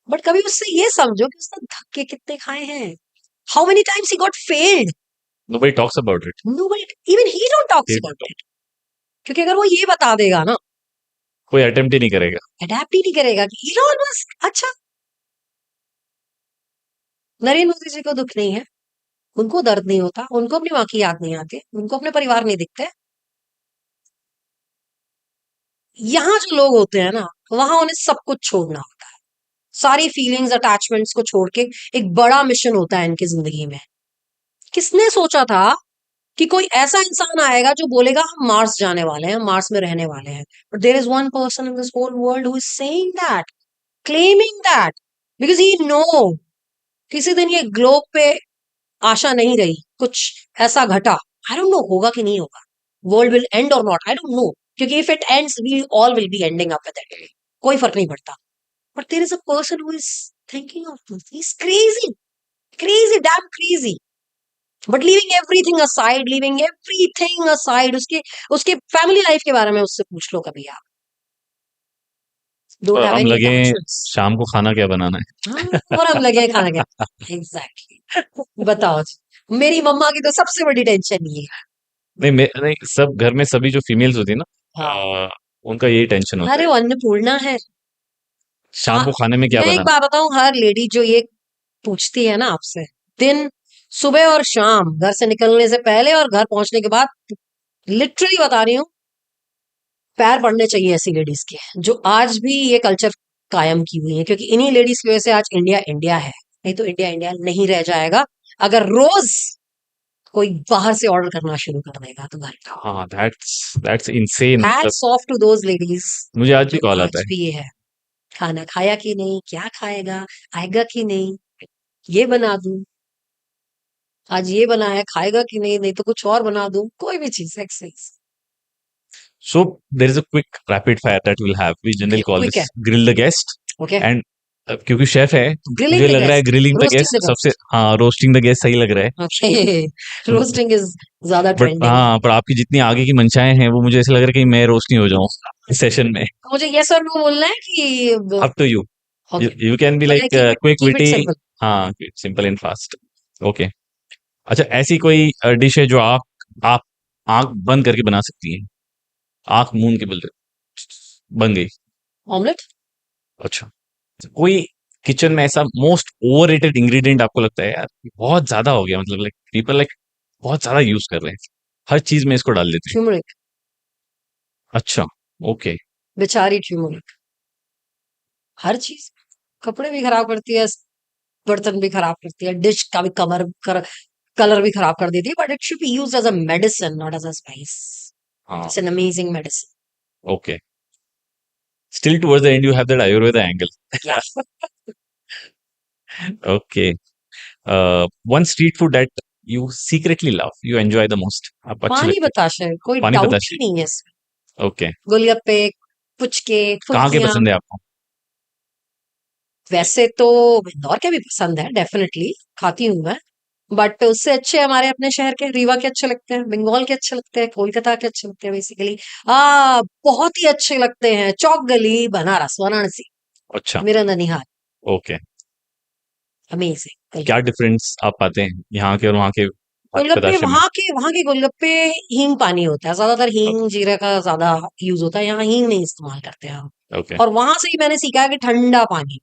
बट कभी उससे ये समझो कि उसने धक्के कितने खाए हैं, how many times he got failed. Nobody talks about it. Nobody, even he don't talks ये अबाउट इट। क्योंकि अगर वो ये बता देगा ना, कोई अटेम्प्ट ही नहीं करेगा। अडेप्ट ही नहीं करेगा कि इलॉन मस्क। अच्छा, नरेंद्र मोदी जी को दुख नहीं है, उनको दर्द नहीं होता, उनको अपनी माँ की याद नहीं आती, उनको अपने परिवार नहीं दिखते। यहाँ जो लोग होते हैं ना, वहां उन्हें सब कुछ छोड़ना होता है, सारी फीलिंग्स अटैचमेंट्स को छोड़ के। एक बड़ा मिशन होता है इनकी जिंदगी में। किसने सोचा था कि कोई ऐसा इंसान आएगा जो बोलेगा हम मार्स जाने वाले हैं, मार्स में रहने वाले हैं। But there is one person in this whole world who is saying that, claiming that, because he know किसी दिन ये ग्लोब पे आशा नहीं रही, कुछ ऐसा घटा। आई डोंट नो होगा कि नहीं होगा, वर्ल्ड विल एंड और नॉट, आई डोंट नो, क्योंकि if it ends we all will be ending up with it, कोई फर्क नहीं पड़ता। But there is a person who is thinking of this, he is crazy, crazy, damn crazy. But leaving everything aside, leaving everything aside, उसके उसके family life के बारे में उससे पूछ लो कभी आप। डोंट हैव हम एनी लगे अटैचमेंट्स। शाम को खाना क्या बनाना है। हाँ, और हम लगे हैं खाना क्या। एग्जैक्टली। बताओ जी, मेरी मम्मा की तो सबसे बड़ी टेंशन ये है। नहीं नहीं, सब घर में सभी जो फीमेल्स होती है ना, हाँ, उनका यही टेंशन होता अरे है। वो अन्नपूर्णा है। शाम को खाने में क्या मैं एक बनाना? बात बताऊं, हर लेडी जो ये पूछती है ना आपसे, दिन सुबह और शाम, घर से निकलने से पहले और घर पहुंचने के बाद, लिटरली बता रही हूँ, पैर पड़ने चाहिए ऐसी लेडीज के जो आज भी ये कल्चर कायम की हुई है, क्योंकि इन्हीं लेडीज की वजह से आज इंडिया इंडिया है। नहीं तो इंडिया इंडिया नहीं रह जाएगा अगर रोज कोई बाहर से ऑर्डर करना शुरू कर देगा तो घर का। हाँ, दैट्स इनसेन। मतलब hats off to those ladies मुझे आज भी जो कॉल आता आज है। भी ये है, खाना खाया कि नहीं, क्या खाएगा, आएगा कि नहीं, ये बना दूं, आज ये बना है, खाएगा कि नहीं, नहीं तो कुछ और बना दूं, कोई भी चीज exercise. So there is a quick rapid fire that we'll have. We generally call quick this है। grill the guest. Okay. And क्योंकि शेफ है तो ग्रिलिंग मुझे द लग रहा है guest, grilling the roasting the guest सबसे, बेस्ट। हाँ, रोस्टिंग द गेस्ट सही लग रहा है। ओके। रोस्टिंग इज ज्यादा बट ट्रेंडिंग है। हाँ, पर आपकी जितनी आगे की मंशाएं हैं वो मुझे ऐसा लग रहा है कि मैं रोस्ट नहीं हो जाऊं इस सेशन में। तो मुझे यस और नो बोलना है कि up to you. Okay, you can be तो मैं like quick keep it witty. Simple. हाँ, सिंपल एंड फास्ट। ओके। अच्छा, ऐसी कोई डिश है जो आप आंख बंद करके बना सकती हैं, आंख मूंद के बोल बन गई? ऑमलेट। अच्छा। कोई किचन में ऐसा मोस्ट ओवररेटेड इंग्रेडिएंट आपको लगता है, यार ये बहुत ज्यादा हो गया, मतलब लाइक पीपल लाइक बहुत ज्यादा यूज कर रहे हैं, हर चीज में इसको डाल देते हैं? ट्यूमरिक। अच्छा। ओके। बेचारी ट्यूमरिक हर चीज, कपड़े भी खराब करती है, बर्तन भी खराब करती है, डिश का भी कलर भी खराब कर देती है, but it should be used as a medicine, not as a spice. हाँ। It's an amazing medicine. Okay. Still towards the end you have that Ayurveda angle. Yes. Okay. One street food that you secretly love, you enjoy the most, आपको अच्छी पानी लगती बताशा है, कोई है? पानी doubt बताशे। ही नहीं है इसमें। ओके। गोलगप्पे, पुचके, कहाँ के फुल्कियां। पसंद है आपको? वैसे तो इंदौर के भी पसंद है, डेफिनेटली खाती हूँ मैं, बट उससे अच्छे हमारे अपने शहर के रीवा के अच्छे लगते हैं, बंगाल के अच्छे लगते हैं, कोलकाता के अच्छे लगते हैं बेसिकली। बहुत ही अच्छे लगते हैं चौक गली, बनारस, वाराणसी, अच्छा। मेरा ननिहाल। ओके। अमेजिंग। क्या डिफरेंस आप पाते हैं यहाँ के और वहाँ के पानी गोलगप्पे, बताशे में? वहां के गोलगप्पे हींग पानी होता है, ज्यादातर हींग जीरे का ज्यादा यूज होता है, यहाँ हींग नहीं इस्तेमाल करते हैं हम। ओके। और वहां से ही मैंने सीखा है कि ठंडा पानी,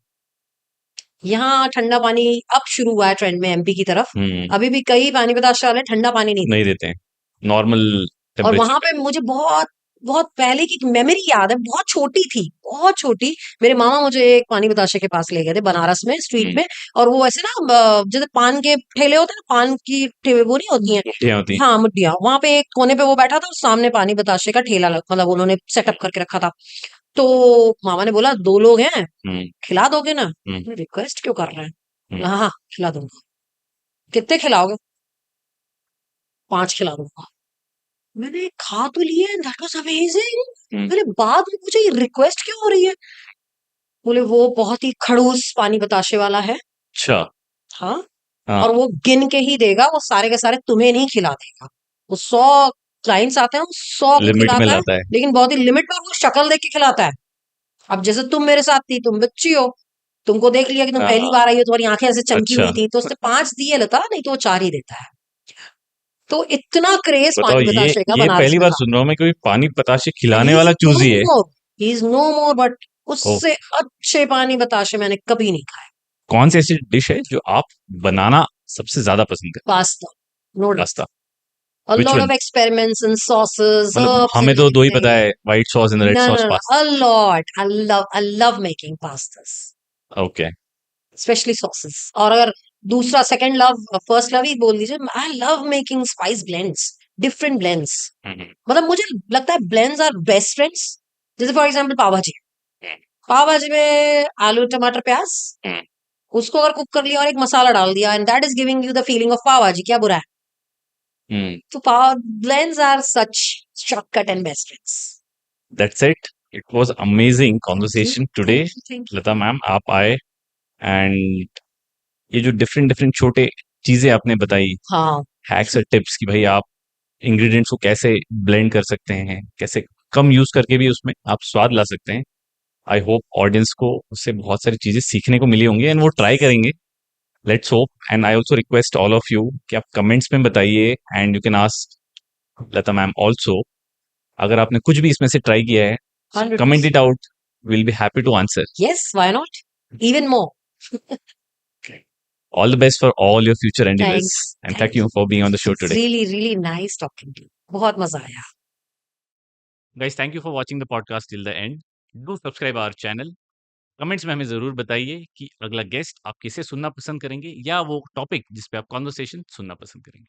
यहाँ ठंडा पानी अब शुरू हुआ है ट्रेंड में एमपी की तरफ। अभी भी कई पानी बताशे वाले ठंडा पानी नहीं नहीं देते। देते हैं, नॉर्मल और टेम्परेचर वहां पे। पे मुझे बहुत बहुत पहले की मेमोरी याद है, बहुत छोटी थी, बहुत छोटी। मेरे मामा मुझे एक पानी बताशे के पास ले गए थे बनारस में, स्ट्रीट में। और वो ऐसे ना, जैसे पान के ठेले होते हैं ना, पान की वो नहीं होती हैं, मुठ्ठियाँ होती हैं। हाँ मुड्डियाँ, वहां पे एक कोने पे वो बैठा था और सामने पानी बताशे का ठेला मतलब उन्होंने सेटअप करके रखा था। तो मामा ने बोला, 2 लोग हैं, खिला दोगे ना? रिक्वेस्ट क्यों कर रहे हैं? बोला, हाँ हाँ खिला दूंगा। कितने खिलाओगे? 5 खिला दूंगा। मैंने खा तो लिए, दैट वाज अमेजिंग। मैंने बाद में पूछा, ये रिक्वेस्ट क्यों हो रही है? बोले वो बहुत ही खड़ूस पानी बताशे वाला है। अच्छा। हाँ। हाँ। और वो गिन के ही देगा, वो सारे के सारे तुम्हें नहीं खिला देगा। वो 100 क्लाइंट्स आते हैं, वो 100 को लिमिट में खिलाता है, लाता है। लेकिन बहुत ही लिमिट में, और वो शक्ल देख के खिलाता है। अब जैसे तुम मेरे साथ थी, तुम बच्ची हो, तुमको देख लिया कि तुम पहली बार आई हो, तुम्हारी आंखें ऐसे चमकी अच्छा। हुई थी, तो उसने 5 दिए लता, नहीं तो वो 4 ही देता है। तो इतना क्रेज बताओ, पानी ये बताशे का ये बनारस पहली में बार था। सुन रहा हूँ मैं, कोई पानी बताशे एंड खिलाने ही वाला इज नो चूजी है। More, he is no more, but oh. उससे अच्छे पानी बताशे मैंने कभी नहीं खाए। कौन सी ऐसी डिश है जो आप बनाना सबसे ज्यादा पसंद करते पास्ता, नो हैं? Doubt. Pasta. A which lot one? of experiments and sauces, मतलब herbs हमें and तो दो ही पता everything. है, white sauce and red No, no, sauce no, pasta. a lot. I love making pastas, okay. especially sauces. और अगर दूसरा second love, first love ही बोल दीजिए, I love making spice blends, different blends. मतलब मुझे लगता है ब्लेंड्स आर बेस्ट फ्रेंड्स। जैसे फॉर एग्जांपल पाव भाजी, पाव भाजी में आलू टमाटर प्याज, उसको अगर कुक कर लिया और एक मसाला डाल दिया, and that is giving you the feeling of pav bhaji, क्या बुरा है? तो pav blends are such shortcut and best friends. That's it. It was amazing thank you, conversation today. Thank you, thank you. Lata ma'am, आप आए एंड ये जो डिफरेंट डिफरेंट छोटे चीजें आपने बताई, हाँ, हैक्स और टिप्स कि भाई आप इंग्रेडिएंट्स को कैसे ब्लेंड कर सकते हैं, कैसे कम यूज करके भी उसमें आप स्वाद ला सकते हैं। आई होप ऑडियंस को उससे बहुत सारी चीजें सीखने को मिली होंगी एंड वो ट्राई करेंगे। Let's hope. And I also request all of you कि आप कमेंट्स में बताइए, and you can ask Lata ma'am also, अगर आपने कुछ भी इसमें से ट्राई किया है, comment 100%। It out We'll be happy to answer. Yes, why not? Even more. All the best for all your future endeavors. Thanks. And thank you for being on the show It's today. really, really nice talking to you. बहुत मजा आया. Guys, thank you for watching the podcast till the end. Do subscribe our channel. Comments में हमें ज़रूर बताइए कि अगला guest आप किसे सुनना पसंद करेंगे या वो टॉपिक जिस पे आप कॉन्वर्सेशन सुनना पसंद करेंगे.